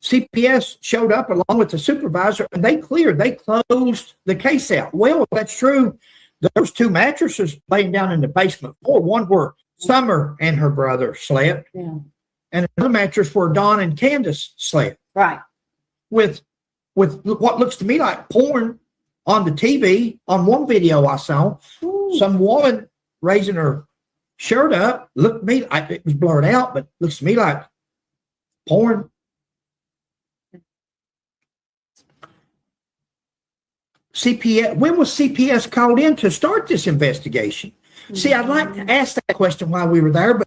CPS showed up along with the supervisor and they closed the case out. Well, if that's true, there was 2 mattresses laying down in the basement floor. One where Summer and her brother slept, and another mattress where Dawn and Candace slept. Right. With what looks to me like porn on the TV. On one video I saw, some woman raising her shirt up. Looked to me like it was blurred out, but looks to me like porn. CPS, when was CPS called in to start this investigation? See, I'd like to ask that question while we were there,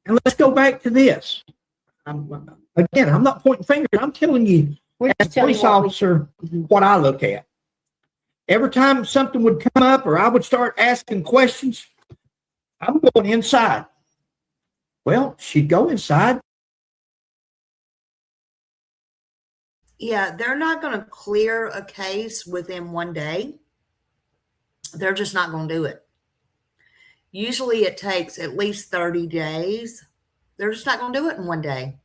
and let's go back to this. Again, I'm not pointing fingers. I'm telling you, as a police officer, what I look at. Every time something would come up or I would start asking questions, I'm going inside. Well, she'd go inside. Yeah, they're not going to clear a case within one day. They're just not going to do it. Usually it takes at least 30 days. They're just not going to do it in one day.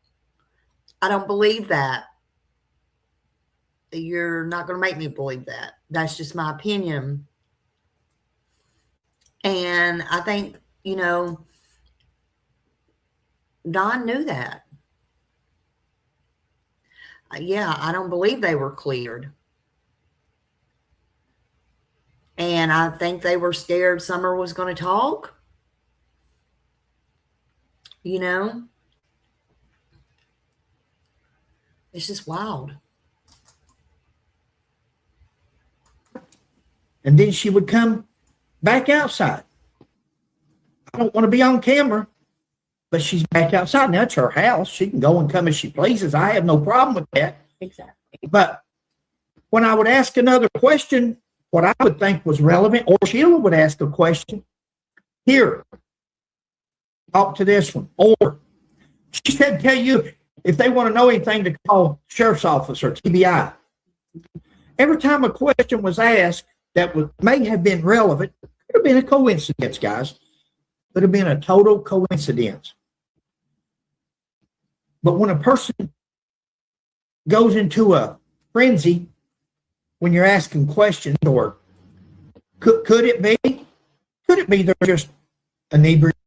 I don't believe that. You're not going to make me believe that. That's just my opinion. And I think, Don knew that. Yeah, I don't believe they were cleared. And I think they were scared Summer was going to talk. It's just wild. And then she would come back outside. I don't want to be on camera, but she's back outside. Now it's her house. She can go and come as she pleases. I have no problem with that. Exactly. But when I would ask another question, what I would think was relevant, or Sheila would ask a question, here, talk to this one. Or she said, tell you if they want to know anything to call sheriff's office or TBI. Every time a question was asked that may have been relevant, it could have been a coincidence, guys. Could have been a total coincidence. But when a person goes into a frenzy when you're asking questions, or could it be they're just inebriated?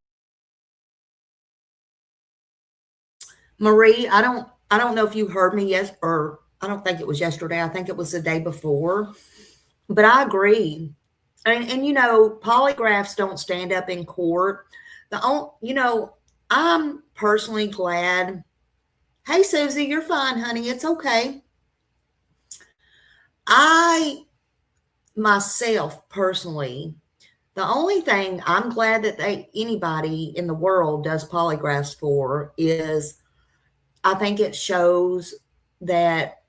Marie, I don't know if you heard me or I don't think it was yesterday. I think it was the day before. But I agree. And polygraphs don't stand up in court. I'm personally glad. Hey, Susie, you're fine, honey. It's okay. I, myself, personally, the only thing I'm glad that anybody in the world does polygraphs for is I think it shows that,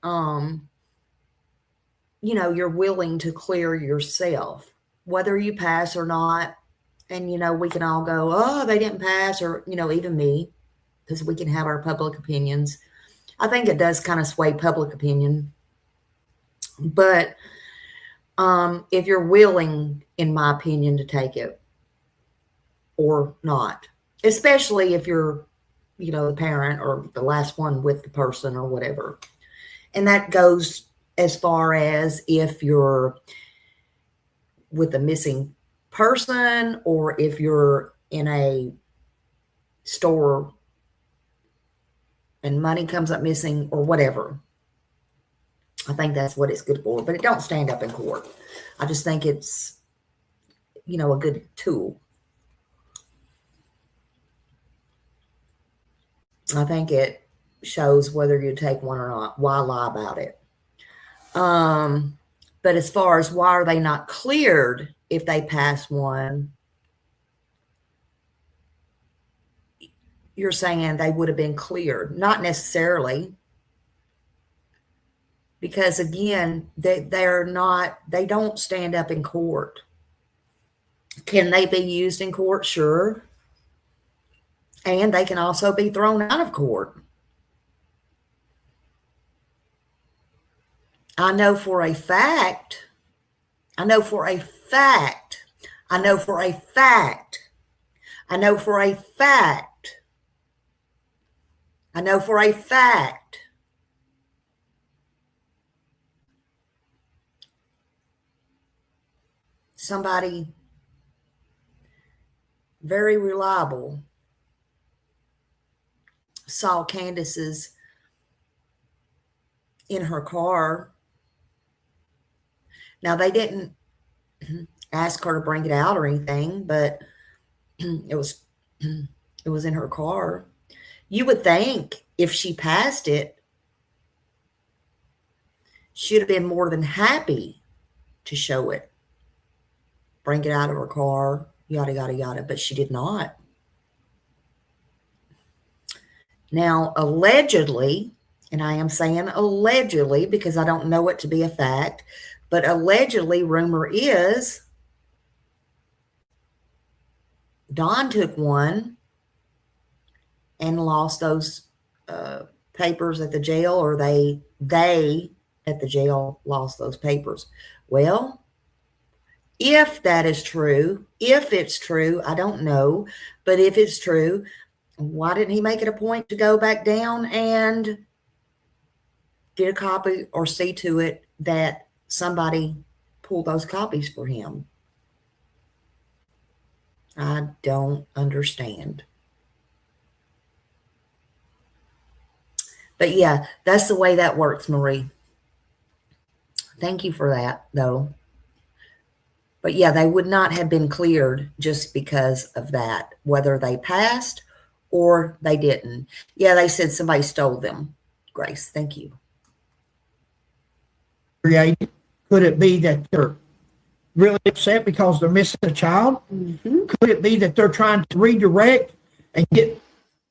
you're willing to clear yourself, whether you pass or not. And, we can all go, oh, they didn't pass, or, even me, because we can have our public opinions. I think it does kind of sway public opinion. But if you're willing, in my opinion, to take it or not, especially if you're, the parent or the last one with the person or whatever. And that goes as far as if you're with a missing person or if you're in a store and money comes up missing or whatever. I think that's what it's good for, but it don't stand up in court. I just think it's, a good tool. I think it shows whether you take one or not. Why lie about it? But as far as why are they not cleared if they pass one, you're saying they would have been cleared. Not necessarily. Because again, they don't stand up in court. Can they be used in court? Sure. And they can also be thrown out of court. I know for a fact I know for a fact, somebody very reliable saw Candace's in her car. Now, they didn't ask her to bring it out or anything, but it was in her car. You would think if she passed it, she'd have been more than happy to show it, bring it out of her car, yada, yada, yada, but she did not. Now, allegedly, and I am saying allegedly because I don't know it to be a fact, but allegedly, rumor is Don took one and lost those papers at the jail, or they at the jail lost those papers. Well, if that is true, if it's true, I don't know, but if it's true, why didn't he make it a point to go back down and get a copy or see to it that somebody pulled those copies for him? I don't understand. But yeah, that's the way that works, Marie. Thank you for that, though. But yeah, they would not have been cleared just because of that, whether they passed or they didn't. Yeah, they said somebody stole them. Grace, thank you. Could it be that they're really upset because they're missing a child? Mm-hmm. Could it be that they're trying to redirect and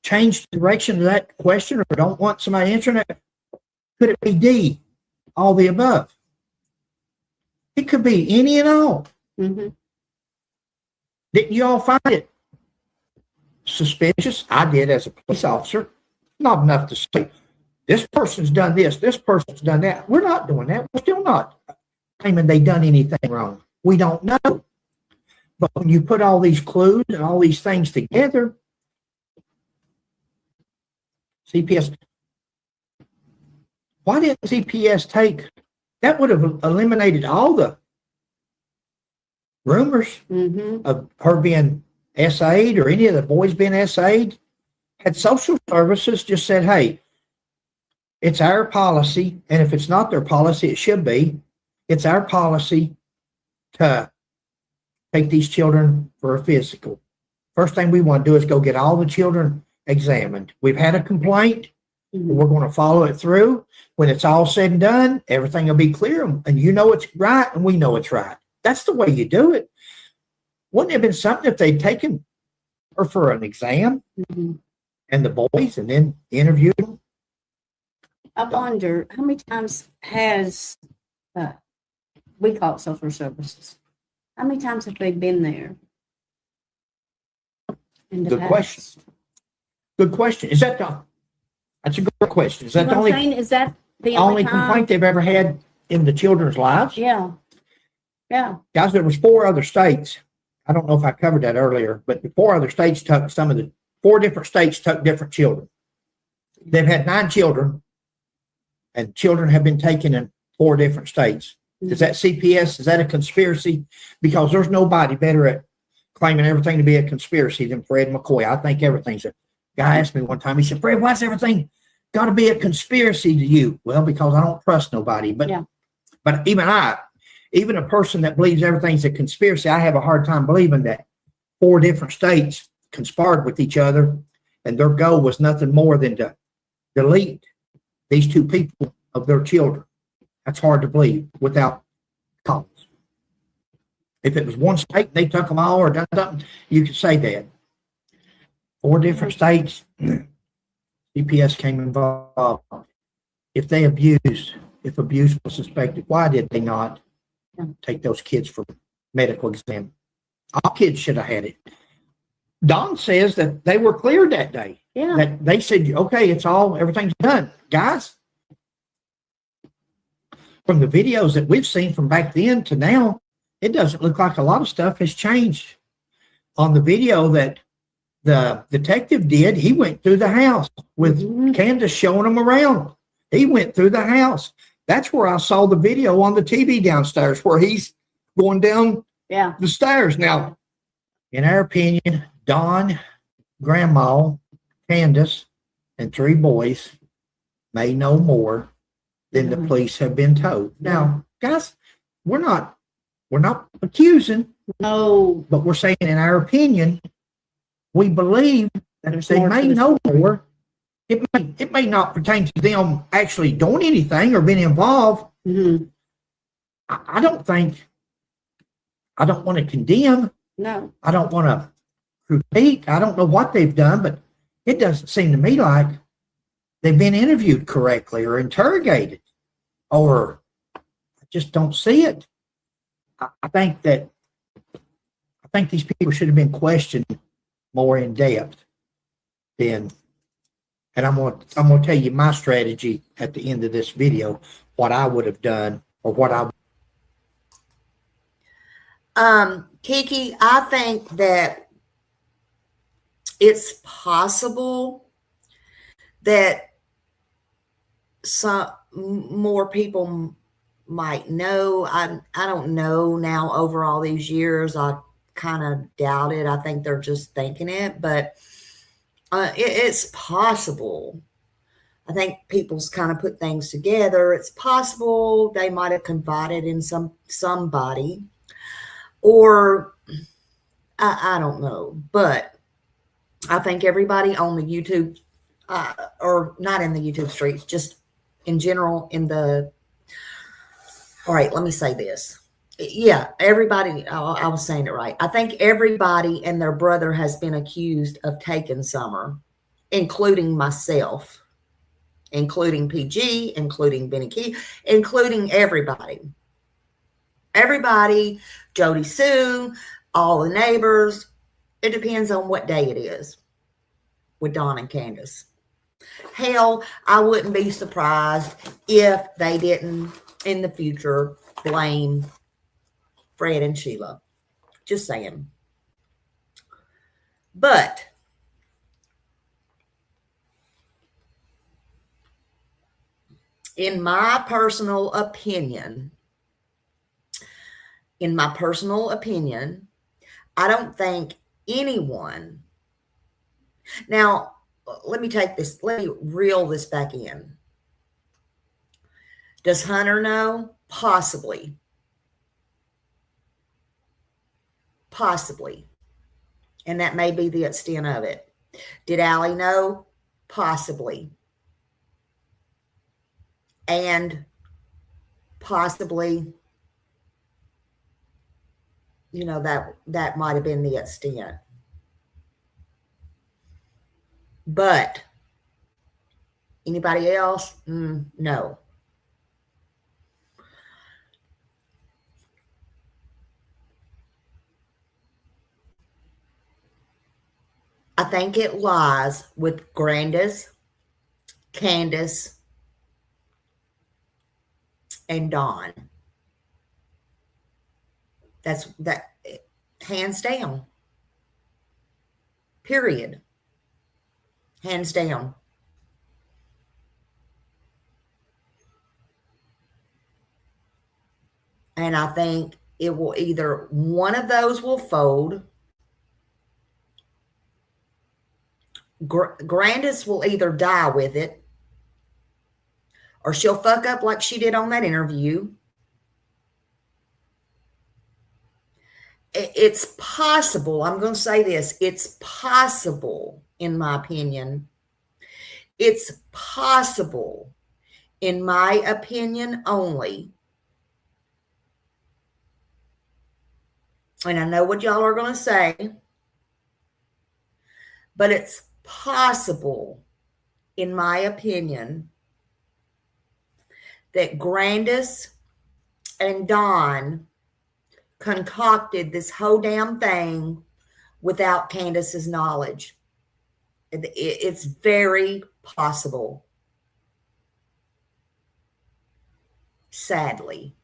change the direction of that question, or don't want somebody answering it? Could it be D, all the above? It could be any and all. Mm-hmm. Didn't you all find it suspicious? I did as a police officer. Not enough to say, this person's done this, this person's done that. We're not doing that. We're still not claiming they done anything wrong. We don't know. But when you put all these clues and all these things together, CPS, why didn't CPS take, that would have eliminated all the rumors of her being SA'd or any of the boys being SA'd. Had social services just said, hey, it's our policy, and if it's not their policy, it should be. It's our policy to take these children for a physical. First thing we want to do is go get all the children examined. We've had a complaint. We're going to follow it through. When it's all said and done, everything will be clear, and you know it's right, and we know it's right. That's the way you do it. Wouldn't it have been something if they'd taken her for an exam and the boys and then interviewed them? I wonder how many times has we call it social services. How many times have they been there? Good question. Good question. Is that that's a good question. Is that is that the only complaint they've ever had in the children's lives? Yeah. Yeah. Guys, there was 4 other states. I don't know if I covered that earlier, but the 4 other states took 4 different states took different children. They've had 9 children, and children have been taken in 4 different states. Is that CPS? Is that a conspiracy? Because there's nobody better at claiming everything to be a conspiracy than Fred McCoy. I think everything's a guy asked me one time, he said, Fred, why's everything got to be a conspiracy to you? Well, because I don't trust nobody. But even a person that believes everything's a conspiracy, I have a hard time believing that 4 different states conspired with each other, and their goal was nothing more than to delete these 2 people of their children. That's hard to believe without cause. If it was one state, they took them all or done something, you could say that. 4 different states, CPS came involved. If abuse was suspected, why did they not take those kids for medical exam? All kids should have had it. Don says that they were cleared that day. Yeah. That they said, okay, everything's done. Guys, from the videos that we've seen from back then to now, it doesn't look like a lot of stuff has changed. On the video that the detective did. He went through the house with Candace showing him around. He went through the house. That's where I saw the video on the TV downstairs where he's going down the stairs. Now, in our opinion, Don, Grandma, Candace, and 3 boys may know more than the police have been told. Now, guys, we're not accusing. No. But we're saying, in our opinion, we believe that they may know more. It may not pertain to them actually doing anything or being involved. I don't want to condemn. No. I don't want to critique. I don't know what they've done, but it doesn't seem to me like they've been interviewed correctly or interrogated, or I just don't see it. I think these people should have been questioned more in depth than, and I'm going to tell you my strategy at the end of this video, what I would have done or what I. Kiki, I think that it's possible that some more people might know. I don't know now. Over all these years, I kind of doubt it. I think they're just thinking it, but it's possible. I think people's kind of put things together. It's possible they might have confided in somebody, or I don't know. But I think everybody on the YouTube, or not in the YouTube streets, just in general all right, let me say this. Yeah, everybody, I was saying it right. I think everybody and their brother has been accused of taking Summer, including myself, including PG, including Benny Key, including everybody. Everybody, Jody Sue, all the neighbors. It depends on what day it is with Don and Candace. Hell, I wouldn't be surprised if they didn't in the future blame Fred and Sheila. Just saying. But in my personal opinion, I don't think anyone. Now, let me reel this back in. Does Hunter know? Possibly. And that may be the extent of it. Did Allie know? Possibly. And possibly, that might have been the extent. But anybody else? No. I think it lies with Grandis, Candace, and Dawn. That's hands down. Period. Hands down. And I think it will either one of those will fold. Grandis will either die with it, or she'll fuck up like she did on that interview. It's possible. I'm going to say this. It's possible, in my opinion. It's possible, in my opinion only. And I know what y'all are going to say, but it's possible, in my opinion, that Grandis and Dawn concocted this whole damn thing without Candace's knowledge. It's very possible. Sadly.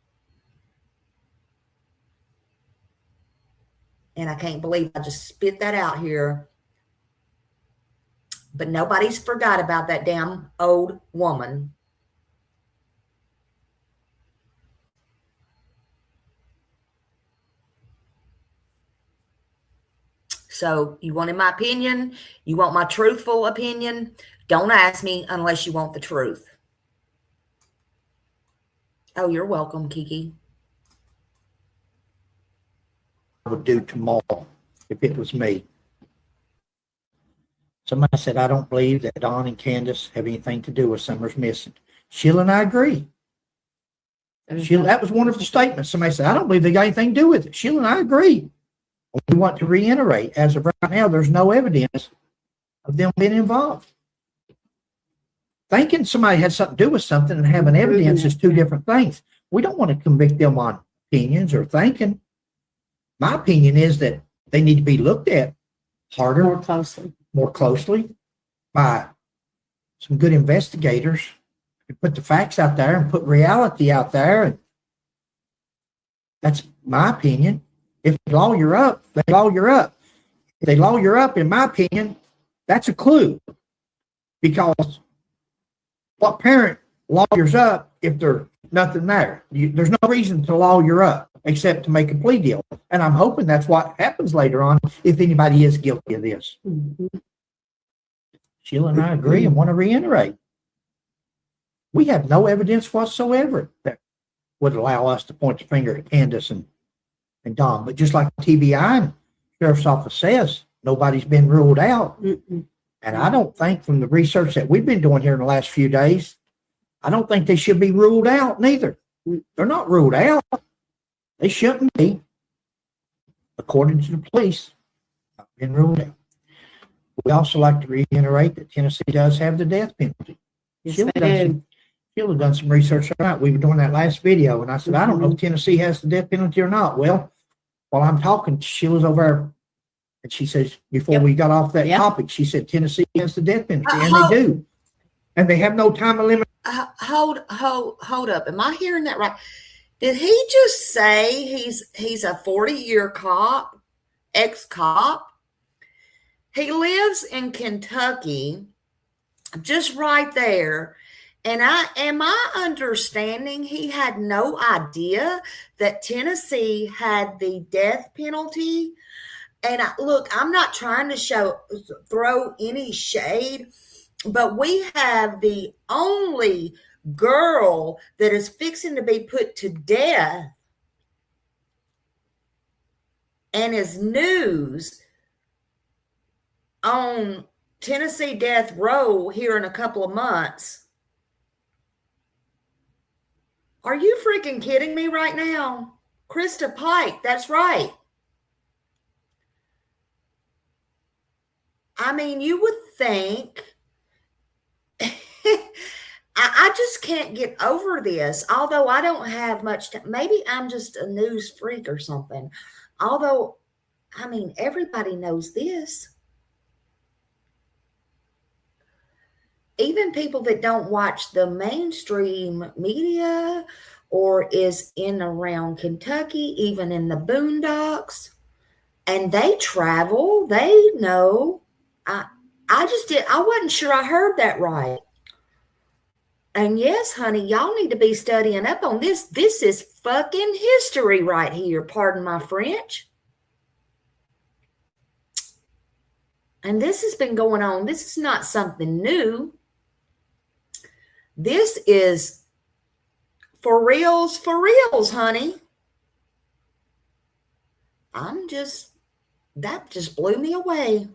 And I can't believe I just spit that out here But nobody's forgot about that damn old woman. So you wanted my opinion? You want my truthful opinion? Don't ask me unless you want the truth. Oh, you're welcome, Kiki. I would do tomorrow if it was me. Somebody said, I don't believe that Dawn and Candace have anything to do with Summer's missing. Sheila and I agree. Sheila, that was one of the statements. Somebody said, I don't believe they got anything to do with it. Sheila and I agree. We want to reiterate, as of right now, there's no evidence of them being involved. Thinking somebody had something to do with something and having evidence is two different things. We don't want to convict them on opinions or thinking. My opinion is that they need to be looked at harder, more closely by some good investigators and put the facts out there and put reality out there. And that's my opinion. If they lawyer up, they lawyer up. If they lawyer up, in my opinion, that's a clue. Because what parent lawyers up if there's nothing there? There's no reason to lawyer up except to make a plea deal. And I'm hoping that's what happens later on if anybody is guilty of this. Mm-hmm. Sheila and I agree and want to reiterate. We have no evidence whatsoever that would allow us to point the finger at Candace and Dawn. But just like TBI and Sheriff's Office says, nobody's been ruled out. Mm-mm. And I don't think from the research that we've been doing here in the last few days, I don't think they should be ruled out neither. They're not ruled out. They shouldn't be, according to the police, not been ruled out. We also like to reiterate that Tennessee does have the death penalty. Yes, Sheila done some research on that. We were doing that last video, and I said, I don't know if Tennessee has the death penalty or not. Well, while I'm talking, Sheila's over there, and she says, before we got off that topic, she said Tennessee has the death penalty, and they do. And they have no time limit. Hold up. Am I hearing that right? Did he just say he's a 40-year cop, ex-cop? He lives in Kentucky, just right there. And am I understanding he had no idea that Tennessee had the death penalty? And look, I'm not trying to throw any shade, but we have the only girl that is fixing to be put to death and is news on Tennessee death row here in a couple of months. Are you freaking kidding me right now? Krista Pike, that's right. I mean, you would think, I just can't get over this, although I don't have much time. Maybe I'm just a news freak or something. Although, I mean, everybody knows this. Even people that don't watch the mainstream media or is in around Kentucky, even in the boondocks, and they travel, they know. I wasn't sure I heard that right. And yes, honey, y'all need to be studying up on this. This is fucking history right here. Pardon my French. And this has been going on. This is not something new. This is for reals, honey. That just blew me away.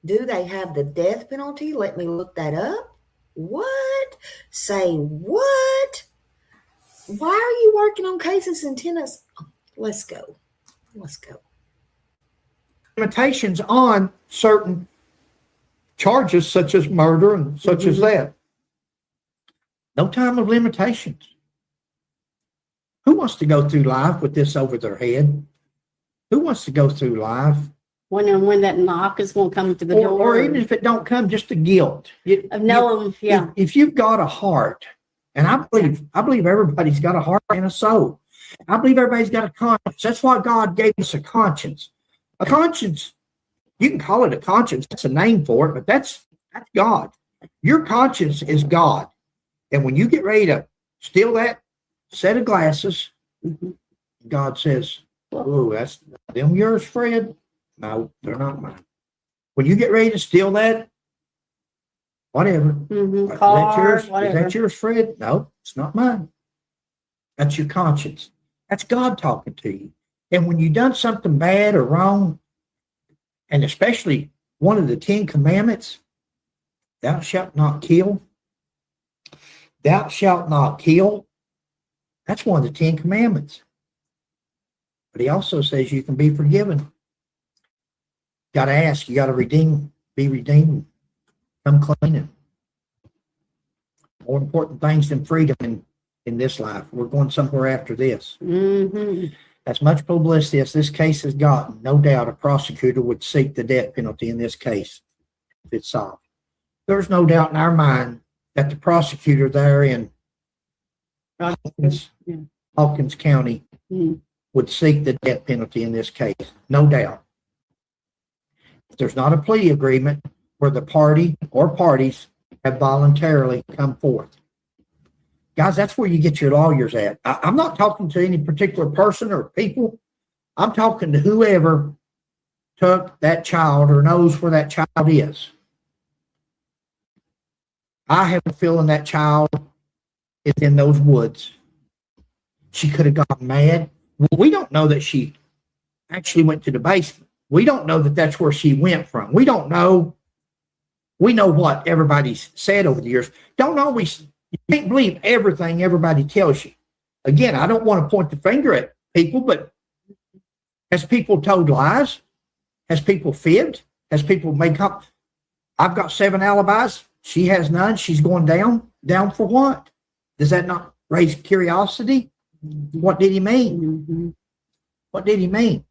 Do they have the death penalty? Let me look that up. What? Say what? Why are you working on cases in Tennessee? Let's go. Limitations on certain charges such as murder and such as that. No time of limitations. Who wants to go through life with this over their head? Who wants to go through life? When that knock is going to come to the door. Or even if it don't come, just the guilt. If you've got a heart, and I believe everybody's got a heart and a soul. I believe everybody's got a conscience. That's why God gave us a conscience. A conscience You can call it a conscience. That's a name for it, but that's God. Your conscience is God. And when you get ready to steal that set of glasses, God says, "Oh, that's them yours, Fred? No, they're not mine." When you get ready to steal that, whatever, is that yours? Whatever. Is that yours, Fred? No, it's not mine. That's your conscience. That's God talking to you. And when you've done something bad or wrong, and especially one of the 10 commandments, thou shalt not kill. Thou shalt not kill. That's one of the 10 commandments. But he also says you can be forgiven. Got to ask, you got to be redeemed, come clean. And more important things than freedom in this life. We're going somewhere after this. As much publicity as this case has gotten, no doubt a prosecutor would seek the death penalty in this case if it's solved. There's no doubt in our mind that the prosecutor there in Hawkins County would seek the death penalty in this case. No doubt. If there's not a plea agreement where the party or parties have voluntarily come forth. Guys, that's where you get your lawyers at. I'm not talking to any particular person or people. I'm talking to whoever took that child or knows where that child is. I have a feeling that child is in those woods. She could have gotten mad. Well, we don't know that she actually went to the basement. We don't know that that's where she went from. We don't know. We know what everybody's said over the years. Don't always, you can't believe everything everybody tells you. Again, I don't want to point the finger at people, but has people told lies? Has people fibbed? Has people made up? I've got 7 alibis. She has none. She's going down. Down for what? Does that not raise curiosity? What did he mean? What did he mean?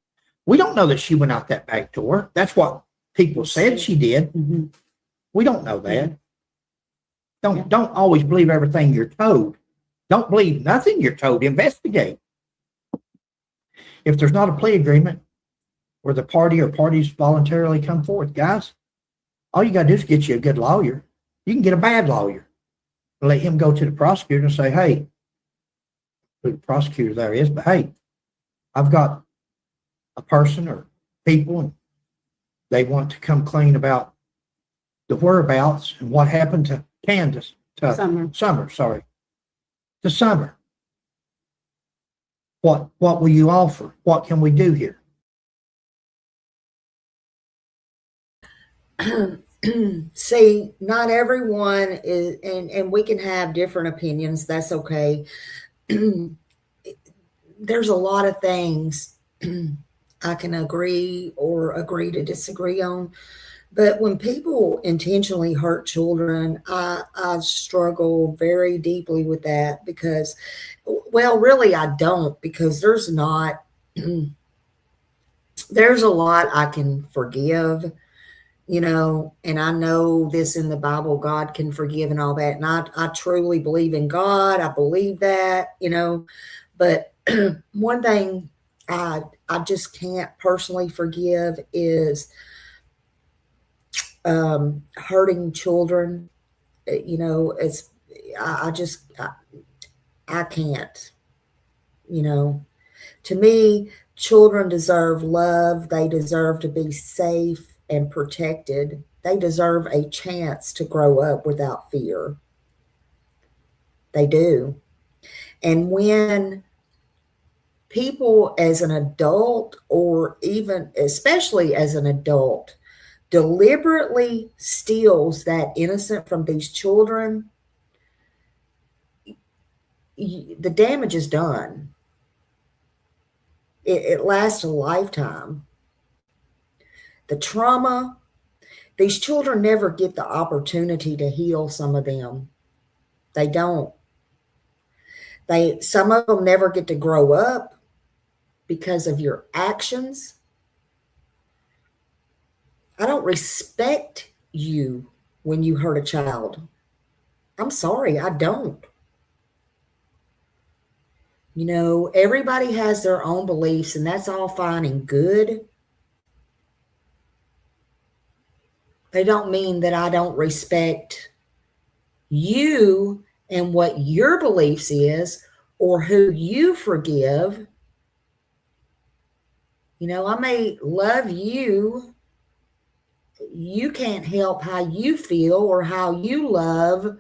We don't know that she went out that back door. That's what people said she did. We don't know that. Don't always believe everything you're told. Don't believe nothing you're told. Investigate. If there's not a plea agreement where the party or parties voluntarily come forth, guys, all you got to do is get you a good lawyer. You can get a bad lawyer and let him go to the prosecutor and say, "Hey," who the prosecutor there is, "but hey, I've got a person or people and they want to come clean about the whereabouts and what happened to Candace, to Summer. What will you offer? What can we do here?" See, not everyone is, and we can have different opinions. That's okay. There's a lot of things I can agree to disagree on. But when people intentionally hurt children, I struggle very deeply with that because, well, really I don't, because there's a lot I can forgive, and I know this in the Bible, God can forgive and all that. And I truly believe in God. I believe that, but one thing I just can't personally forgive is hurting children. It's I can't. To me, children deserve love. They deserve to be safe and protected. They deserve a chance to grow up without fear. They do. And when people as an adult, or even especially as an adult, deliberately steals that innocent from these children, the damage is done. It lasts a lifetime. The trauma, these children never get the opportunity to heal. Some of them, they don't. Some of them never get to grow up because of your actions. I don't respect you when you hurt a child. I'm sorry, I don't. Everybody has their own beliefs, and that's all fine and good. It don't mean that I don't respect you and what your beliefs is or who you forgive. You know, I may love you. You can't help how you feel or how you love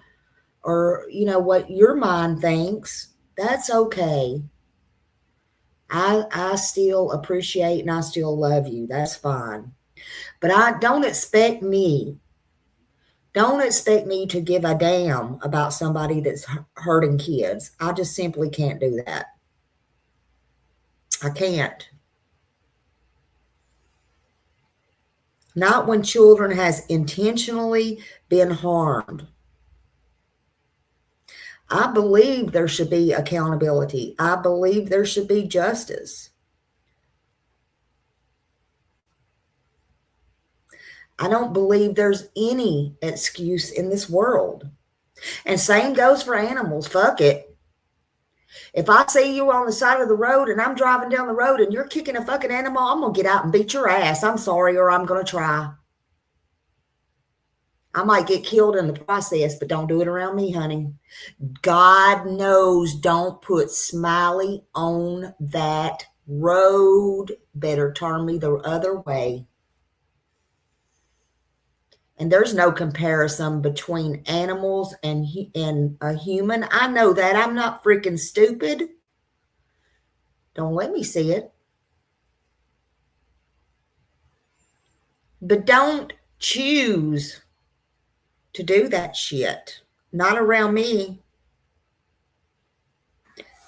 or, you know, what your mind thinks. That's okay. I still appreciate and I still love you. That's fine. But don't expect me to give a damn about somebody that's hurting kids. I just simply can't do that. I can't. Not when children has intentionally been harmed. I believe there should be accountability. I believe there should be justice. I don't believe there's any excuse in this world. And same goes for animals. Fuck it. If I see you on the side of the road and I'm driving down the road and you're kicking a fucking animal, I'm going to get out and beat your ass. I'm sorry, or I'm going to try. I might get killed in the process, but don't do it around me, honey. God knows, don't put Smiley on that road. Better turn me the other way. And there's no comparison between animals and a human. I know that. I'm not freaking stupid. Don't let me see it. But don't choose to do that shit. Not around me.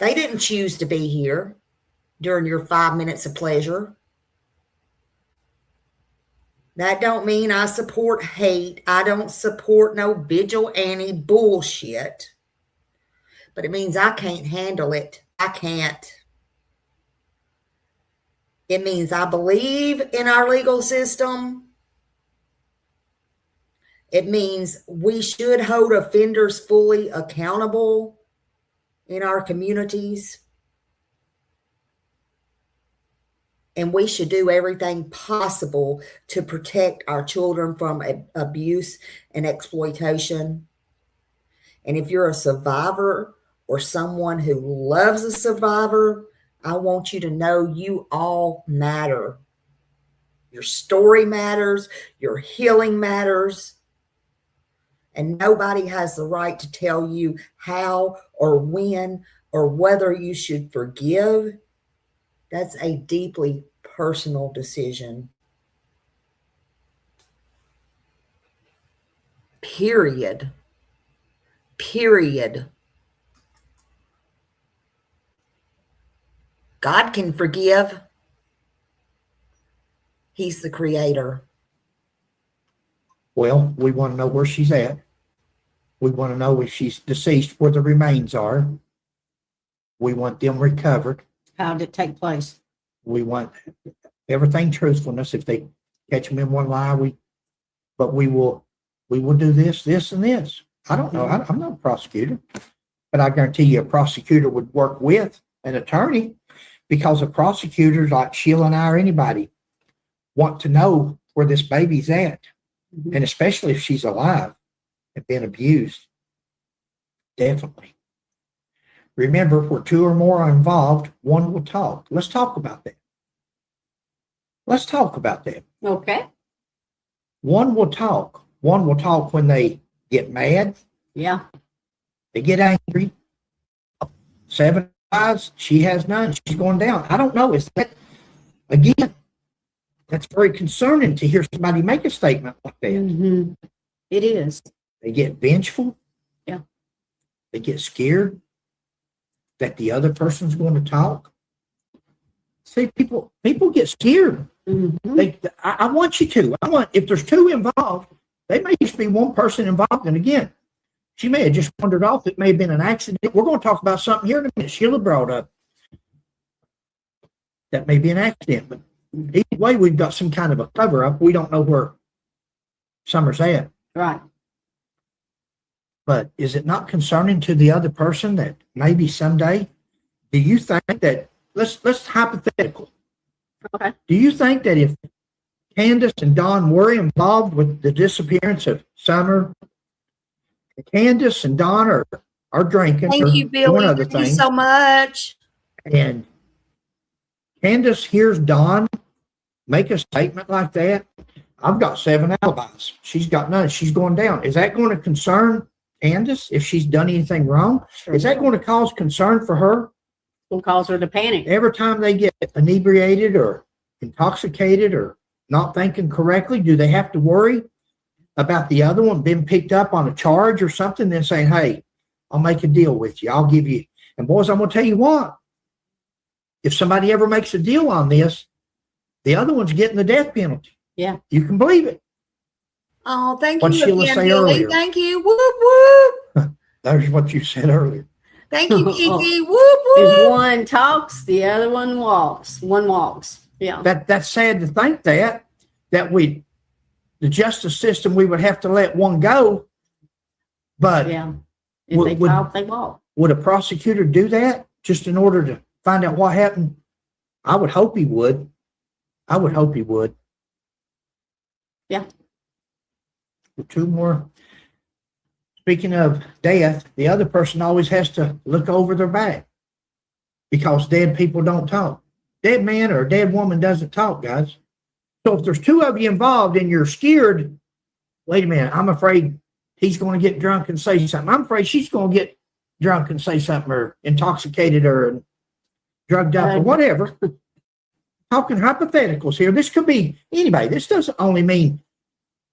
They didn't choose to be here during your 5 minutes of pleasure. That don't mean I support hate. I don't support no vigilante bullshit. But it means I can't handle it. I can't. It means I believe in our legal system. It means we should hold offenders fully accountable in our communities. And we should do everything possible to protect our children from abuse and exploitation. And if you're a survivor or someone who loves a survivor, I want you to know you all matter. Your story matters. Your healing matters. And nobody has the right to tell you how or when or whether you should forgive. That's a deeply personal decision. Period. Period. God can forgive. He's the creator. Well, we want to know where she's at. We want to know if she's deceased, where the remains are. We want them recovered. How did it take place? We want everything truthfulness. If they catch them in one lie, we will do this, and this. I don't know. I'm not a prosecutor, but I guarantee you a prosecutor would work with an attorney, because a prosecutor like Sheila and I or anybody want to know where this baby's at. Mm-hmm. And especially if she's alive and been abused. Definitely. Remember, where two or more are involved, one will talk. Let's talk about that. Let's talk about that. Okay. One will talk. One will talk when they get mad. Yeah. They get angry. 7 eyes, she has none. She's going down. I don't know. Is that, again, that's very concerning to hear somebody make a statement like that. Mm-hmm. It is. They get vengeful. Yeah. They get scared that the other person's going to talk. See, people get scared. Mm-hmm. I want you to. If there's two involved, they may just be one person involved. And again, she may have just wandered off. It may have been an accident. We're going to talk about something here in a minute. Sheila brought up that may be an accident, but either way, we've got some kind of a cover up. We don't know where Summer's at. Right. But is it not concerning to the other person that maybe someday, do you think that, let's hypothetical. Okay. Do you think that if Candace and Don were involved with the disappearance of Summer. Candace and Don are drinking. Thank you, doing Billy. other Thank you things. so much. And Candace hears Don make a statement like that. I've got 7 alibis. She's got none. She's going down. Is that going to concern Candace if she's done anything wrong? Sure. Is that going to cause concern for her? Will cause her to panic. Every time they get inebriated or intoxicated or not thinking correctly, do they have to worry about the other one being picked up on a charge or something, then saying, hey, I'll make a deal with you. I'll give you. And boys, I'm going to tell you what. If somebody ever makes a deal on this, the other one's getting the death penalty. Yeah. You can believe it. Oh, thank What you Sheila again, say Billy. earlier. Thank you. Whoop, whoop. There's what you said earlier. Thank you, Kiki. Whoop, If whoop. one talks, the other one walks. One walks. Yeah. That's sad to think that the justice system, we would have to let one go. But Yeah. If they talk, they walk. would a prosecutor do that just in order to find out what happened? I would hope he would. Yeah. 2 more. Speaking of death, the other person always has to look over their back because dead people don't talk. Dead man or a dead woman doesn't talk, guys. So if there's 2 of you involved and you're scared, wait a minute, I'm afraid he's going to get drunk and say something. I'm afraid she's going to get drunk and say something, or intoxicated or drugged up or whatever. Talking hypotheticals here. This could be anybody. This doesn't only mean,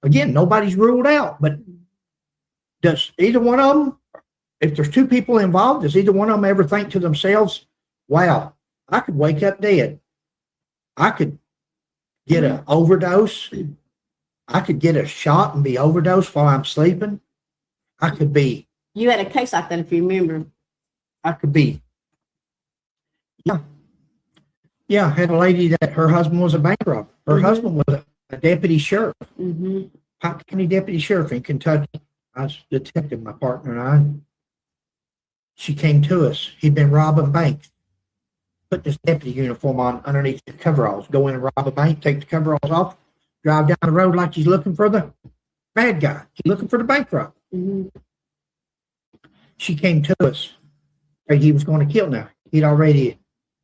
again, nobody's ruled out, but does either one of them, if there's 2 people involved, does either one of them ever think to themselves, wow, I could wake up dead. I could get an overdose. I could get a shot and be overdosed while I'm sleeping. I could be. You had a case like that, if you remember. I could be. Yeah, I had a lady that her husband was a bank robber. Her husband was a deputy sheriff. Pike County deputy sheriff in Kentucky. I was a detective, my partner and I. She came to us. He'd been robbing banks. Put this deputy uniform on underneath the coveralls. Go in and rob a bank, take the coveralls off, drive down the road like he's looking for the bad guy. He's looking for the bank robber. She came to us. He was going to kill now. He'd already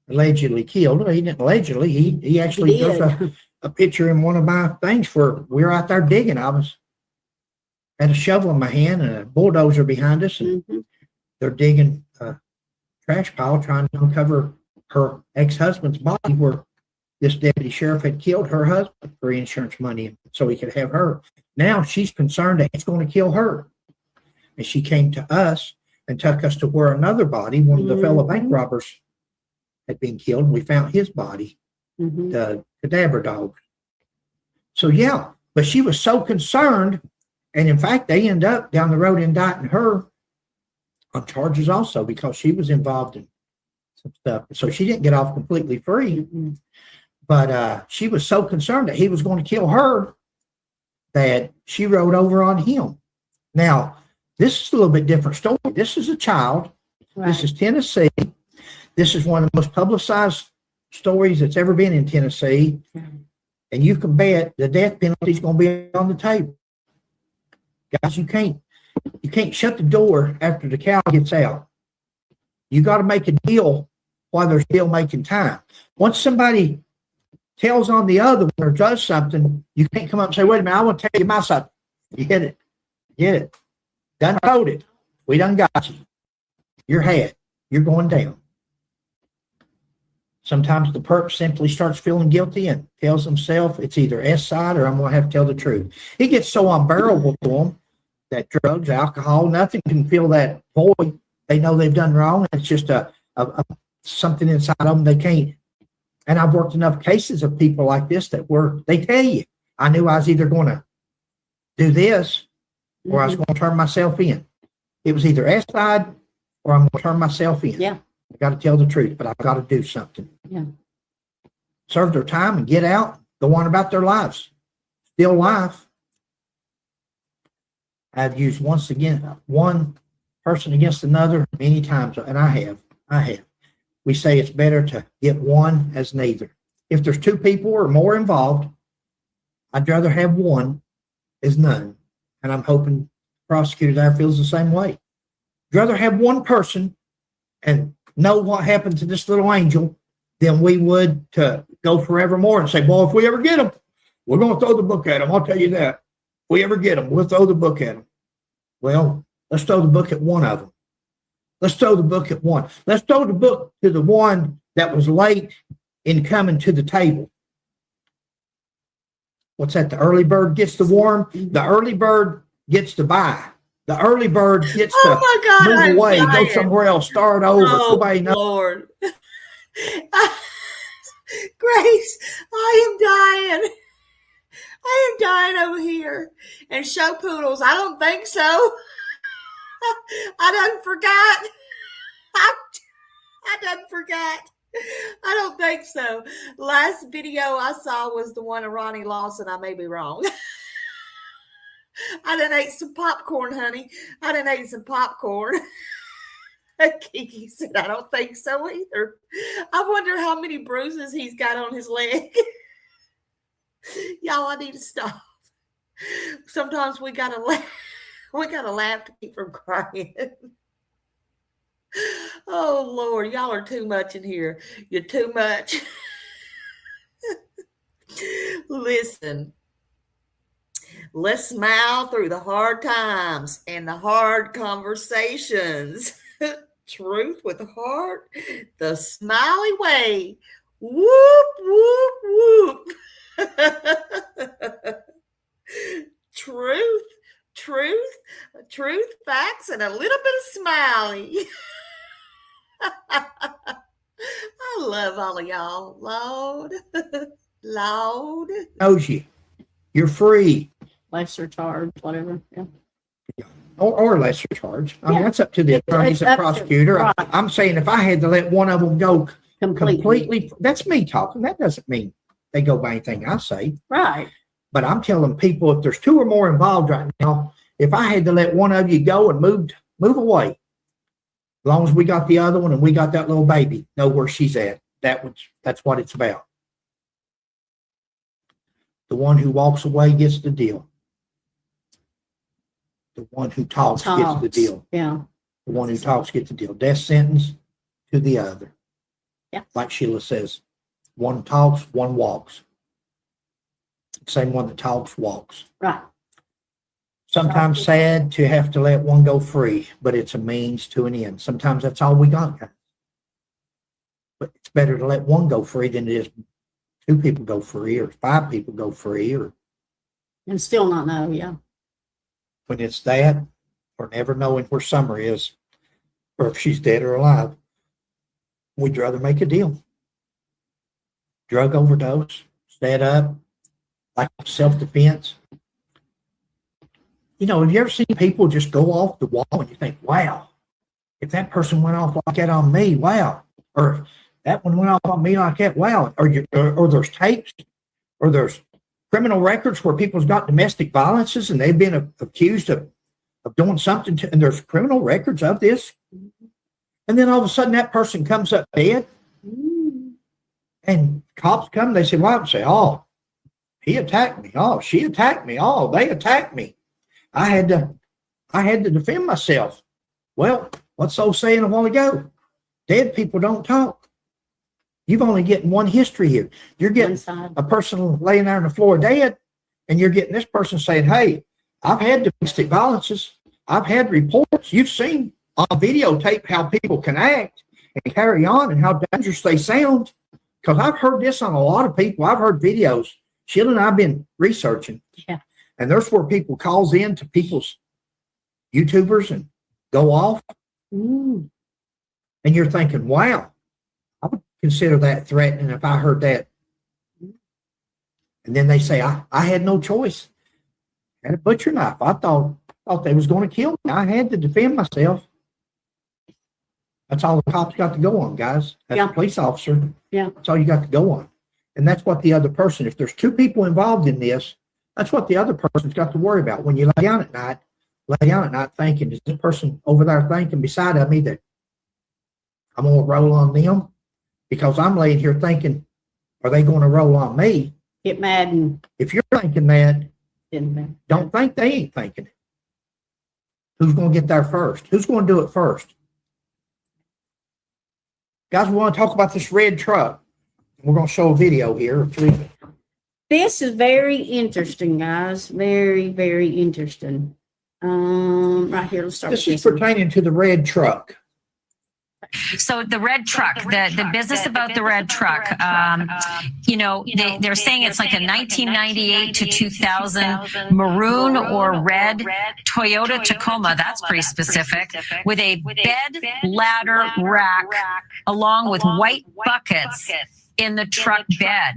allegedly killed. He didn't allegedly. He actually took a picture in one of my things where we were out there digging. Had a shovel in my hand and a bulldozer behind us, and they're digging a trash pile trying to uncover her ex-husband's body where this deputy sheriff had killed her husband for insurance money so he could have her. Now she's concerned that he's going to kill her. And she came to us and took us to where another body, one of the fellow bank robbers, had been killed. We found his body, the cadaver dog. So, yeah, but she was so concerned. And in fact, they end up down the road indicting her on charges also because she was involved in some stuff. So she didn't get off completely free. But she was so concerned that he was going to kill her that she rode over on him. Now, this is a little bit different story. This is a child. Right. This is Tennessee. This is one of the most publicized stories that's ever been in Tennessee. And you can bet the death penalty is going to be on the table. Guys, you can't shut the door after the cow gets out. You got to make a deal while they're still making time. Once somebody tells on the other one or does something, you can't come up and say, wait a minute, I want to tell you my side. You get it. Get it. Done hold it. We done got you. You're had. You're going down. Sometimes the perp simply starts feeling guilty and tells himself it's either S side or I'm going to have to tell the truth. It gets so unbearable to them that drugs, alcohol, nothing can fill that void. They know they've done wrong. It's just a something inside of them they can't. And I've worked enough cases of people like this they tell you, I knew I was either going to do this or I was going to turn myself in. It was either S side or I'm going to turn myself in. Yeah. I got to tell the truth, but I've got to do something. Yeah. Serve their time and get out, go on about their lives. Still life. I've used one person against another many times, and I have. We say it's better to get one as neither. If there's 2 people or more involved, I'd rather have one as none. And I'm hoping the prosecutor there feels the same way. I'd rather have one person and know what happened to this little angel than we would to go forevermore and say, well, if we ever get them, we're going to throw the book at them. I'll tell you that. If we ever get them, we'll throw the book at them. Well, let's throw the book at one of them. Let's throw the book at one. Let's throw the book to the one that was late in coming to the table. What's that? The early bird gets the worm. The early bird gets to buy. The early bird gets to move away, go somewhere else, start over. Nobody knows. Lord. Grace, I am dying. I am dying over here. And show poodles, I don't think so. I done forgot. I done forgot. I don't think so. Last video I saw was the one of Ronnie Lawson. I may be wrong. I done ate some popcorn, honey. I done ate some popcorn. Kiki said, I don't think so either. I wonder how many bruises he's got on his leg. Y'all, I need to stop. Sometimes we gotta laugh. We gotta laugh to keep from crying. Oh Lord, y'all are too much in here. You're too much. Listen, let's smile through the hard times and the hard conversations. Truth with a heart, the smiley way. Whoop, whoop, whoop. Truth, facts, and a little bit of smiley. I love all of y'all. Lord. Knows you. You're free. Lesser charge, whatever. Yeah. Or lesser charge. I mean, that's up to the attorneys and prosecutor. Right. I'm saying if I had to let one of them go completely, that's me talking. That doesn't mean they go by anything I say. Right. But I'm telling people, if there's two or more involved right now, if I had to let one of you go and move away, as long as we got the other one and we got that little baby, know where she's at. That's what it's about. The one who walks away gets the deal. The one who talks gets the deal. Yeah. The one who talks gets the deal. Death sentence to the other. Yeah. Like Sheila says, one talks, one walks. Same one that talks, walks. Right. Sometimes sad to have to let one go free, but it's a means to an end. Sometimes that's all we got, guys. But it's better to let one go free than it is two people go free or five people go free, or and still not know. Yeah. When it's that, or never knowing where Summer is, or if she's dead or alive, we'd rather make a deal. Drug overdose, set up, like self-defense. You know, have you ever seen people just go off the wall and you think, wow, if that person went off like that on me, wow. Or that one went off on me like that, wow. Or there's tapes, or there's criminal records where people's got domestic violences and they've been accused of doing something and there's criminal records of this. And then all of a sudden that person comes up dead and cops come, they say, well, and say, oh, he attacked me. Oh, she attacked me. Oh, they attacked me. I had to defend myself. Well, what's old saying a while ago? Dead people don't talk. You've only getting one history here. You're getting a person laying there on the floor dead, and you're getting this person saying, hey, I've had domestic violences. I've had reports. You've seen on videotape how people can act and carry on and how dangerous they sound. Because I've heard this on a lot of people. I've heard videos. Sheila and I have been researching. Yeah. And there's where people calls in to people's YouTubers and go off. And you're thinking, wow, I would consider that threatening if I heard that. And then they say, I had no choice. I had a butcher knife. I thought they was going to kill me. I had to defend myself. That's all the cops got to go on, guys. As a police officer, that's all you got to go on. And that's what the other person, if there's two people involved in this, that's what the other person's got to worry about. When you lay down at night thinking, is this person over there thinking beside of me that I'm going to roll on them? Because I'm laying here thinking, are they going to roll on me? get mad and If you're thinking that, didn't. don't think they ain't thinking it. Who's going to get there first? Who's going to do it first? Guys, we want to talk about this red truck. We're going to show a video here. This is very interesting, guys. Very, very interesting. Right here, let's start This with is this one. pertaining to the red truck. So the red truck, the business about the red truck, they're saying it's like a 1998 to 2000 maroon or red Toyota Tacoma. That's pretty specific, with a bed ladder rack along with white buckets in the truck bed.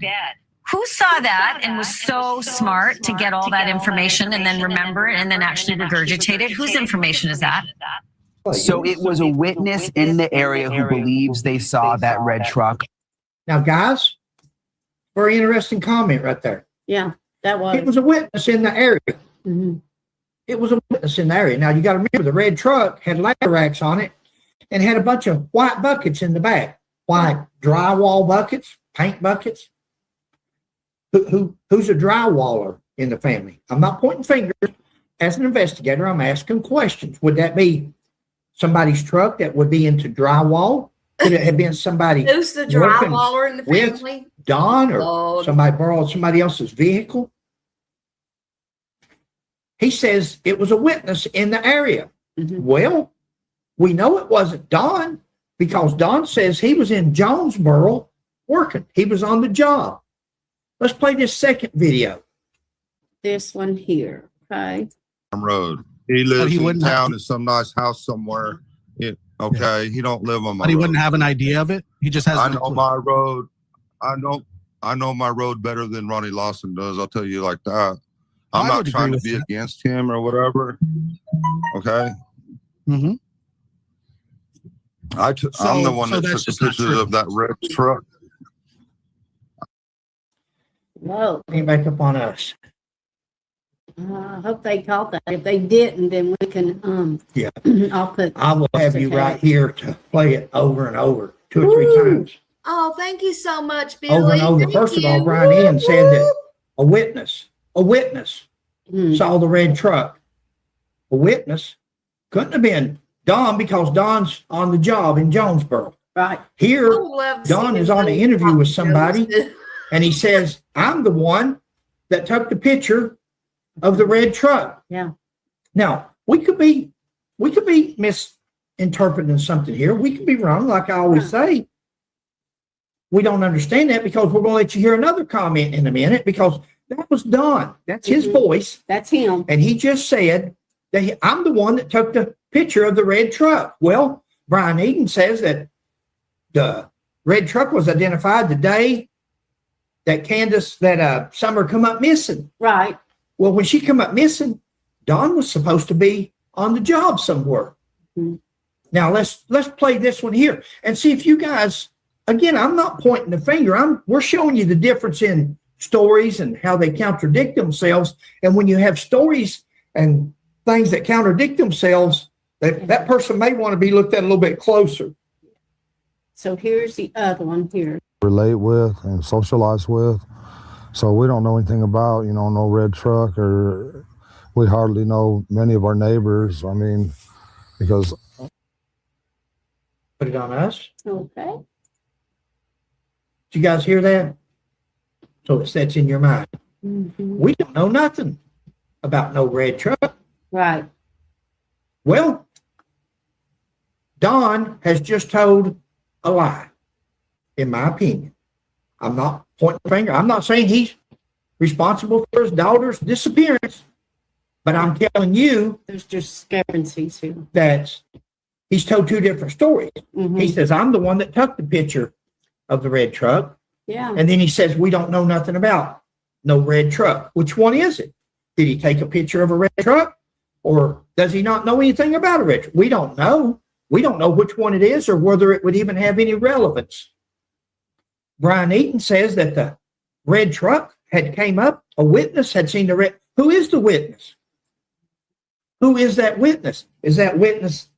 Who saw that and was so smart to get all that information and then remember it and then actually regurgitate it? Whose information is that? So it was a witness in the area who believes they saw that red truck. Now, guys, very interesting comment right there. Yeah, that was. It was a witness in the area. Mhm. It was a witness in the area. Now, you got to remember the red truck had ladder racks on it and had a bunch of white buckets in the back. White drywall buckets, paint buckets. Who's a drywaller in the family? I'm not pointing fingers. As an investigator, I'm asking questions. Would that be somebody's truck that would be into drywall? Could it have been somebody Who's the working drywaller in the with family? Don, or Lord. somebody borrowed somebody else's vehicle? He says it was a witness in the area. Mhm. Well, we know it wasn't Don because Don says he was in Jonesboro working. He was on the job. Let's play this second video. This one here. Okay. Road. He lives he in wouldn't town have- in some nice house somewhere. Okay, he don't live on my But he road. wouldn't have an idea of it. He just has. I no know clue. my road. I know my road better than Ronnie Lawson does. I'll tell you like that. I'm I not would trying agree to with be that. against him or whatever. Okay. Mm-hmm. I'm the one so that that's took the just not pictures true. of that red truck. Whoa. Came back up on us. I hope they caught that. If they didn't, then we can, Yeah. I'll put. I will have you right here to play it over and over 2 or 3 Woo! times. Oh, thank you so much, Billy. Over and over. Thank First of all, you. Brian Ian said that Woo! a witness Hmm. saw the red truck. A witness couldn't have been Don because Don's on the job in Jonesboro. Right. I Here, would love to Don see is them on an both interview with talk somebody. together. and he says, I'm the one that took the picture of the red truck. Yeah. Now, we could be misinterpreting something here. We could be wrong, like I always say. We don't understand that because we're going to let you hear another comment in a minute because that was Don. That's his Mhm. voice. That's him. And he just said that I'm the one that took the picture of the red truck. Well, Brian Eden says that the red truck was identified the day that Summer come up missing. Right. Well, when she come up missing, Don was supposed to be on the job somewhere. Mhm. Now let's play this one here and see if you guys. Again, I'm not pointing the finger. We're showing you the difference in stories and how they contradict themselves. And when you have stories and things that contradict themselves, that person may want to be looked at a little bit closer. So here's the other one here. Relate with and socialize with. So we don't know anything about, no red truck, or we hardly know many of our neighbors. I mean, because. Put it on us. Okay. Did you guys hear that? So it sets in your mind. Mhm. We don't know nothing about no red truck. Right. Well, Don has just told a lie, in my opinion. I'm not pointing the finger. I'm not saying he's responsible for his daughter's disappearance, but I'm telling you There's discrepancies here. that he's told 2 different stories. Mhm. He says, I'm the one that took the picture of the red truck. Yeah. And then he says, we don't know nothing about no red truck. Which one is it? Did he take a picture of a red truck? Or does he not know anything about a red truck? We don't know. We don't know which one it is or whether it would even have any relevance. Brian Eaton says that the red truck had came up. A witness had seen the red. Who is the witness? Who is that witness? Is that witness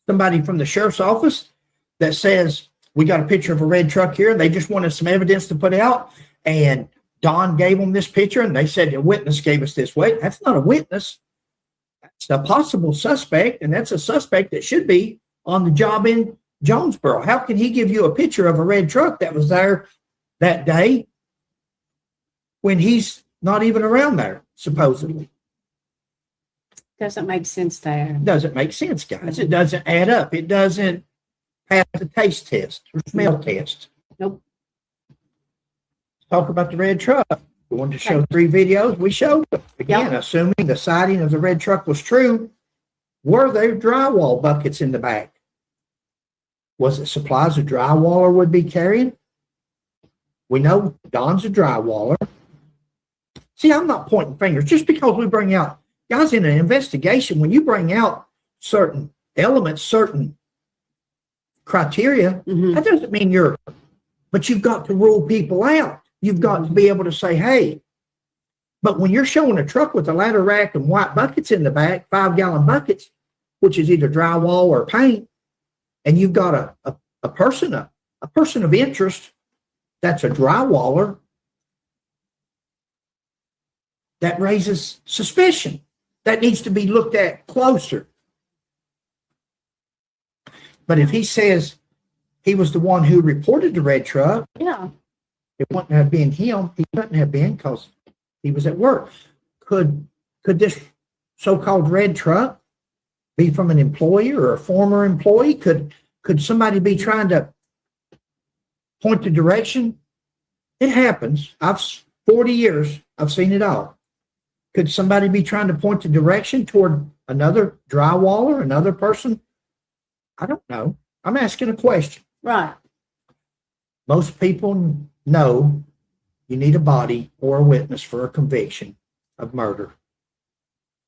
somebody from the sheriff's office that says, we got a picture of a red truck here and they just wanted some evidence to put out? And Don gave them this picture and they said a witness gave us this. Wait, that's not a witness. That's a possible suspect, and that's a suspect that should be on the job in Jonesboro. How can he give you a picture of a red truck that was there that day when he's not even around there, supposedly? Doesn't make sense there. Doesn't make sense, guys. It doesn't add up. It doesn't pass the taste test or smell test. Nope. Talk about the red truck. We wanted to show 3 videos. We showed them. Again, assuming the sighting of the red truck was true, were there drywall buckets in the back? Was it supplies a drywaller would be carrying? We know Don's a drywaller. See, I'm not pointing fingers. Just because we bring out, guys, in an investigation, when you bring out certain elements, certain criteria, that doesn't mean but you've got to rule people out. You've got to be able to say, hey, but when you're showing a truck with a ladder rack and white buckets in the back, 5-gallon buckets, which is either drywall or paint, and you've got a person of interest that's a drywaller, that raises suspicion. That needs to be looked at closer. But if he says he was the one who reported the red truck, it wouldn't have been him. He couldn't have been because he was at work. Could this so-called red truck be from an employee or a former employee? Could somebody be trying to point the direction? It happens. 40 years, I've seen it all. Could somebody be trying to point the direction toward another drywaller, another person? I don't know. I'm asking a question. Right. Most people know you need a body or a witness for a conviction of murder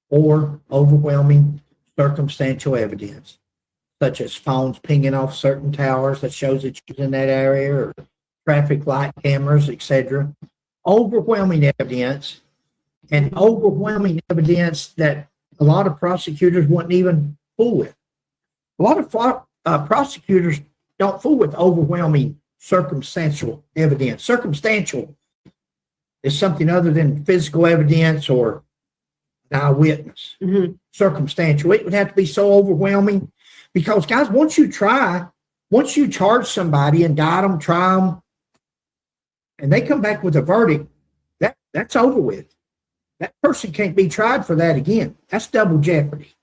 or overwhelming circumstantial evidence, such as phones pinging off certain towers that shows that you're in that area, or traffic light cameras, etc. Overwhelming evidence, and overwhelming evidence that a lot of prosecutors wouldn't even fool with. A lot of prosecutors don't fool with overwhelming circumstantial evidence. Circumstantial is something other than physical evidence or an eyewitness. Circumstantial, it would have to be so overwhelming because, guys, once you charge somebody, indict them, try them, and they come back with a verdict, that's over with. That person can't be tried for that again. That's double jeopardy.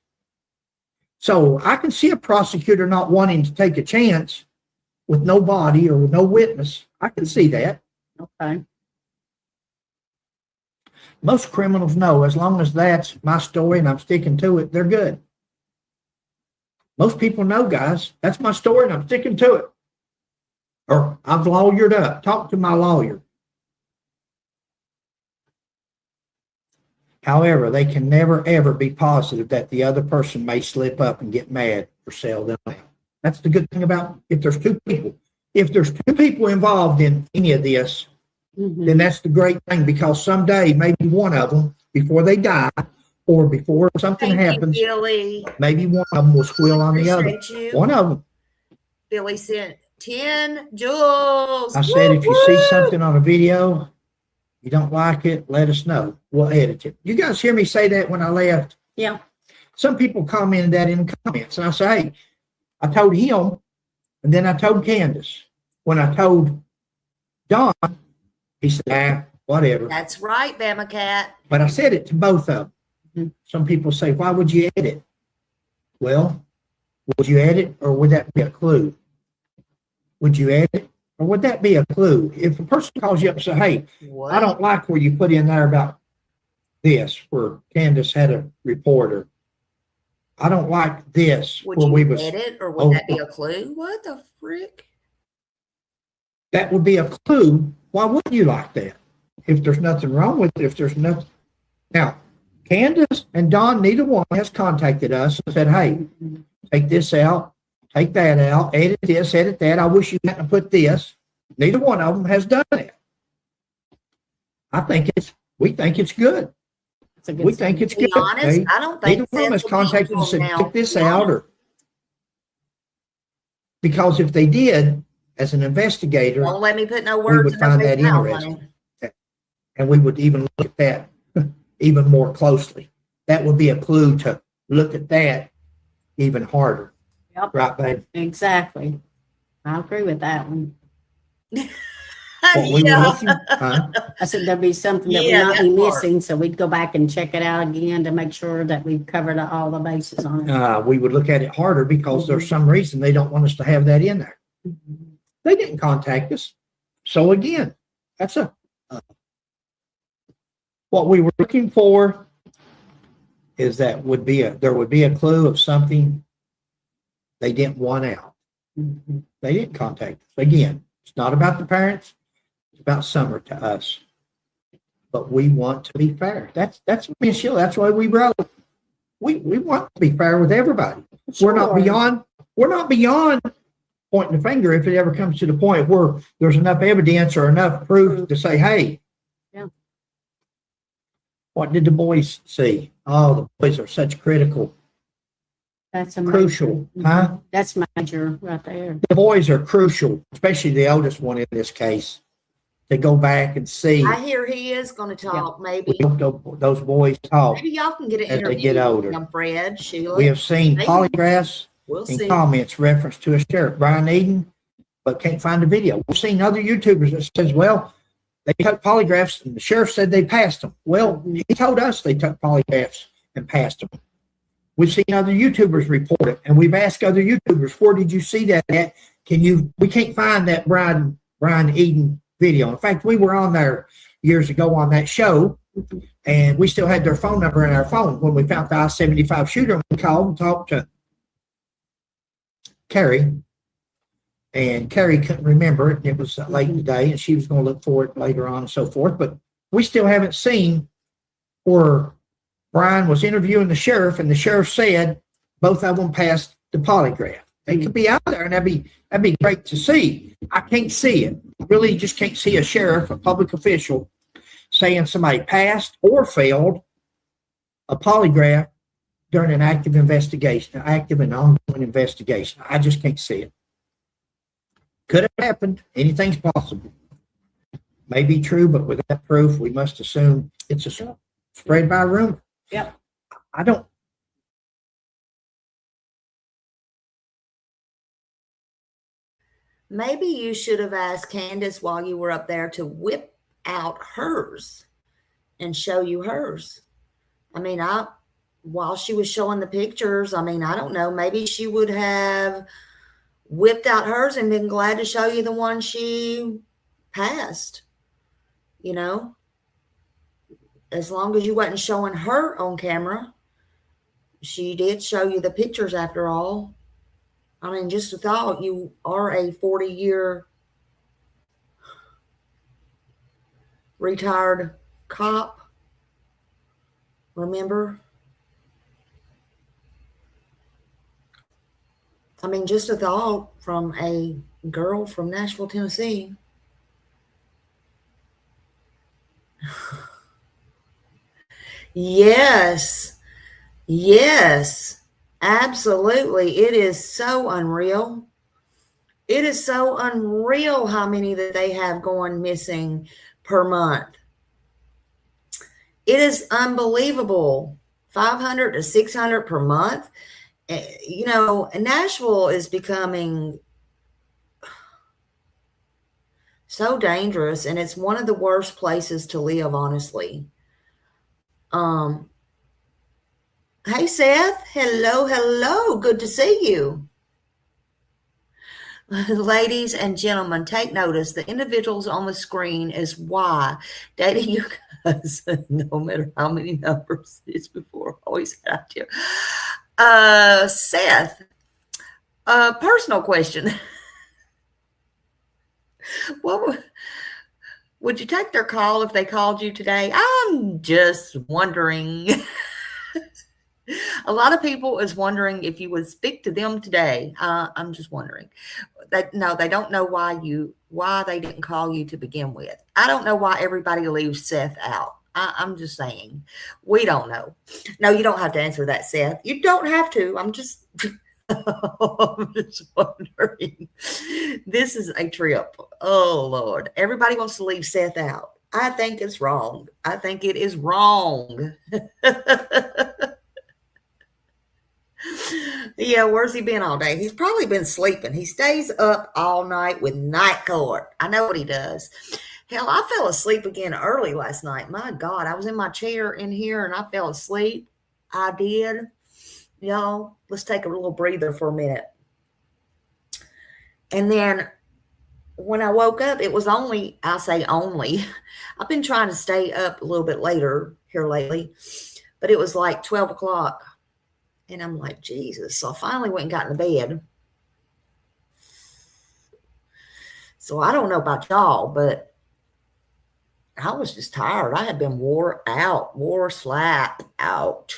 So I can see a prosecutor not wanting to take a chance with no body or with no witness. I can see that. Okay. Most criminals know as long as that's my story and I'm sticking to it, they're good. Most people know, guys, that's my story and I'm sticking to it. Or I've lawyered up. Talk to my lawyer. However, they can never, ever be positive that the other person may slip up and get mad or sell them out. That's the good thing about if there's 2 people. If there's 2 people involved in any of this, then that's the great thing, because someday maybe one of them, before they die or before something happens, Billy. maybe one of them will squeal on the other. One of them. Billy sent 10 jewels. I said, if you see something on a video, you don't like it, let us know. We'll edit it. You guys hear me say that when I left? Yeah. Some people commented that in the comments. And I say, hey, I told him, and then I told Candace. When I told Don, he said, whatever. That's right, Bama Cat. But I said it to both of them. Some people say, why would you edit? Well, would you edit, or would that be a clue? Would you edit, or would that be a clue? If a person calls you up and says, hey, I don't like where you put in there about this, where Candace had a reporter. I don't like this. Would you edit, or would that be a clue? What the frick? That would be a clue. Why wouldn't you like that? If there's nothing wrong with it, if there's nothing. Now, Candace and Don, neither one has contacted us and said, hey, take this out, take that out, edit this, edit that. I wish you hadn't put this. Neither one of them has done that. We think it's good. We think it's good. Honest, I don't think neither one of them has contacted us and said, take this out, or because if they did, as an investigator, don't let me put no we words would in find nobody's that mouth, interesting. honey. And we would even look at that even more closely. That would be a clue to look at that even harder. Yep. Right, babe? Exactly. I agree with that one. What we were looking, huh? I said there'd be something that Yeah, would not that be part. missing, so we'd go back and check it out again to make sure that we've covered all the bases on it. We would look at it harder because there's some reason they don't want us to have that in there. They didn't contact us. So again, that's what we were looking for is that there would be a clue of something they didn't want out. They didn't contact us. Again, it's not about the parents. It's about Summer to us. But we want to be fair. That's me and Sheila. That's why we wrote. We want to be fair with everybody. Sure. We're not beyond pointing the finger if it ever comes to the point where there's enough evidence or enough proof to say, hey, what did the boys see? Oh, the boys are such critical. That's crucial, huh? That's major right there. The boys are crucial, especially the oldest one in this case, to go back and see. I hear he is going to talk. Maybe We hope those boys talk maybe y'all can get an as interview. they get older. I'm Fred, Sheila. We have seen Maybe. polygraphs We'll and see. comments reference to a sheriff, Brian Eden, but can't find the video. We've seen other YouTubers that says, well, they took polygraphs and the sheriff said they passed them. Well, he told us they took polygraphs and passed them. We've seen other YouTubers report it, and we've asked other YouTubers, where did you see that at? We can't find that Brian Eden video. In fact, we were on there years ago on that show, and we still had their phone number in our phone. When we found the I-75 shooter, we called and talked to Carrie, and Carrie couldn't remember it. It was late in the day, and she was going to look for it later on and so forth. But we still haven't seen where Brian was interviewing the sheriff, and the sheriff said both of them passed the polygraph. They could be out there, and that'd be great to see. I can't see it. I really just can't see a sheriff, a public official, saying somebody passed or failed a polygraph during an active investigation, an active and ongoing investigation. I just can't see it. Could have happened. Anything's possible. May be true, but without proof, we must assume it's a spread by rumor. Yep. I don't. Maybe you should have asked Candace while you were up there to whip out hers and show you hers. I mean, while she was showing the pictures, I mean, I don't know, maybe she would have whipped out hers and been glad to show you the one she passed, you know, as long as you wasn't showing her on camera. She did show you the pictures after all. I mean, just a thought, you are a 40-year retired cop, remember? I mean, just a thought from a girl from Nashville, Tennessee. Yes, absolutely. It is so unreal. It is so unreal how many that they have going missing per month. It is unbelievable. 500 to 600 per month. You know, Nashville is becoming so dangerous, and it's one of the worst places to live, honestly. Hey, Seth. Hello. Good to see you. Ladies and gentlemen, take notice. The individuals on the screen is why dating your cousin, no matter how many numbers it is before, always had you. Seth, personal question. What would you take their call if they called you today? I'm just wondering. A lot of people is wondering if you would speak to them today. I'm just wondering. No, they don't know why they didn't call you to begin with. I don't know why everybody leaves Seth out. I'm just saying. We don't know. No, you don't have to answer that, Seth. You don't have to. I'm just wondering. This is a trip. Oh, Lord. Everybody wants to leave Seth out. I think it's wrong. I think it is wrong. Yeah, where's he been all day? He's probably been sleeping. He stays up all night with night court. I know what he does. Hell, I fell asleep again early last night. My God, I was in my chair in here and I fell asleep. I did. Y'all, let's take a little breather for a minute. And then when I woke up, it was only, I say only, I've been trying to stay up a little bit later here lately, but it was like 12 o'clock. And I'm like, Jesus. So I finally went and got in the bed. So I don't know about y'all, but I was just tired. I had been wore slap out.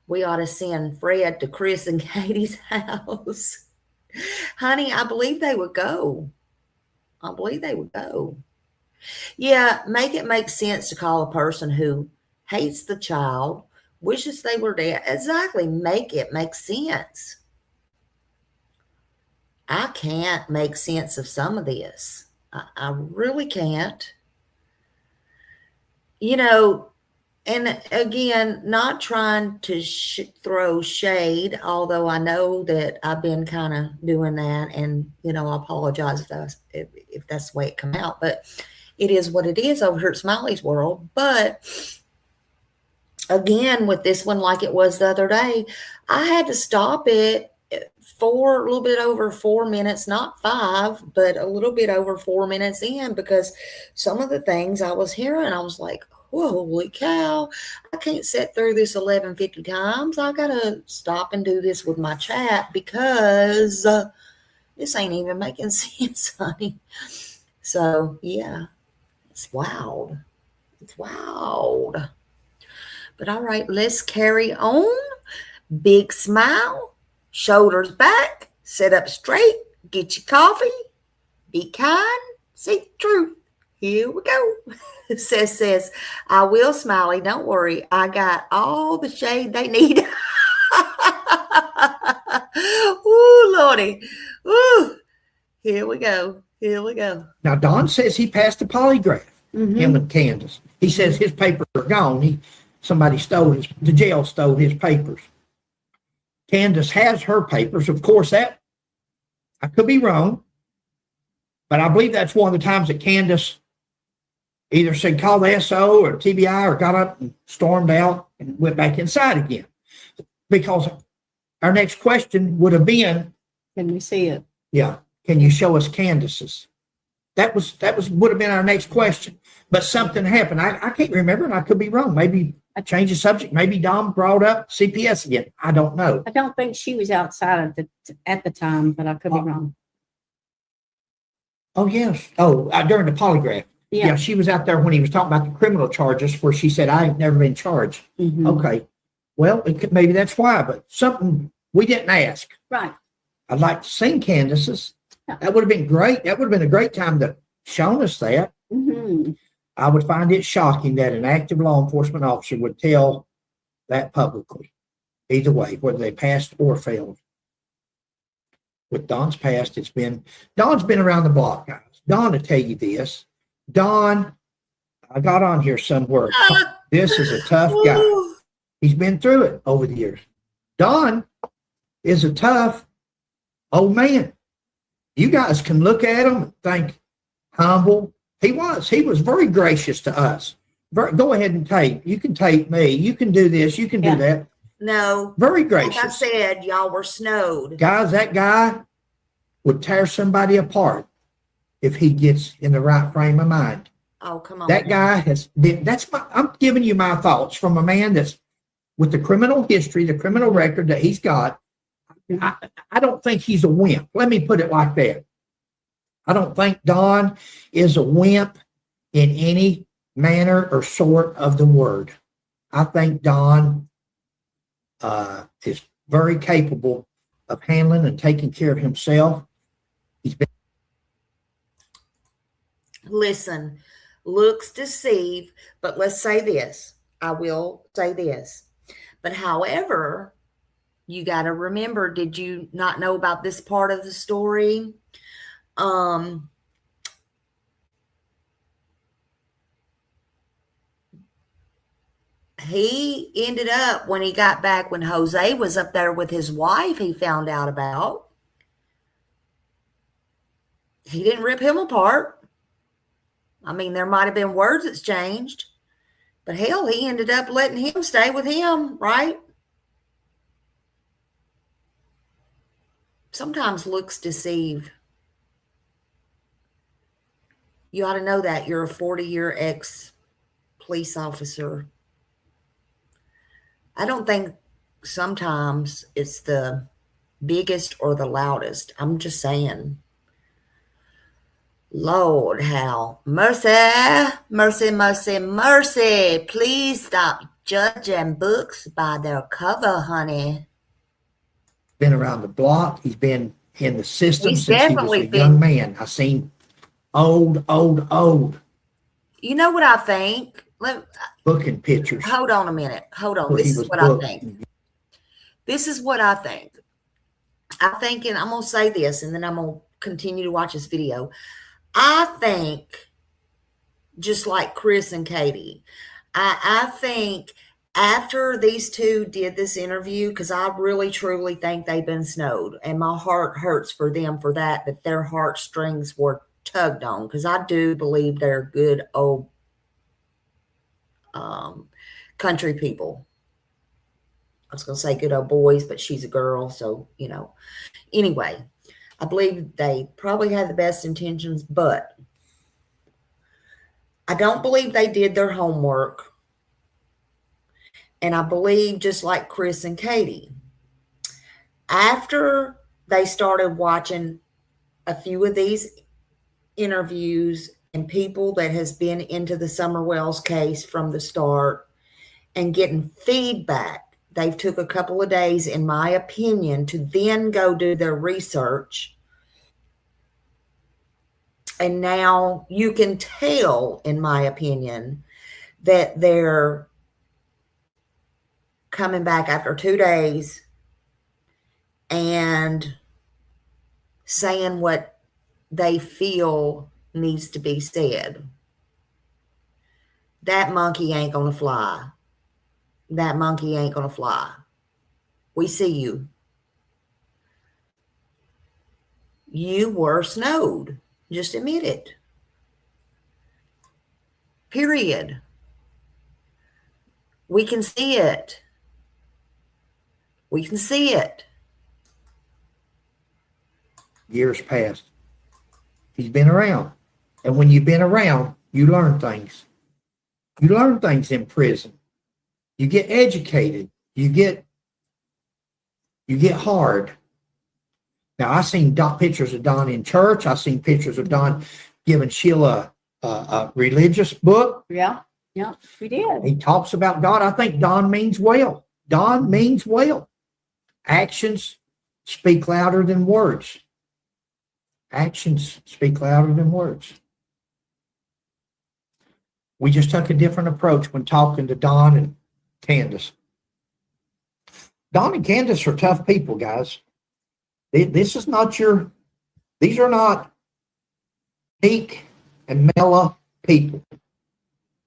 We ought to send Fred to Chris and Katie's house. Honey, I believe they would go. Yeah, make it make sense to call a person who hates the child, wishes they were dead. Exactly. Make it make sense. I can't make sense of some of this. I really can't. You know, and again, not trying to throw shade, although I know that I've been kind of doing that. And, you know, I apologize if that's the way it come out. But it is what it is over here at Smiley's World. But again, with this one, like it was the other day, I had to stop it for a little bit over 4 minutes, not 5, but a little bit over 4 minutes in, because some of the things I was hearing, I was like, holy cow, I can't sit through this 1150 times. I got to stop and do this with my chat because this ain't even making sense, honey. So, yeah, it's wild. It's wild. But all right, let's carry on. Big smile, shoulders back, sit up straight, get your coffee, be kind, seek the truth. Here we go. says, I will, Smiley. Don't worry. I got all the shade they need. Ooh, Lordy. Ooh. Here we go. Now, Don says he passed the polygraph, him and Candace. He says his papers are gone. Somebody the jail stole his papers. Candace has her papers. Of course, I could be wrong, but I believe that's one of the times that Candace either said call the SO or TBI or got up and stormed out and went back inside again. Because our next question would have been, can we see it? Yeah. Can you show us Candace's? That would have been our next question. But something happened. I can't remember, and I could be wrong. Maybe I changed the subject. Maybe Dom brought up CPS again. I don't know. I don't think she was outside at the time, but I could be wrong. Oh, yes. Oh, during the polygraph. Yeah, she was out there when he was talking about the criminal charges where she said, I ain't never been charged. Okay. Well, maybe that's why, but something we didn't ask. Right. I'd like to sing Candace's. Yeah. That would have been great. That would have been a great time to show us that. I would find it shocking that an active law enforcement officer would tell that publicly. Either way, whether they passed or failed. With Don's past, Don's been around the block, guys. Don will tell you this. Don, I got on here somewhere. This is a tough guy. He's been through it over the years. Don is a tough old man. You guys can look at him and think humble. He was very gracious to us. Go ahead and tape. You can tape me. You can do this. You can do that. No. Very gracious. Like I said, y'all were snowed. Guys, that guy would tear somebody apart if he gets in the right frame of mind. Oh, come on. That guy has been, I'm giving you my thoughts from a man that's with the criminal history, the criminal record that he's got. I don't think he's a wimp. Let me put it like that. I don't think Don is a wimp in any manner or sort of the word. I think Don is very capable of handling and taking care of himself. Listen, looks deceive, but let's say this. I will say this. But however, You got to remember, did you not know about this part of the story? He ended up, when he got back, when Jose was up there with his wife, he found out about. He didn't rip him apart. I mean, there might have been words exchanged, but hell, he ended up letting him stay with him, right? Sometimes looks deceive. You ought to know that. You're a 40-year ex-police officer. I don't think sometimes it's the biggest or the loudest. I'm just saying. Lord, how mercy, mercy, mercy, mercy. Please stop judging books by their cover, honey. Been around the block. He's been in the system He's since he was definitely a young man. I seen old. You know what I think? Booking pictures. Hold on a minute. Hold on. where he This is was what booked. I think. This is what I think. I think, and I'm going to say this, and then I'm going to continue to watch this video. I think, just like Chris and Katie, I think after these two did this interview, because I really truly think they've been snowed, and my heart hurts for them for that their heartstrings were tugged on, because I do believe they're good old country people. I was going to say good old boys, but she's a girl, so, you know. Anyway, I believe they probably had the best intentions, but I don't believe they did their homework. And I believe, just like Chris and Katie, after they started watching a few of these interviews and people that has been into the Summer Wells case from the start and getting feedback, they've took a couple of days, in my opinion, to then go do their research. And now you can tell, in my opinion, that they're coming back after 2 days and saying what they feel needs to be said. That monkey ain't going to fly. That monkey ain't going to fly. We see you. You were snowed. Just admit it. Period. We can see it. We can see it. Years passed. He's been around. And when you've been around, you learn things. You learn things in prison. You get educated. You get hard. Now, I seen pictures of Don in church. I seen pictures of Don giving Sheila a religious book. Yeah, we did. He talks about God. I think Don means well. Don means well. Actions speak louder than words. Actions speak louder than words. We just took a different approach when talking to Don and Candace. Don and Candace are tough people, guys. These are not meek and mellow people.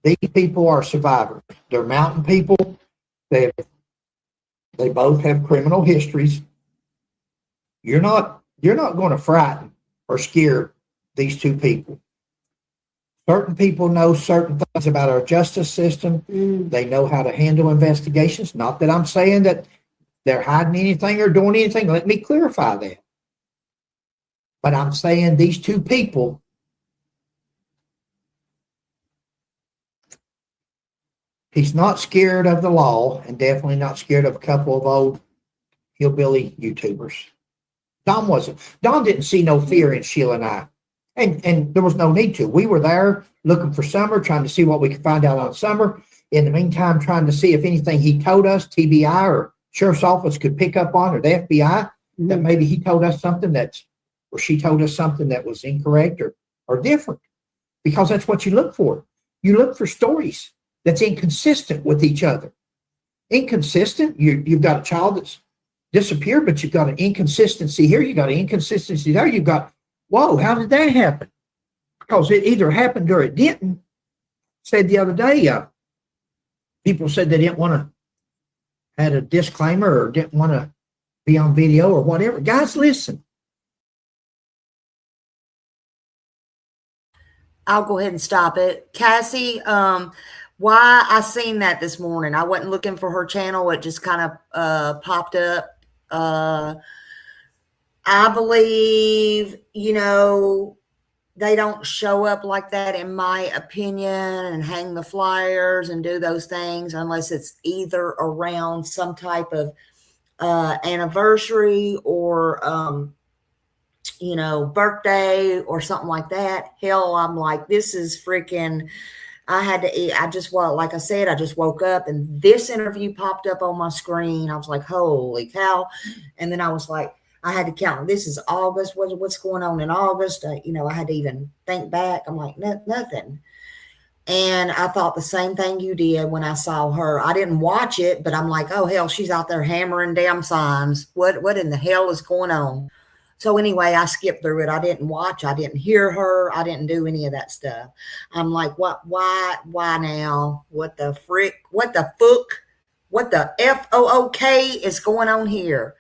These people are survivors. They're mountain people. They both have criminal histories. You're not going to frighten or scare these two people. Certain people know certain things about our justice system. They know how to handle investigations. Not that I'm saying that they're hiding anything or doing anything. Let me clarify that. But I'm saying these two people, he's not scared of the law, and definitely not scared of a couple of old hillbilly YouTubers. Don wasn't. Don didn't see no fear in Sheila and I. And there was no need to. We were there looking for Summer, trying to see what we could find out on Summer. In the meantime, trying to see if anything he told us, TBI or Sheriff's Office, could pick up on, or the FBI, that maybe he told us something or she told us something that was incorrect or different. Because that's what you look for. You look for stories that's inconsistent with each other. Inconsistent, you've got a child that's disappeared, but you've got an inconsistency here, you got an inconsistency there, you've got, whoa, how did that happen? Because it either happened or it didn't. Said the other day, people said they didn't want to, had a disclaimer or didn't want to be on video or whatever. Guys, listen. I'll go ahead and stop it. Cassie, why I seen that this morning. I wasn't looking for her channel. It just kind of popped up. I believe, you know, they don't show up like that, in my opinion, and hang the flyers and do those things unless it's either around some type of anniversary or you know, birthday or something like that. Hell, I'm like, this is freaking, I had to eat. I just, well, like I said, I just woke up and this interview popped up on my screen. I was like, holy cow. And then I was like, I had to count. This is August. What's going on in August? You know, I had to even think back. I'm like, nothing. And I thought the same thing you did when I saw her. I didn't watch it, but I'm like, oh, hell, she's out there hammering damn signs. What in the hell is going on? So anyway, I skipped through it. I didn't watch. I didn't hear her. I didn't do any of that stuff. I'm like, what? Why now? What the frick? What the fuck? What the FOOK is going on here?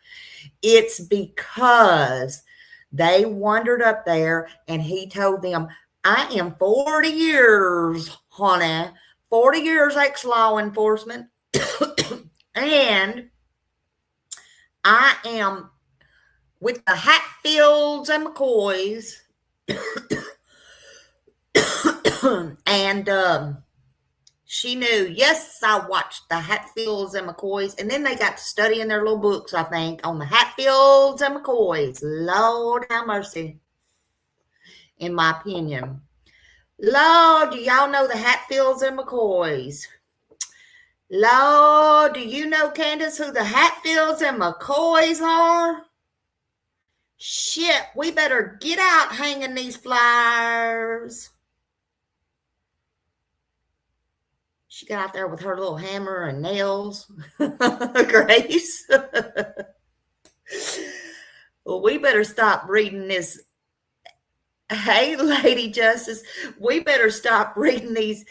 It's because they wandered up there and he told them, I am 40 years, honey, 40 years ex-law enforcement. And I am with the Hatfields and McCoys. And she knew, yes, I watched the Hatfields and McCoys. And then they got to study in their little books, I think, on the Hatfields and McCoys. Lord have mercy, in my opinion. Lord, do y'all know the Hatfields and McCoys? Lord, do you know, Candace, who the Hatfields and McCoys are? Shit, we better get out hanging these flyers. She got out there with her little hammer and nails. Grace. Well, we better stop reading this. Hey, Lady Justice, we better stop reading these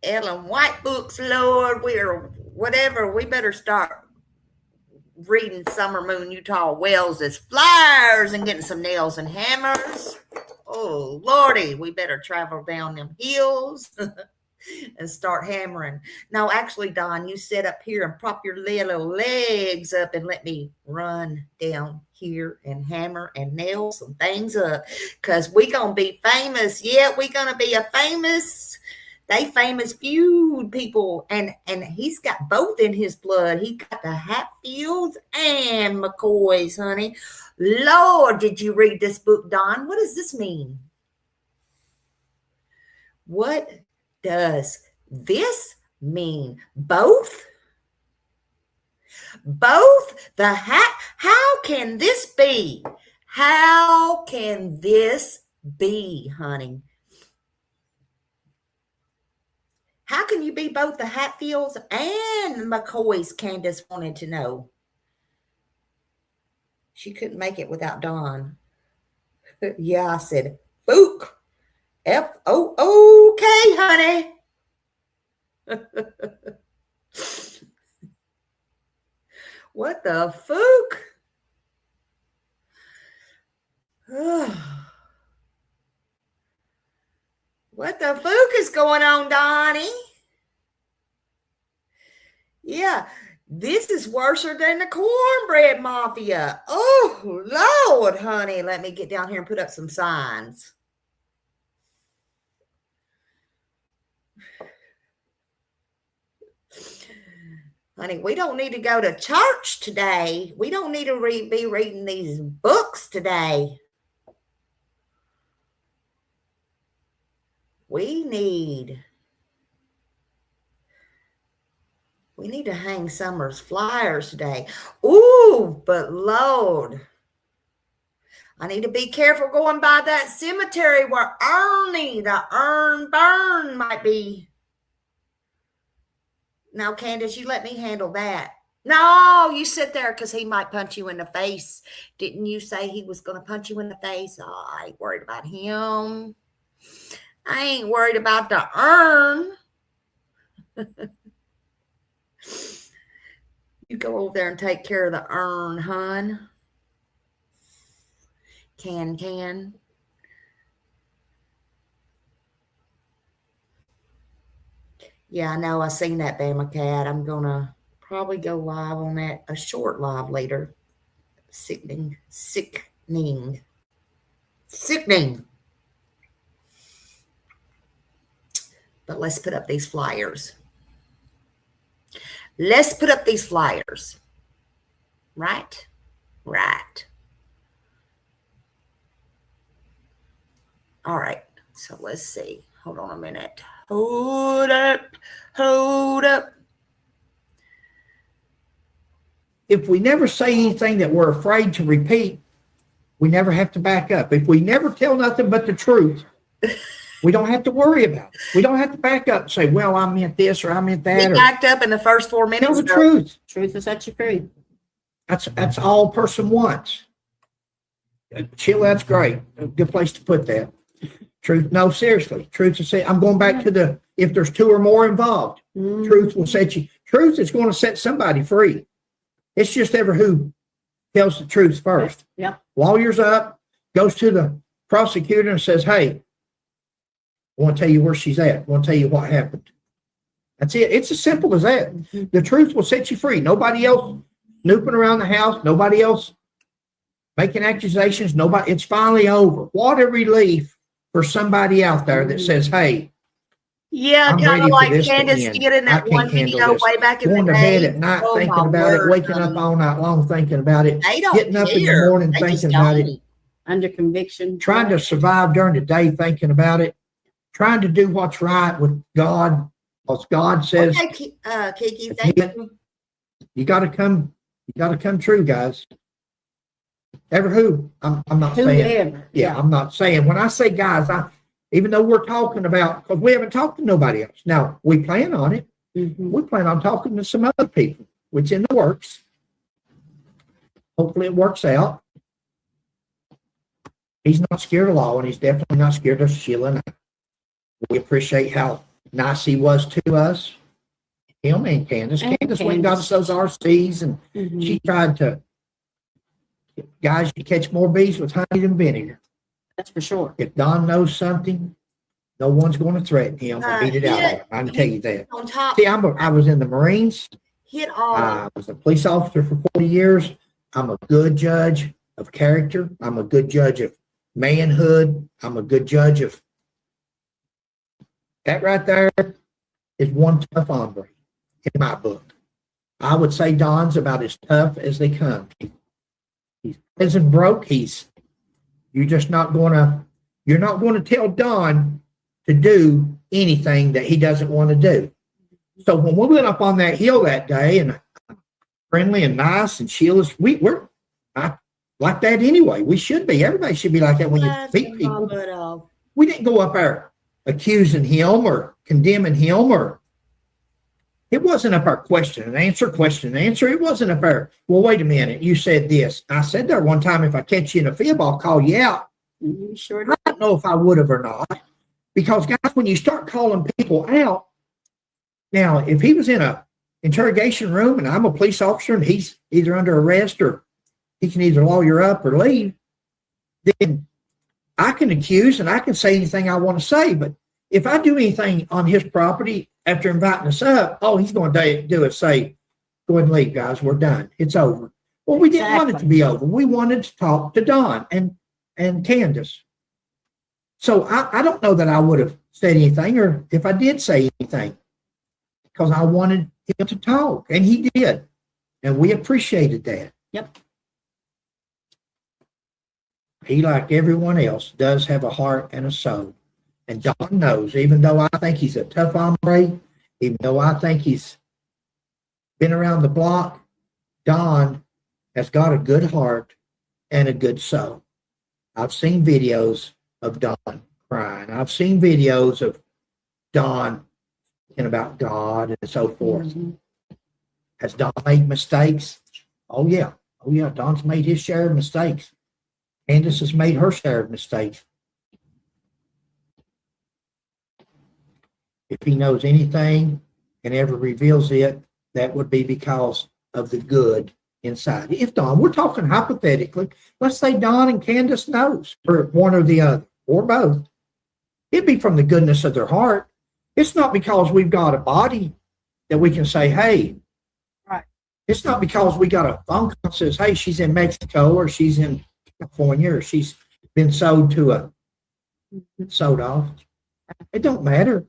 Ellen White books, Lord. We're whatever. We better start reading Summer Moon Utah Wells' flyers and getting some nails and hammers. Oh, Lordy, we better travel down them hills and start hammering. No, actually, Don, you sit up here and prop your little legs up and let me run down here and hammer and nail some things up, because we going to be famous. Yeah, we going to be a famous feud people. And he's got both in his blood. He got the Hatfields and McCoys, honey. Lord, did you read this book, Don? What does this mean? What does this mean? Both? Both? The how can this be? How can this be, honey? How can you be both the Hatfields and McCoys? Candace wanted to know. She couldn't make it without Dawn. Yeah, I said, Fook. F-O-O-K, honey. What the fook? What the fook is going on, Donnie? Yeah, this is worse than the cornbread mafia. Oh, Lord, honey. Let me get down here and put up some signs. Honey, we don't need to go to church today. We don't need to be reading these books today. We need to hang Summer's flyers today. Ooh, but Lord, I need to be careful going by that cemetery where Ernie, the Burn might be. Now, Candace, you let me handle that. No, you sit there because he might punch you in the face. Didn't you say he was going to punch you in the face? Oh, I ain't worried about him. I ain't worried about the urn. You go over there and take care of the urn, hun. Can. Yeah, I know. I seen that Bama cat. I'm going to probably go live on that, a short live later. Sickening. But let's put up these flyers. Right? Right. All right. So let's see. Hold on a minute. Hold up. If we never say anything that we're afraid to repeat, we never have to back up. If we never tell nothing but the truth, we don't have to worry about it. We don't have to back up and say, well, I meant this or I meant that. We backed up in the first 4 minutes. Tell the truth. Truth will set you free. That's all a person wants. Sheila, that's great. A good place to put that. Truth. No, seriously. Truth will say, I'm going back to if there's 2 or more involved, truth will set you. Truth is going to set somebody free. It's just ever who tells the truth first. Yep. Lawyer's up, goes to the prosecutor and says, hey, I want to tell you where she's at. I want to tell you what happened. That's it. It's as simple as that. The truth will set you free. Nobody else snooping around the house. Nobody else making accusations. Nobody. It's finally over. What a relief for somebody out there that says, hey, yeah, kind of like Candace did in that one video way back in the day. Going to bed at night thinking about it, waking up all night long thinking about it, getting up in the morning thinking about it. Under conviction. Trying to survive during the day thinking about it. Trying to do what's right with God. Because God says, okay, Kiki, thank you. You got to come true, guys. Ever who? I'm not saying. Yeah, I'm not saying. When I say guys, even though we're talking about, because we haven't talked to nobody else. Now, we plan on it. We plan on talking to some other people, which in the works. Hopefully it works out. He's not scared of law, and he's definitely not scared of Sheila and I. We appreciate how nice he was to us. Him and Candace. Candace went and got us those RCs, and she tried to, guys, you catch more bees with honey than vinegar. That's for sure. If Don knows something, no one's going to threaten him or beat it out of him. I can tell you that. On top. See, I was in the Marines. I was a police officer for 40 years. I'm a good judge of character. I'm a good judge of manhood. I'm a good judge of that right there is one tough hombre in my book. I would say Don's about as tough as they come. He's prison broke. You're not going to tell Don to do anything that he doesn't want to do. So when we went up on that hill that day and friendly and nice and Sheila's, we're like that anyway. We should be. Everybody should be like that when you meet people. We didn't go up there accusing him or condemning him, or it wasn't up there question and answer. It wasn't up there. Well, wait a minute. You said this. I said there one time, if I catch you in a fib, I'll call you out. Sure. I don't know if I would have or not. Because guys, when you start calling people out, now, if he was in a interrogation room and I'm a police officer and he's either under arrest or he can either lawyer up or leave, then I can accuse and I can say anything I want to say. But if I do anything on his property after inviting us up, all he's going to do is say, go ahead and leave, guys. We're done. It's over. Well, we didn't want it to be over. We wanted to talk to Don and Candace. So I don't know that I would have said anything, or if I did say anything, because I wanted him to talk, and he did. And we appreciated that. Yep. He, like everyone else, does have a heart and a soul. And Don knows, even though I think he's a tough hombre, even though I think he's been around the block, Don has got a good heart and a good soul. I've seen videos of Don crying. I've seen videos of Don and about God and so forth. Has Don made mistakes? Oh yeah. Oh yeah. Don's made his share of mistakes. Candace has made her share of mistakes. If he knows anything and ever reveals it, that would be because of the good inside. If Don, we're talking hypothetically, let's say Don and Candace knows, or one or the other, or both. It'd be from the goodness of their heart. It's not because we've got a body that we can say, hey. Right. It's not because we got a phone call that says, hey, she's in Mexico or she's in California or she's been sold off. It don't matter.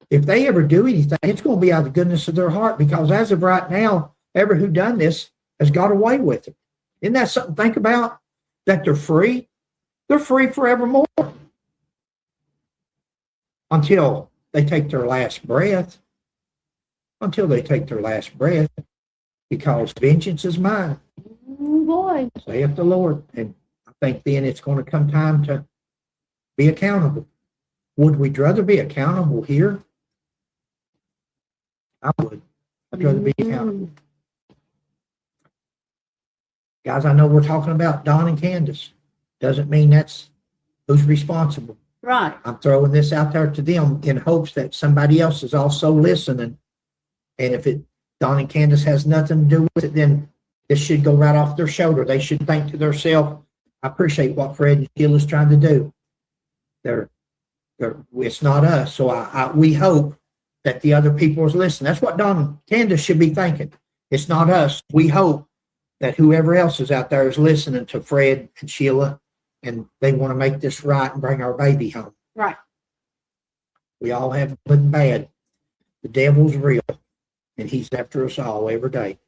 If they ever do anything, it's going to be out of the goodness of their heart, because as of right now, every who done this has got away with it. Isn't that something to think about? That they're free? They're free forevermore. Until they take their last breath. Until they take their last breath. Because vengeance is mine. Oh boy. Saith the Lord. And I think then it's going to come time to be accountable. Would we rather be accountable here? I would. I'd rather be accountable. Guys, I know we're talking about Don and Candace. Doesn't mean that's who's responsible. Right. I'm throwing this out there to them in hopes that somebody else is also listening. And if Don and Candace has nothing to do with it, then this should go right off their shoulder. They should think to themselves, I appreciate what Fred and Sheila is trying to do. It's not us. So we hope that the other people is listening. That's what Don and Candace should be thinking. It's not us. We hope that whoever else is out there is listening to Fred and Sheila, and they want to make this right and bring our baby home. Right. We all have good and bad. The devil's real, and he's after us all every day.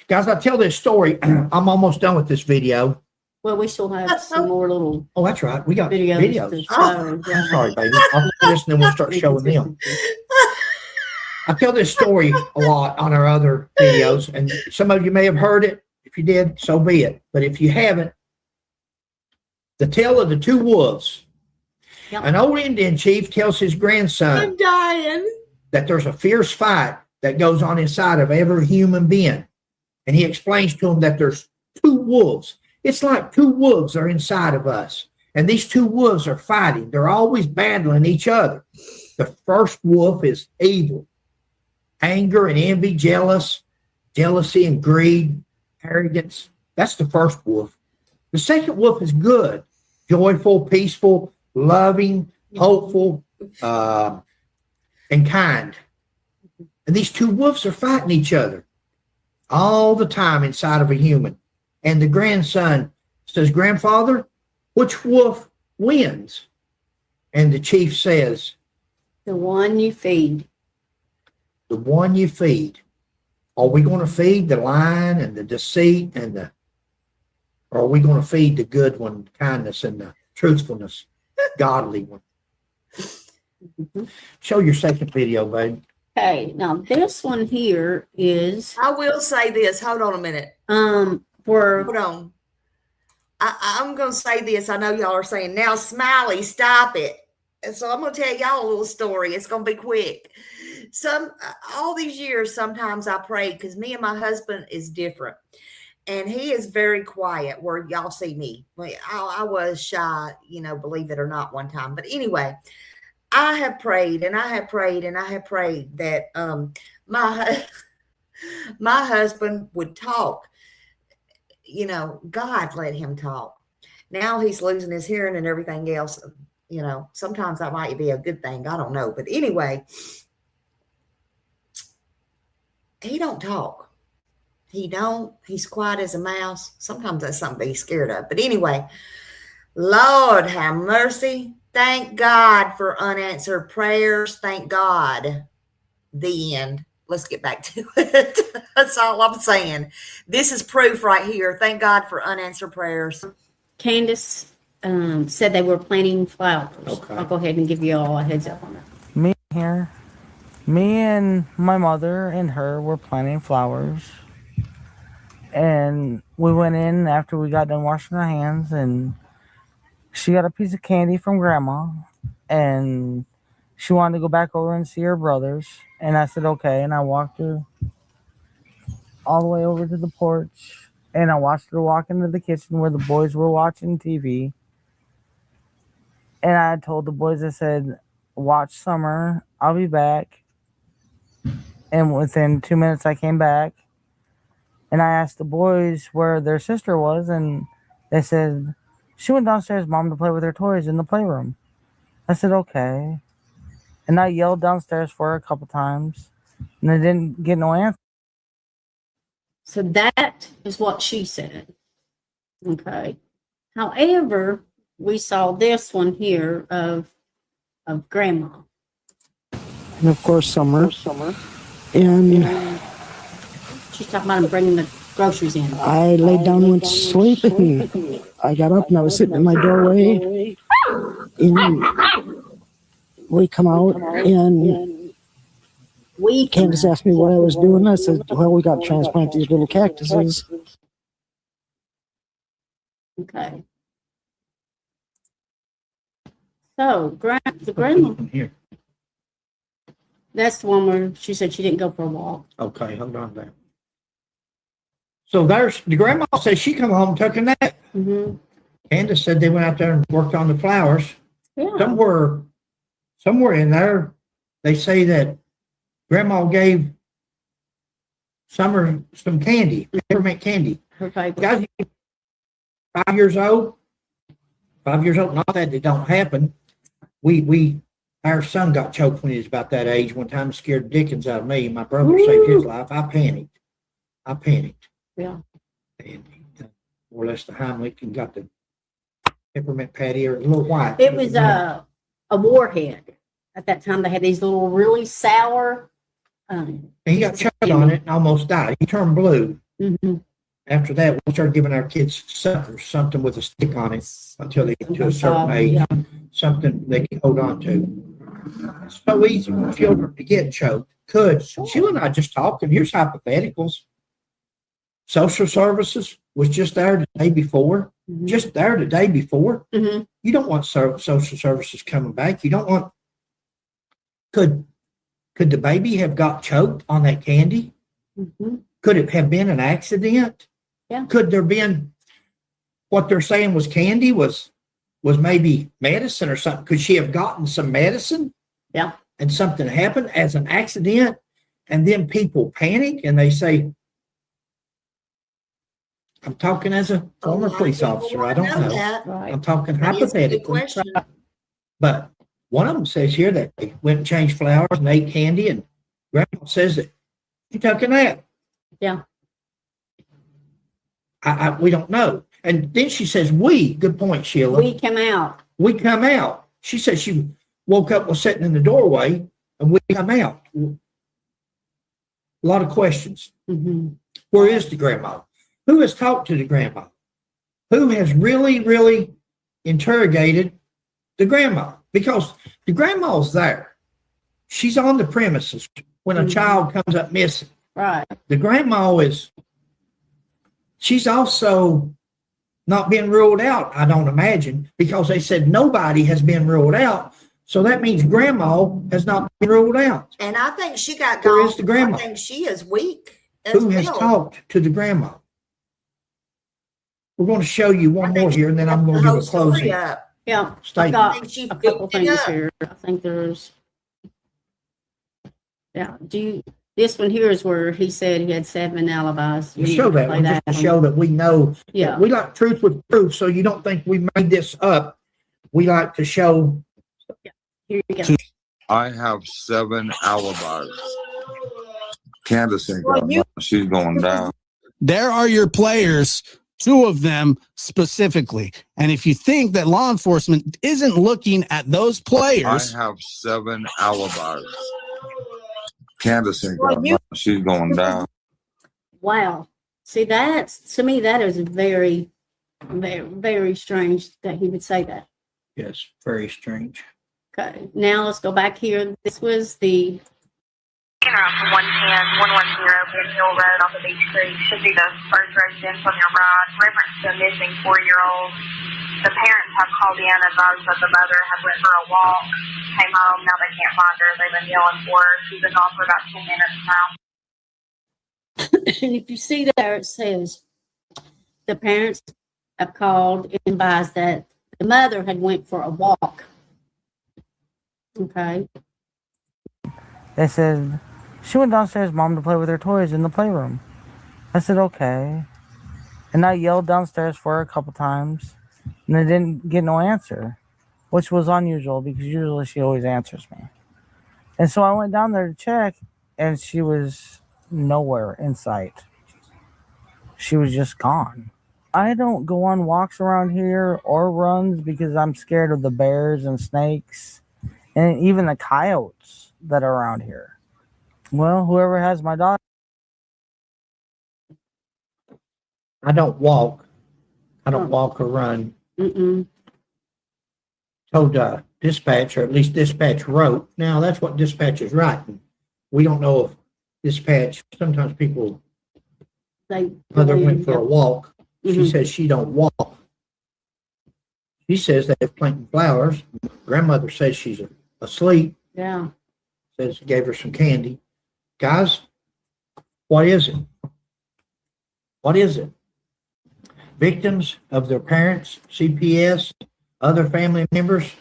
Guys, I tell this story. I'm almost done with this video. Well, we still have some more little. Oh, that's right. We got videos. videos. Oh, yeah. I'm sorry, baby. I'll do this and then we'll start showing them. I tell this story a lot on our other videos, and some of you may have heard it. If you did, so be it. But if you haven't, the tale of the two wolves. Yep. An old Indian chief tells his grandson I'm dying. that there's a fierce fight that goes on inside of every human being. And he explains to him that there's two wolves. It's like two wolves are inside of us. And these two wolves are fighting. They're always battling each other. The first wolf is evil. Anger and envy, jealousy and greed, arrogance. That's the first wolf. The second wolf is good, joyful, peaceful, loving, hopeful, and kind. And these two wolves are fighting each other all the time inside of a human. And the grandson says, Grandfather, which wolf wins? And the chief says, the one you feed. The one you feed. Are we going to feed the lying and the deceit or are we going to feed the good one, kindness and the truthfulness, godly one? Show your second video, babe. Okay, now this one here is. I will say this. Hold on a minute. Hold on. I'm going to say this. I know y'all are saying, now, Smiley, stop it. And so I'm going to tell y'all a little story. It's going to be quick. All these years, sometimes I prayed because me and my husband is different. And he is very quiet where y'all see me. I was shy, believe it or not one time. But anyway, I have prayed and I have prayed and I have prayed that my husband would talk. God let him talk. Now he's losing his hearing and everything else. Sometimes that might be a good thing. I don't know. But anyway, he don't talk. He's quiet as a mouse. Sometimes that's something to be scared of. But anyway, Lord have mercy. Thank God for unanswered prayers. Thank God. The end. Let's get back to it. That's all I'm saying. This is proof right here. Thank God for unanswered prayers. Candace said they were planting flowers. Okay. I'll go ahead and give you all a heads up on that. Me and my mother and her were planting flowers. And we went in after we got done washing our hands, and she got a piece of candy from Grandma. And she wanted to go back over and see her brothers. And I said, okay. And I walked her all the way over to the porch. And I watched her walk into the kitchen where the boys were watching TV. And I told the boys, I said, watch Summer. I'll be back. And within 2 minutes, I came back. And I asked the boys where their sister was. And they said, she went downstairs, Mom, to play with her toys in the playroom. I said, okay. And I yelled downstairs for her a couple times. And I didn't get no answer. So that is what she said. Okay. However, we saw this one here of Grandma. And of course, Summer. And She's talking about him bringing the groceries in. I laid down and went to sleep, and I got up and I was sitting in my doorway. And we come out, and Candace asked me what I was doing. I said, well, we got to transplant these little cactuses. Okay. So, the grandma, Here. that's the one where she said she didn't go for a walk. Okay, hold on there. So there's the grandma says she come home and took a nap. Mm-hmm. Candace said they went out there and worked on the flowers. Yeah. Somewhere in there, they say that Grandma gave Summer some candy, peppermint candy. Her favorite. Guys, 5 years old. 5 years old. Not that it don't happen. Our son got choked when he was about that age. One time, scared the dickens out of me. My brother saved his life. I panicked. Yeah. And more or less the Heimlich and got the peppermint patty or a little white. It was a warhead. At that time, they had these little really sour. And he got choked on it and almost died. He turned blue. Mm-hmm. After that, we started giving our kids suckers, something with a stick on it, until they get to a certain age, something they can hold on to. It's so easy for children to get choked. Sheila and I just talking. Here's hypotheticals. Social services was just there the day before. Mm-hmm. Just there the day before. Mm-hmm. You don't want social services coming back. You don't want. Could the baby have got choked on that candy? Mm-hmm. Could it have been an accident? Yeah. Could there been what they're saying was candy was maybe medicine or something? Could she have gotten some medicine? Yeah. And something happened as an accident, and then people panic and they say, I'm talking as a former police officer. I don't know. Right. I'm talking hypothetically. But one of them says here that they went and changed flowers and ate candy, and Grandma says that she took a nap. Yeah. We don't know. And then she says, good point, Sheila. We come out. We come out. She said she woke up, was sitting in the doorway, and we come out. A lot of questions. Mm-hmm. Where is the grandma? Who has talked to the grandma? Who has really, really interrogated the grandma? Because the grandma's there. She's on the premises when a child comes up missing. Right. The grandma she's also not been ruled out, I don't imagine, because they said nobody has been ruled out. So that means grandma has not been ruled out. And I think she got Where gone. is the grandma? I think she is weak. Who has talked to the grandma? We're going to show you one more here, and then I'm going to give a closing Yeah. I've statement. got a couple things here. I think there's, this one here is where he said he had 7 alibis. You show that one just to show that we know. Yeah. We like truth with proof, so you don't think we made this up. We like to show. Here you go. I have 7 alibis. Candace ain't got none. She's going down. There are your players, 2 of them specifically. And if you think that law enforcement isn't looking at those players. I have 7 alibis. Candace ain't got none. She's going down. Wow. See, to me, that is very, very, very strange that he would say that. Yes, very strange. Okay. Now let's go back here. This was the. From 110, 110 Bin Hill Road off of Beach Creek should be the first residence on your right. Reference to a missing 4-year-old. The parents have called in and advised that the mother had went for a walk. came home. Now they can't find her. They've been yelling for her. She's been gone for about 10 minutes now. And if you see there, it says the parents have called and advised that the mother had went for a walk. Okay. They said, she went downstairs, Mom, to play with her toys in the playroom. I said, okay. And I yelled downstairs for her a couple times, and I didn't get no answer, which was unusual because usually she always answers me. And so I went down there to check, and she was nowhere in sight. She was just gone. I don't go on walks around here or runs because I'm scared of the bears and snakes and even the coyotes that are around here. Well, whoever has my dog. I don't walk. I don't walk or run. Told dispatch, or at least dispatch wrote. Now, that's what dispatch is writing. We don't know if dispatch, sometimes people, mother went for a walk. She says she don't walk. She says they're planting flowers. Grandmother says she's asleep. Yeah. Says gave her some candy. Guys, what is it? What is it? Victims of their parents, CPS, other family members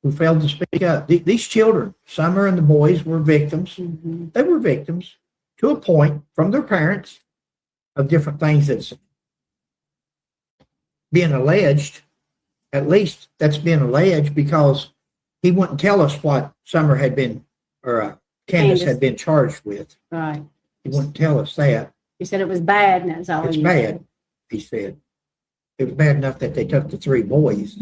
who failed to speak up. These children, Summer and the boys, were victims. They were victims to a point from their parents of different things that's being alleged. At least that's being alleged because he wouldn't tell us what Summer had been, or Candace had been charged with. Right. He wouldn't tell us that. He said it was bad, and that's all It's he bad, said. he said. It was bad enough that they took the 3 boys.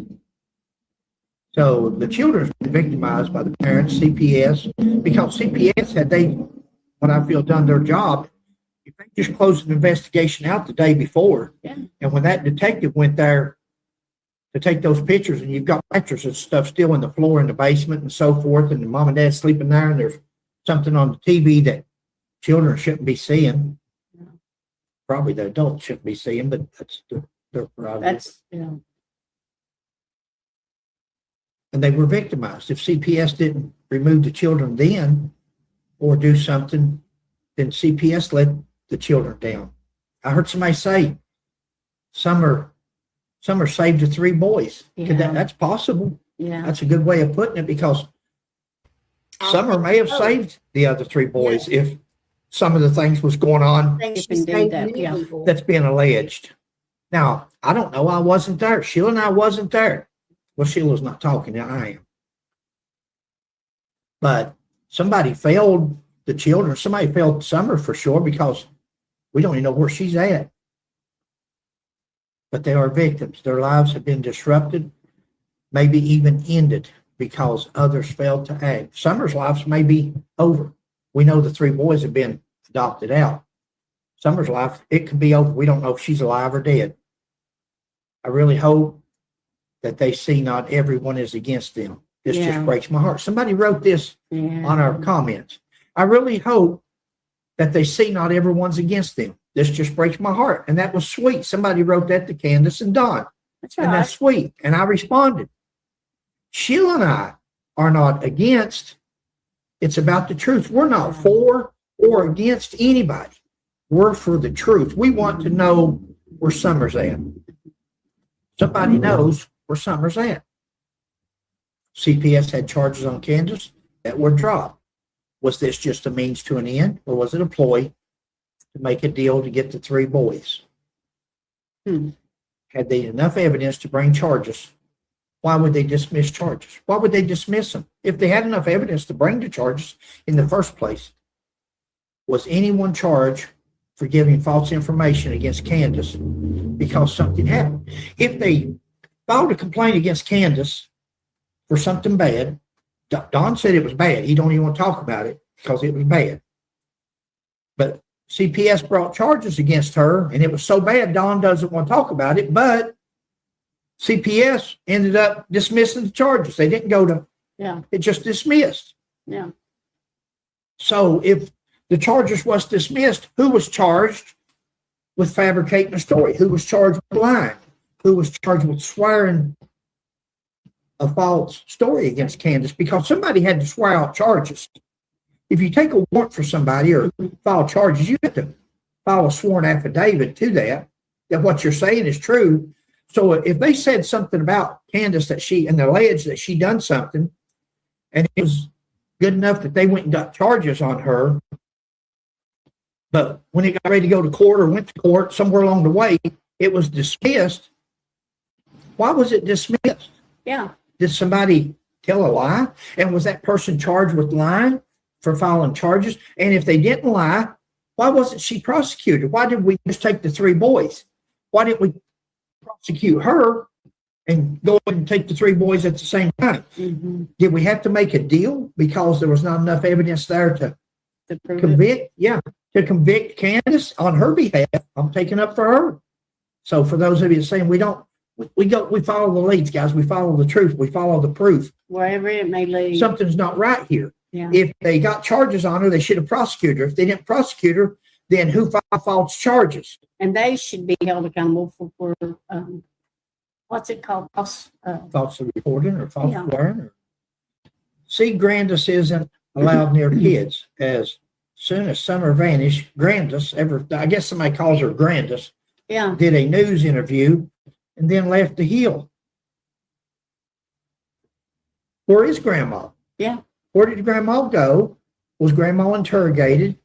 So the children have been victimized by the parents, CPS, because CPS had what I feel, done their job. If they just closed an investigation out the day before, and when that detective went there to take those pictures, and you've got pictures and stuff still in the floor in the basement and so forth, and the mom and dad sleeping there, and there's something on the TV that children shouldn't be seeing. Probably the adults shouldn't be seeing, but that's their prerogative. And they were victimized. If CPS didn't remove the children then or do something, then CPS let the children down. I heard somebody say, Summer saved the 3 boys. That's possible. Yeah. That's a good way of putting it, because Summer may have saved the other 3 boys if some of the things was going on that's being alleged. Now, I don't know. I wasn't there. Sheila and I wasn't there. Well, Sheila's not talking. I am. But somebody failed the children. Somebody failed Summer for sure, because we don't even know where she's at. But they are victims. Their lives have been disrupted, maybe even ended, because others failed to act. Summer's lives may be over. We know the 3 boys have been adopted out. Summer's life, it could be over. We don't know if she's alive or dead. I really hope that they see not everyone is against them. This just breaks my heart. Somebody wrote this on our comments. I really hope that they see not everyone's against them. This just breaks my heart. And that was sweet. Somebody wrote that to Candace and Don. That's right. And that's sweet. And I responded. Sheila and I are not against. It's about the truth. We're not for or against anybody. We're for the truth. We want to know where Summer's at. Somebody knows where Summer's at. CPS had charges on Candace that were dropped. Was this just a means to an end, or was it a ploy to make a deal to get the 3 boys? Had they enough evidence to bring charges? Why would they dismiss charges? Why would they dismiss them? If they had enough evidence to bring the charges in the first place, was anyone charged for giving false information against Candace because something happened? If they filed a complaint against Candace for something bad, Don said it was bad. He don't even want to talk about it because it was bad. But CPS brought charges against her, and it was so bad, Don doesn't want to talk about it, but CPS ended up dismissing the charges. They didn't go to, it just dismissed. Yeah. So if the charges was dismissed, who was charged with fabricating a story? Who was charged with lying? Who was charged with swearing a false story against Candace because somebody had to swear out charges. If you take a warrant for somebody or file charges, you have to file a sworn affidavit to that what you're saying is true. So if they said something about Candace and alleged that she done something, and it was good enough that they went and got charges on her, but when it got ready to go to court or went to court, somewhere along the way, it was dismissed. Why was it dismissed? Yeah. Did somebody tell a lie? And was that person charged with lying for filing charges? And if they didn't lie, why wasn't she prosecuted? Why did we just take the 3 boys? Why didn't we prosecute her and go ahead and take the 3 boys at the same time? Mm-hmm. Did we have to make a deal because there was not enough evidence there to convict? Yeah, to convict Candace on her behalf. I'm taking up for her. So for those of you saying we follow the leads, guys. We follow the truth. We follow the proof. Wherever it may lead. Something's not right here. Yeah. If they got charges on her, they should have prosecuted her. If they didn't prosecute her, then who filed false charges? And they should be held accountable for what's it called? False reporting or false swearing. See, Grandis isn't allowed near kids. As soon as Summer vanished, Grandis, I guess somebody calls her Grandis, did a news interview and then left the hill. Where is Grandma? Yeah. Where did Grandma go? Was Grandma interrogated?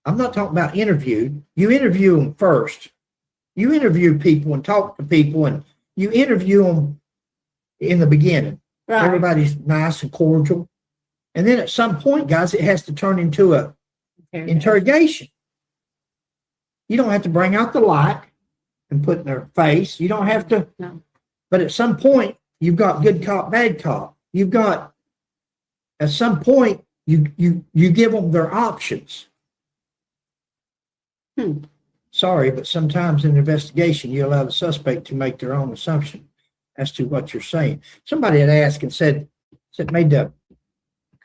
I'm not talking about interviewed. You interview them first. You interview people and talk to people, and you interview them in the beginning. Right. Everybody's nice and cordial. And then at some point, guys, it has to turn into a interrogation. You don't have to bring out the light and put in their face. You don't have to. No. But at some point, you've got good cop, bad cop. You've got, at some point, you give them their options. Sorry, but sometimes in an investigation, you allow the suspect to make their own assumption as to what you're saying. Somebody had asked and made the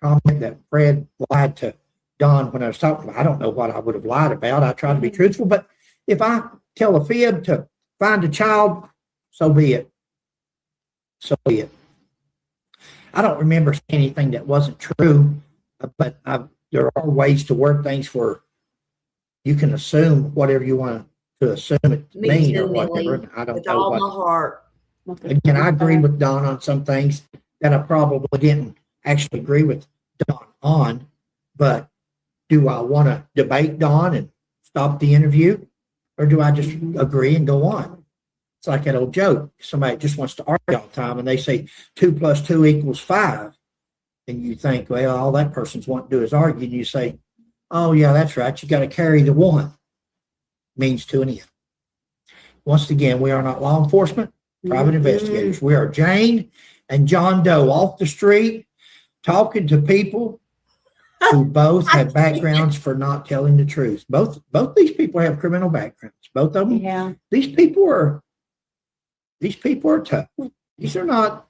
comment that Fred lied to Don when I was talking about. I don't know what I would have lied about. I try to be truthful, but if I tell a fib to find a child, so be it. So be it. I don't remember saying anything that wasn't true, but there are ways to word things where you can assume whatever you want to assume it to mean or whatever. I don't know. With all my heart. Again, I agree with Don on some things that I probably didn't actually agree with Don on, but do I want to debate Don and stop the interview, or do I just agree and go on? It's like that old joke. Somebody just wants to argue all the time, and they say 2 + 2 = 5. And you think, well, all that person's wanting to do is argue. And you say, oh, yeah, that's right. You got to carry the one. Means to an end. Once again, we are not law enforcement, private investigators. We are Jane and John Doe off the street talking to people who both have backgrounds for not telling the truth. Both these people have criminal backgrounds. Both of them. Yeah. These people are tough. These are not.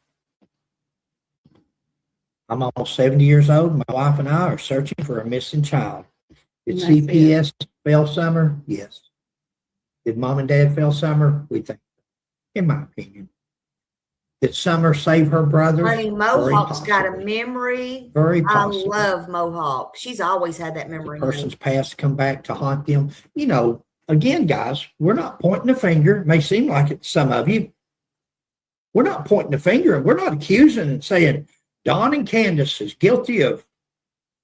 I'm almost 70 years old. My wife and I are searching for a missing child. Did CPS fail Summer? Yes. Did Mom and Dad fail Summer? We think, in my opinion. Did Summer save her brother? Honey, Mohawk's got a memory. Very possible. I love Mohawk. She's always had that memory. The person's past come back to haunt them. You know, again, guys, we're not pointing a finger. It may seem like it to some of you. We're not pointing a finger, and we're not accusing and saying Don and Candace is guilty of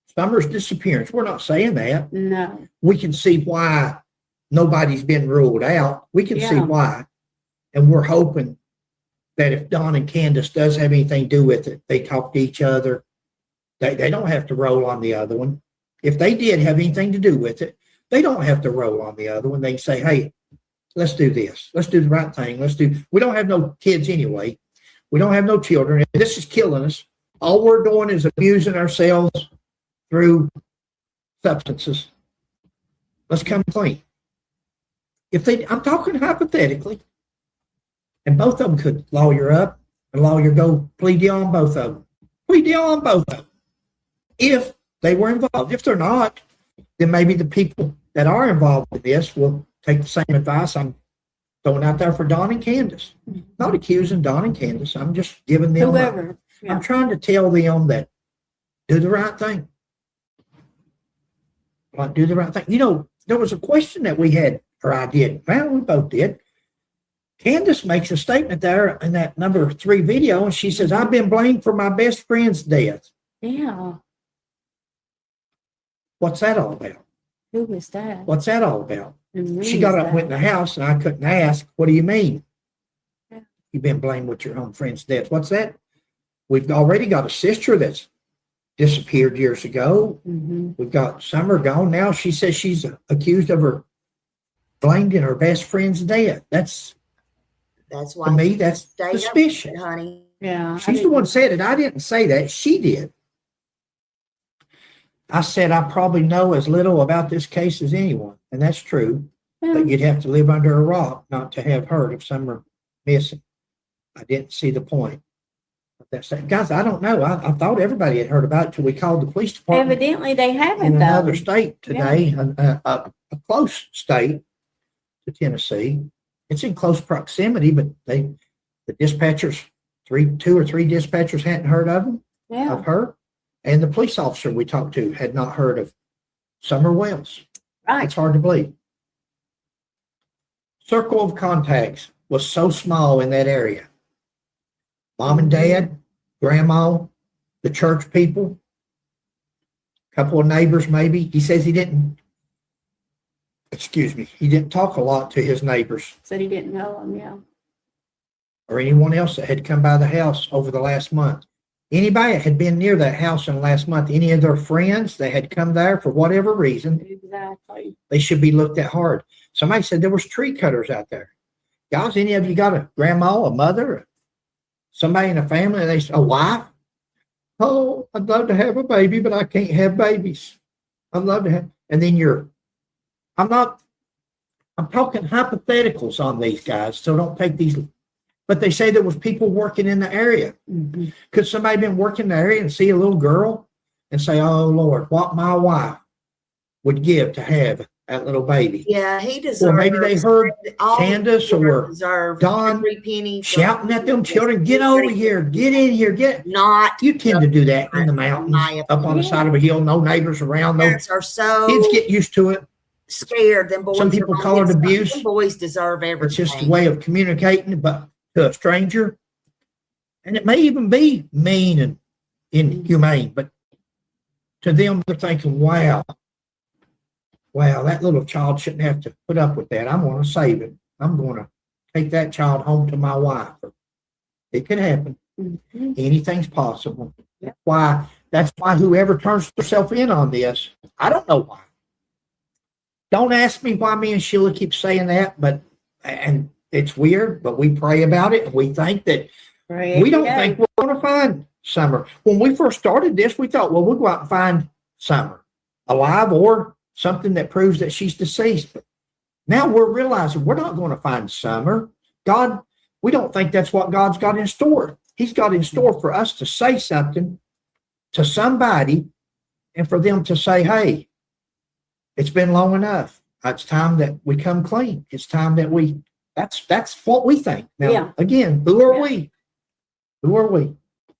Summer's disappearance. We're not saying that. No. We can see why nobody's been ruled out. We can see why. And we're hoping that if Don and Candace does have anything to do with it, they talk to each other. They don't have to roll on the other one. If they did have anything to do with it, they don't have to roll on the other one. They say, hey, let's do this. Let's do the right thing. We don't have no kids anyway. We don't have no children. This is killing us. All we're doing is abusing ourselves through substances. Let's come clean. I'm talking hypothetically, and both of them could lawyer up and lawyer go plea deal on both of them. Plea deal on both of them. If they were involved. If they're not, then maybe the people that are involved in this will take the same advice I'm throwing out there for Don and Candace. Not accusing Don and Candace. I'm just giving them. Whoever. I'm trying to tell them that do the right thing. Like, do the right thing. You know, there was a question that we had, or I did. Well, we both did. Candace makes a statement there in that number 3 video, and she says, I've been blamed for my best friend's death. Yeah. What's that all about? Who was that? What's that all about? And She when got was up and went in that? the house, and I couldn't ask, what do you mean? Yeah. You've been blamed with your own friend's death. What's that? We've already got a sister that's disappeared years ago. Mm-hmm. We've got Summer gone now. She says she's accused of her blamed in her best friend's death. That's why to me, that's stay up with suspicious. it, honey. Yeah. She's the one said it. I didn't say that. She did. I said I probably know as little about this case as anyone, and that's true. Yeah. But you'd have to live under a rock not to have heard of Summer missing. I didn't see the point. That's that. Guys, I don't know. I thought everybody had heard about it till we called the police department. Evidently, they haven't, In though. another state today, a close state to Tennessee. It's in close proximity, but the dispatchers, 2 or 3 dispatchers hadn't heard of her. And the police officer we talked to had not heard of Summer Wells. Right. It's hard to believe. Circle of contacts was so small in that area. Mom and dad, grandma, the church people, a couple of neighbors maybe. He says he didn't talk a lot to his neighbors Said he didn't know them, yeah. or anyone else that had come by the house over the last month. Anybody that had been near that house in the last month, any of their friends that had come there for whatever reason, Exactly. they should be looked at hard. Somebody said there was tree cutters out there. Guys, any of you got a grandma, a mother, somebody in the family, and they say, a wife? Oh, I'd love to have a baby, but I can't have babies. I'd love to have, and then I'm talking hypotheticals on these guys, so don't take these. But they say there was people working in the area. Mm-hmm. Could somebody been working in the area and see a little girl and say, oh, Lord, what my wife would give to have that little baby? Yeah, he deserves. Or maybe they heard all Candace or Don every penny shouting at them children, get over here, get in here, get. Not. You tend to do that in the mountains, up on the side of a hill, no neighbors around. No, Parents are so kids get used to it. scared. Them boys. Some people call it abuse. Them boys deserve everything. It's just a way of communicating, but to a stranger. And it may even be mean and inhumane, but to them, they're thinking, wow, that little child shouldn't have to put up with that. I'm going to save it. I'm going to take that child home to my wife. It could happen. Mm-hmm. Anything's possible. That's why whoever turns themselves in on this, I don't know why. Don't ask me why me and Sheila keep saying that, and it's weird, but we pray about it, and we think that we don't think we're going to find Summer. When we first started this, we thought, well, we'll go out and find Summer alive or something that proves that she's deceased. But now we're realizing we're not going to find Summer. God, we don't think that's what God's got in store. He's got in store for us to say something to somebody and for them to say, hey, it's been long enough. It's time that we come clean. It's time that that's what we think. Now, again, who are we? Who are we?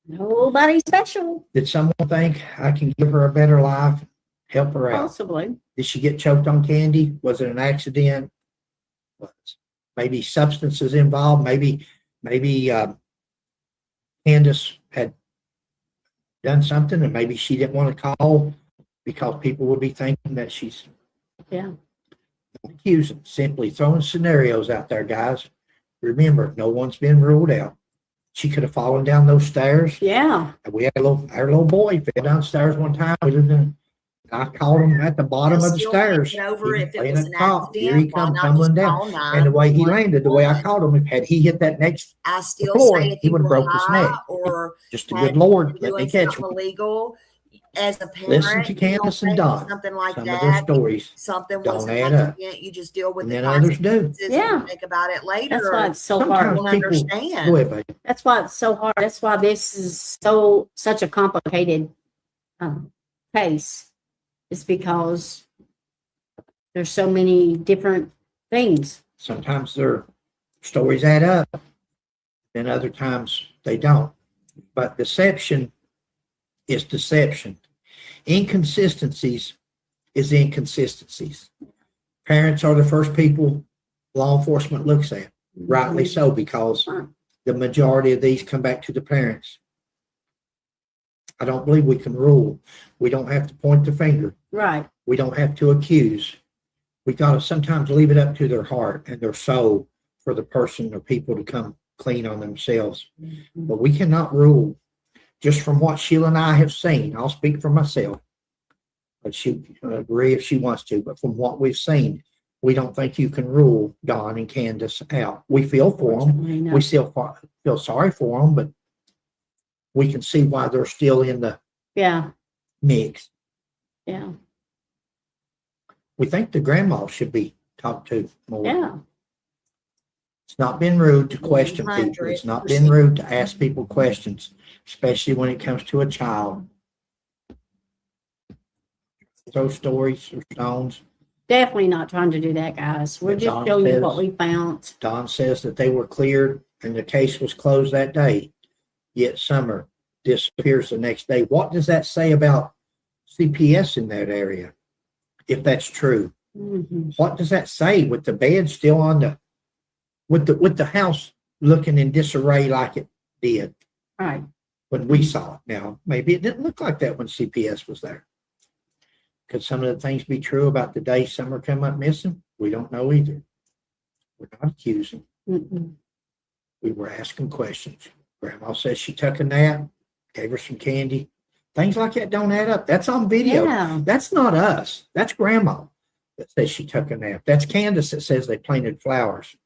Nobody special. Did someone think I can give her a better life, help her out? Possibly. Did she get choked on candy? Was it an accident? Maybe substances involved. Maybe Candace had done something and maybe she didn't want to call because people would be thinking that she's accusing, simply throwing scenarios out there, guys. Remember, no one's been ruled out. She could have fallen down those stairs. Yeah. We had our little boy fell downstairs one time. I called him at the bottom of the stairs. Over if it Laying was at an the top. accident, Here he comes tumbling down. And the way he landed, the way I called him, had he hit that next floor, he would have broke his neck. Or just a good Lord, let me catch him. Illegal. As a parent, Listen to Candace and Don. Something like some that. Of their stories something don't wasn't add up. You just deal with and the then others do. Yeah. Think about it later. That's why it's so hard. People understand. Go ahead, baby. That's why it's so hard. That's why this is such a complicated case. It's because there's so many different things. Sometimes they're Stories add up, and other times they don't. But deception is deception. Inconsistencies is inconsistencies. Parents are the first people law enforcement looks at, rightly so, because the majority of these come back to the parents. I don't believe we can rule. We don't have to point the finger. Right. We don't have to accuse. We got to sometimes leave it up to their heart and their soul for the person or people to come clean on themselves. But we cannot rule. Just from what Sheila and I have seen, I'll speak for myself, but she agree if she wants to, but from what we've seen, we don't think you can rule Don and Candace out. We feel for them. No. We still feel sorry for them, but we can see why they're still in the mix. Yeah. We think the grandma should be talked to more. Yeah. It's not been rude to question people. It's not been rude to ask people questions, especially when it comes to a child. Those stories or stones. Definitely not trying to do that, guys. We're just showing you what we found. Don says that they were cleared and the case was closed that day, yet Summer disappears the next day. What does that say about CPS in that area, if that's true? What does that say with the bed still on the with the house looking in disarray like it did when we saw it? Now, maybe it didn't look like that when CPS was there. Could some of the things be true about the day Summer come up missing? We don't know either. We're not accusing. We were asking questions. Grandma says she took a nap, gave her some candy. Things like that don't add up. That's on video. Yeah. That's not us. That's Grandma that says she took a nap. That's Candace that says they planted flowers.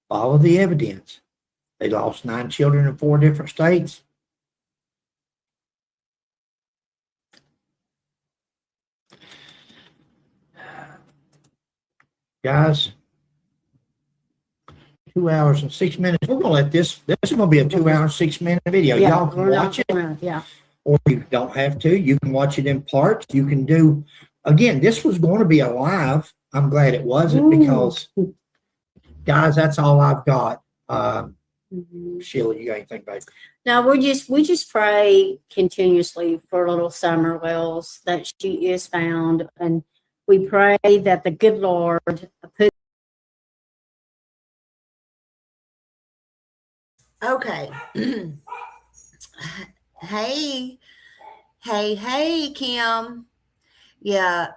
Follow the evidence. They lost 9 children in 4 different states. Guys, 2 hours and 6 minutes. We're gonna let this is gonna be a 2 hour and 6 minute video. Y'all can watch it. Or you don't have to. You can watch it in parts. You can do again, this was going to be a live. I'm glad it wasn't because guys, that's all I've got. Sheila, you got anything, babe? No, we just pray continuously for little Summer Wells that she is found, and we pray that the good Lord put. Okay. Hey, Kim. Yeah,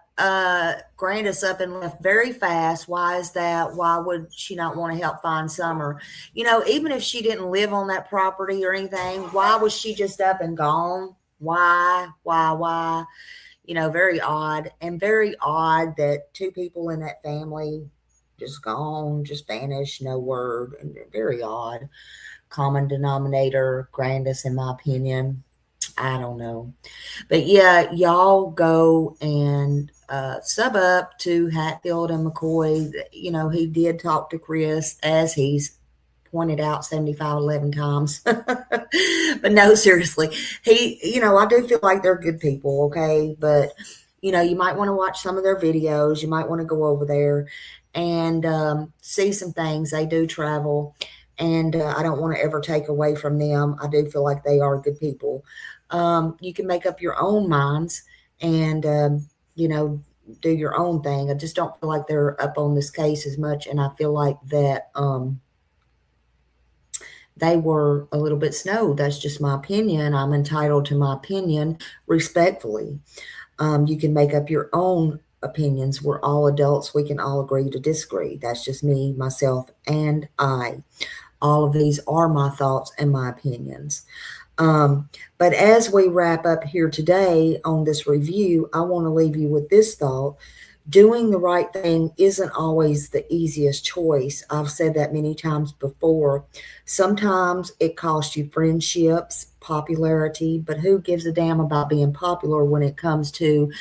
Granda's up and left very fast. Why is that? Why would she not want to help find Summer? You know, even if she didn't live on that property or anything, why was she just up and gone? Why? You know, very odd. And very odd that 2 people in that family just gone, just vanished, no word. And very odd. Common denominator, Grandis, in my opinion. I don't know. But yeah, y'all go and sub up to Hatfield and McCoy. You know, he did talk to Chris, as he's pointed out 11 times. But no, seriously, you know, I do feel like they're good people, okay? But, you know, you might want to watch some of their videos. You might want to go over there and see some things. They do travel. And I don't want to ever take away from them. I do feel like they are good people. You can make up your own minds and, you know, do your own thing. I just don't feel like they're up on this case as much. And I feel like that they were a little bit snowed. That's just my opinion. I'm entitled to my opinion respectfully. You can make up your own opinions. We're all adults. We can all agree to disagree. That's just me, myself, and I. All of these are my thoughts and my opinions. But as we wrap up here today on this review, I want to leave you with this thought. Doing the right thing isn't always the easiest choice. I've said that many times before. Sometimes it costs you friendships, popularity, but who gives a damn about being popular when it comes to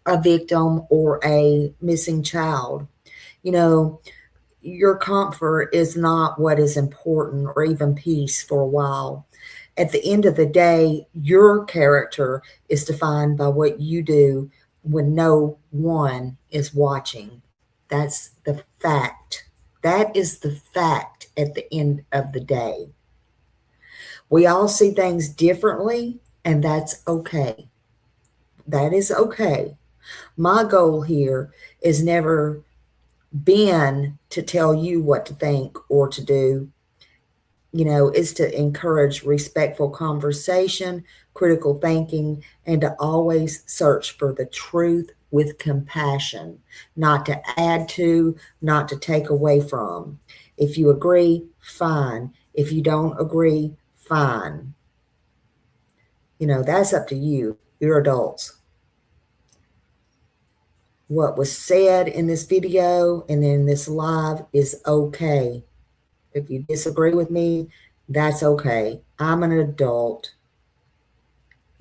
a victim or a missing child? You know, your comfort is not what is important, or even peace for a while. At the end of the day, your character is defined by what you do when no one is watching. That's the fact That is the fact at the end of the day. We all see things differently, and that's okay. That is okay. My goal here is never been to tell you what to think or to do. Is to encourage respectful conversation, critical thinking, and to always search for the truth with compassion, not to add to, not to take away from. If you agree, fine. If you don't agree, fine. That's up to you. You're adults. What was said in this video and in this live is okay. If you disagree with me, that's okay. I'm an adult.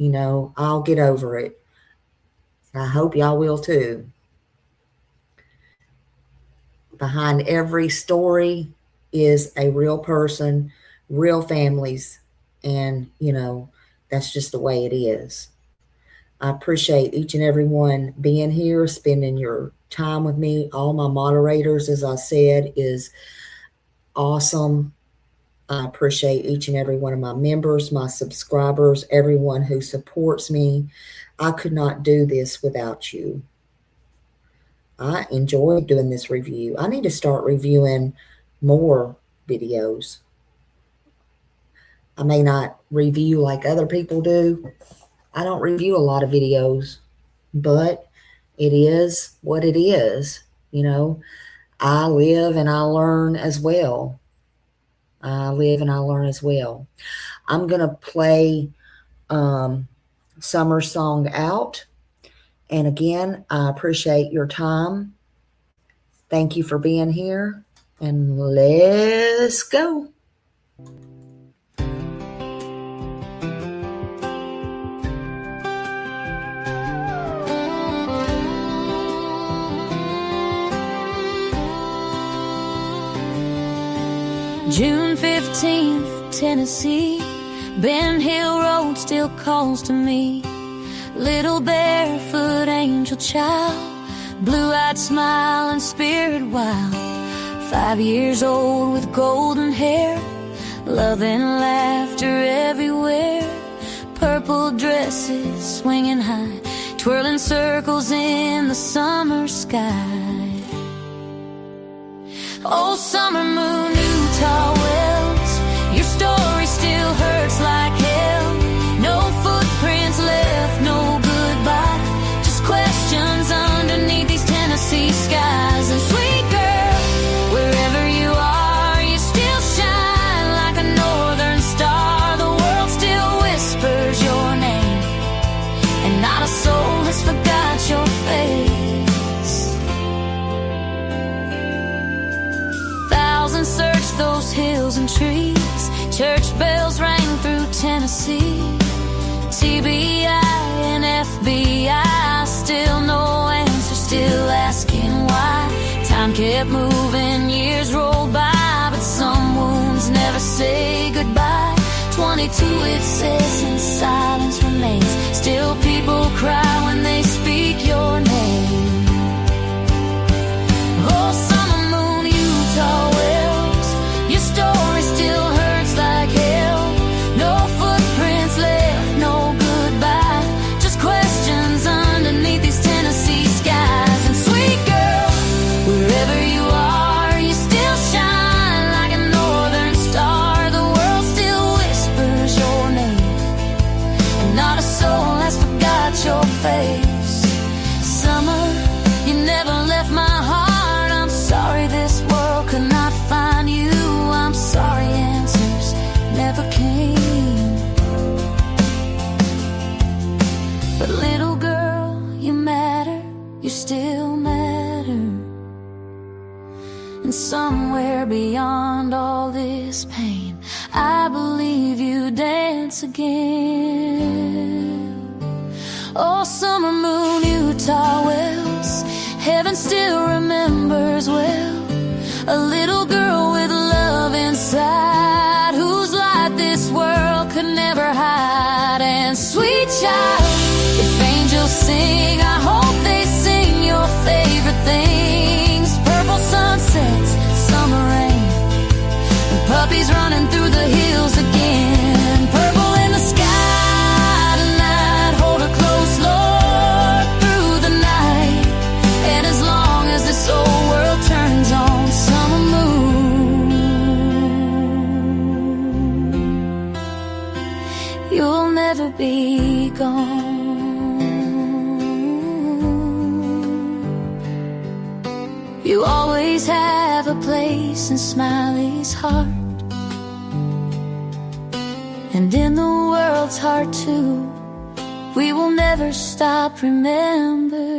I'll get over it. I hope y'all will too. Behind every story is a real person, real families, and, that's just the way it is. I appreciate each and every one being here, spending your time with me. All my moderators, as I said, is awesome. I appreciate each and every one of my members, my subscribers, everyone who supports me. I could not do this without you. I enjoy doing this review. I need to start reviewing more videos. I may not review like other people do. I don't review a lot of videos, but it is what it is. I live and I learn as well. I'm going to play Summer Song Out. And again, I appreciate your time. Thank you for being here. And let's go. June 15th, Tennessee, Ben Hill Road still calls to me. Little barefoot angel child, blue-eyed smile and spirit wild. 5 years old with golden hair, love and laughter everywhere. Purple dresses swinging high, twirling circles in the summer sky. Oh, summer moon, Utah wells, your story still hurts like hell. No footprints left, no goodbye, just questions underneath these Tennessee skies. And sweet girl, wherever you are, you still shine like a northern star. The world still whispers your name, and not a soul has forgot your face. Thousands searched those hills and trees, church bells rang through Tennessee. TBI and FBI, still no answer, still asking why. Time kept moving, years rolled by, but some wounds never say goodbye. 22 it says, and silence remains. Still people cry when they speak your name. Oh, summer moon, Utah wells, your story still hurts like hell. No footprints left, no goodbye, just questions underneath these Tennessee skies. And sweet girl, wherever you are, you still shine like a northern star. The world still whispers your name, and not a soul has forgot your face. Summer, you never left my heart. I'm sorry this world could not find you. I'm sorry answers never came. But little girl, you matter, you still matter. And somewhere beyond all this pain, I believe you dance again. Oh, summer moon, Utah wells, heaven still remembers well. A little girl with love inside, whose light this world could never hide. And sweet child, if angels sing, I hope they sing your favorite things. Purple sunsets, summer puppies running through the hills again. Purple in the sky tonight, hold her close, Lord, through the night. And as long as this old world turns on summer moon, you'll never be gone. You always have a place in Smiley's heart, and in the world's heart too. We will never stop remembering.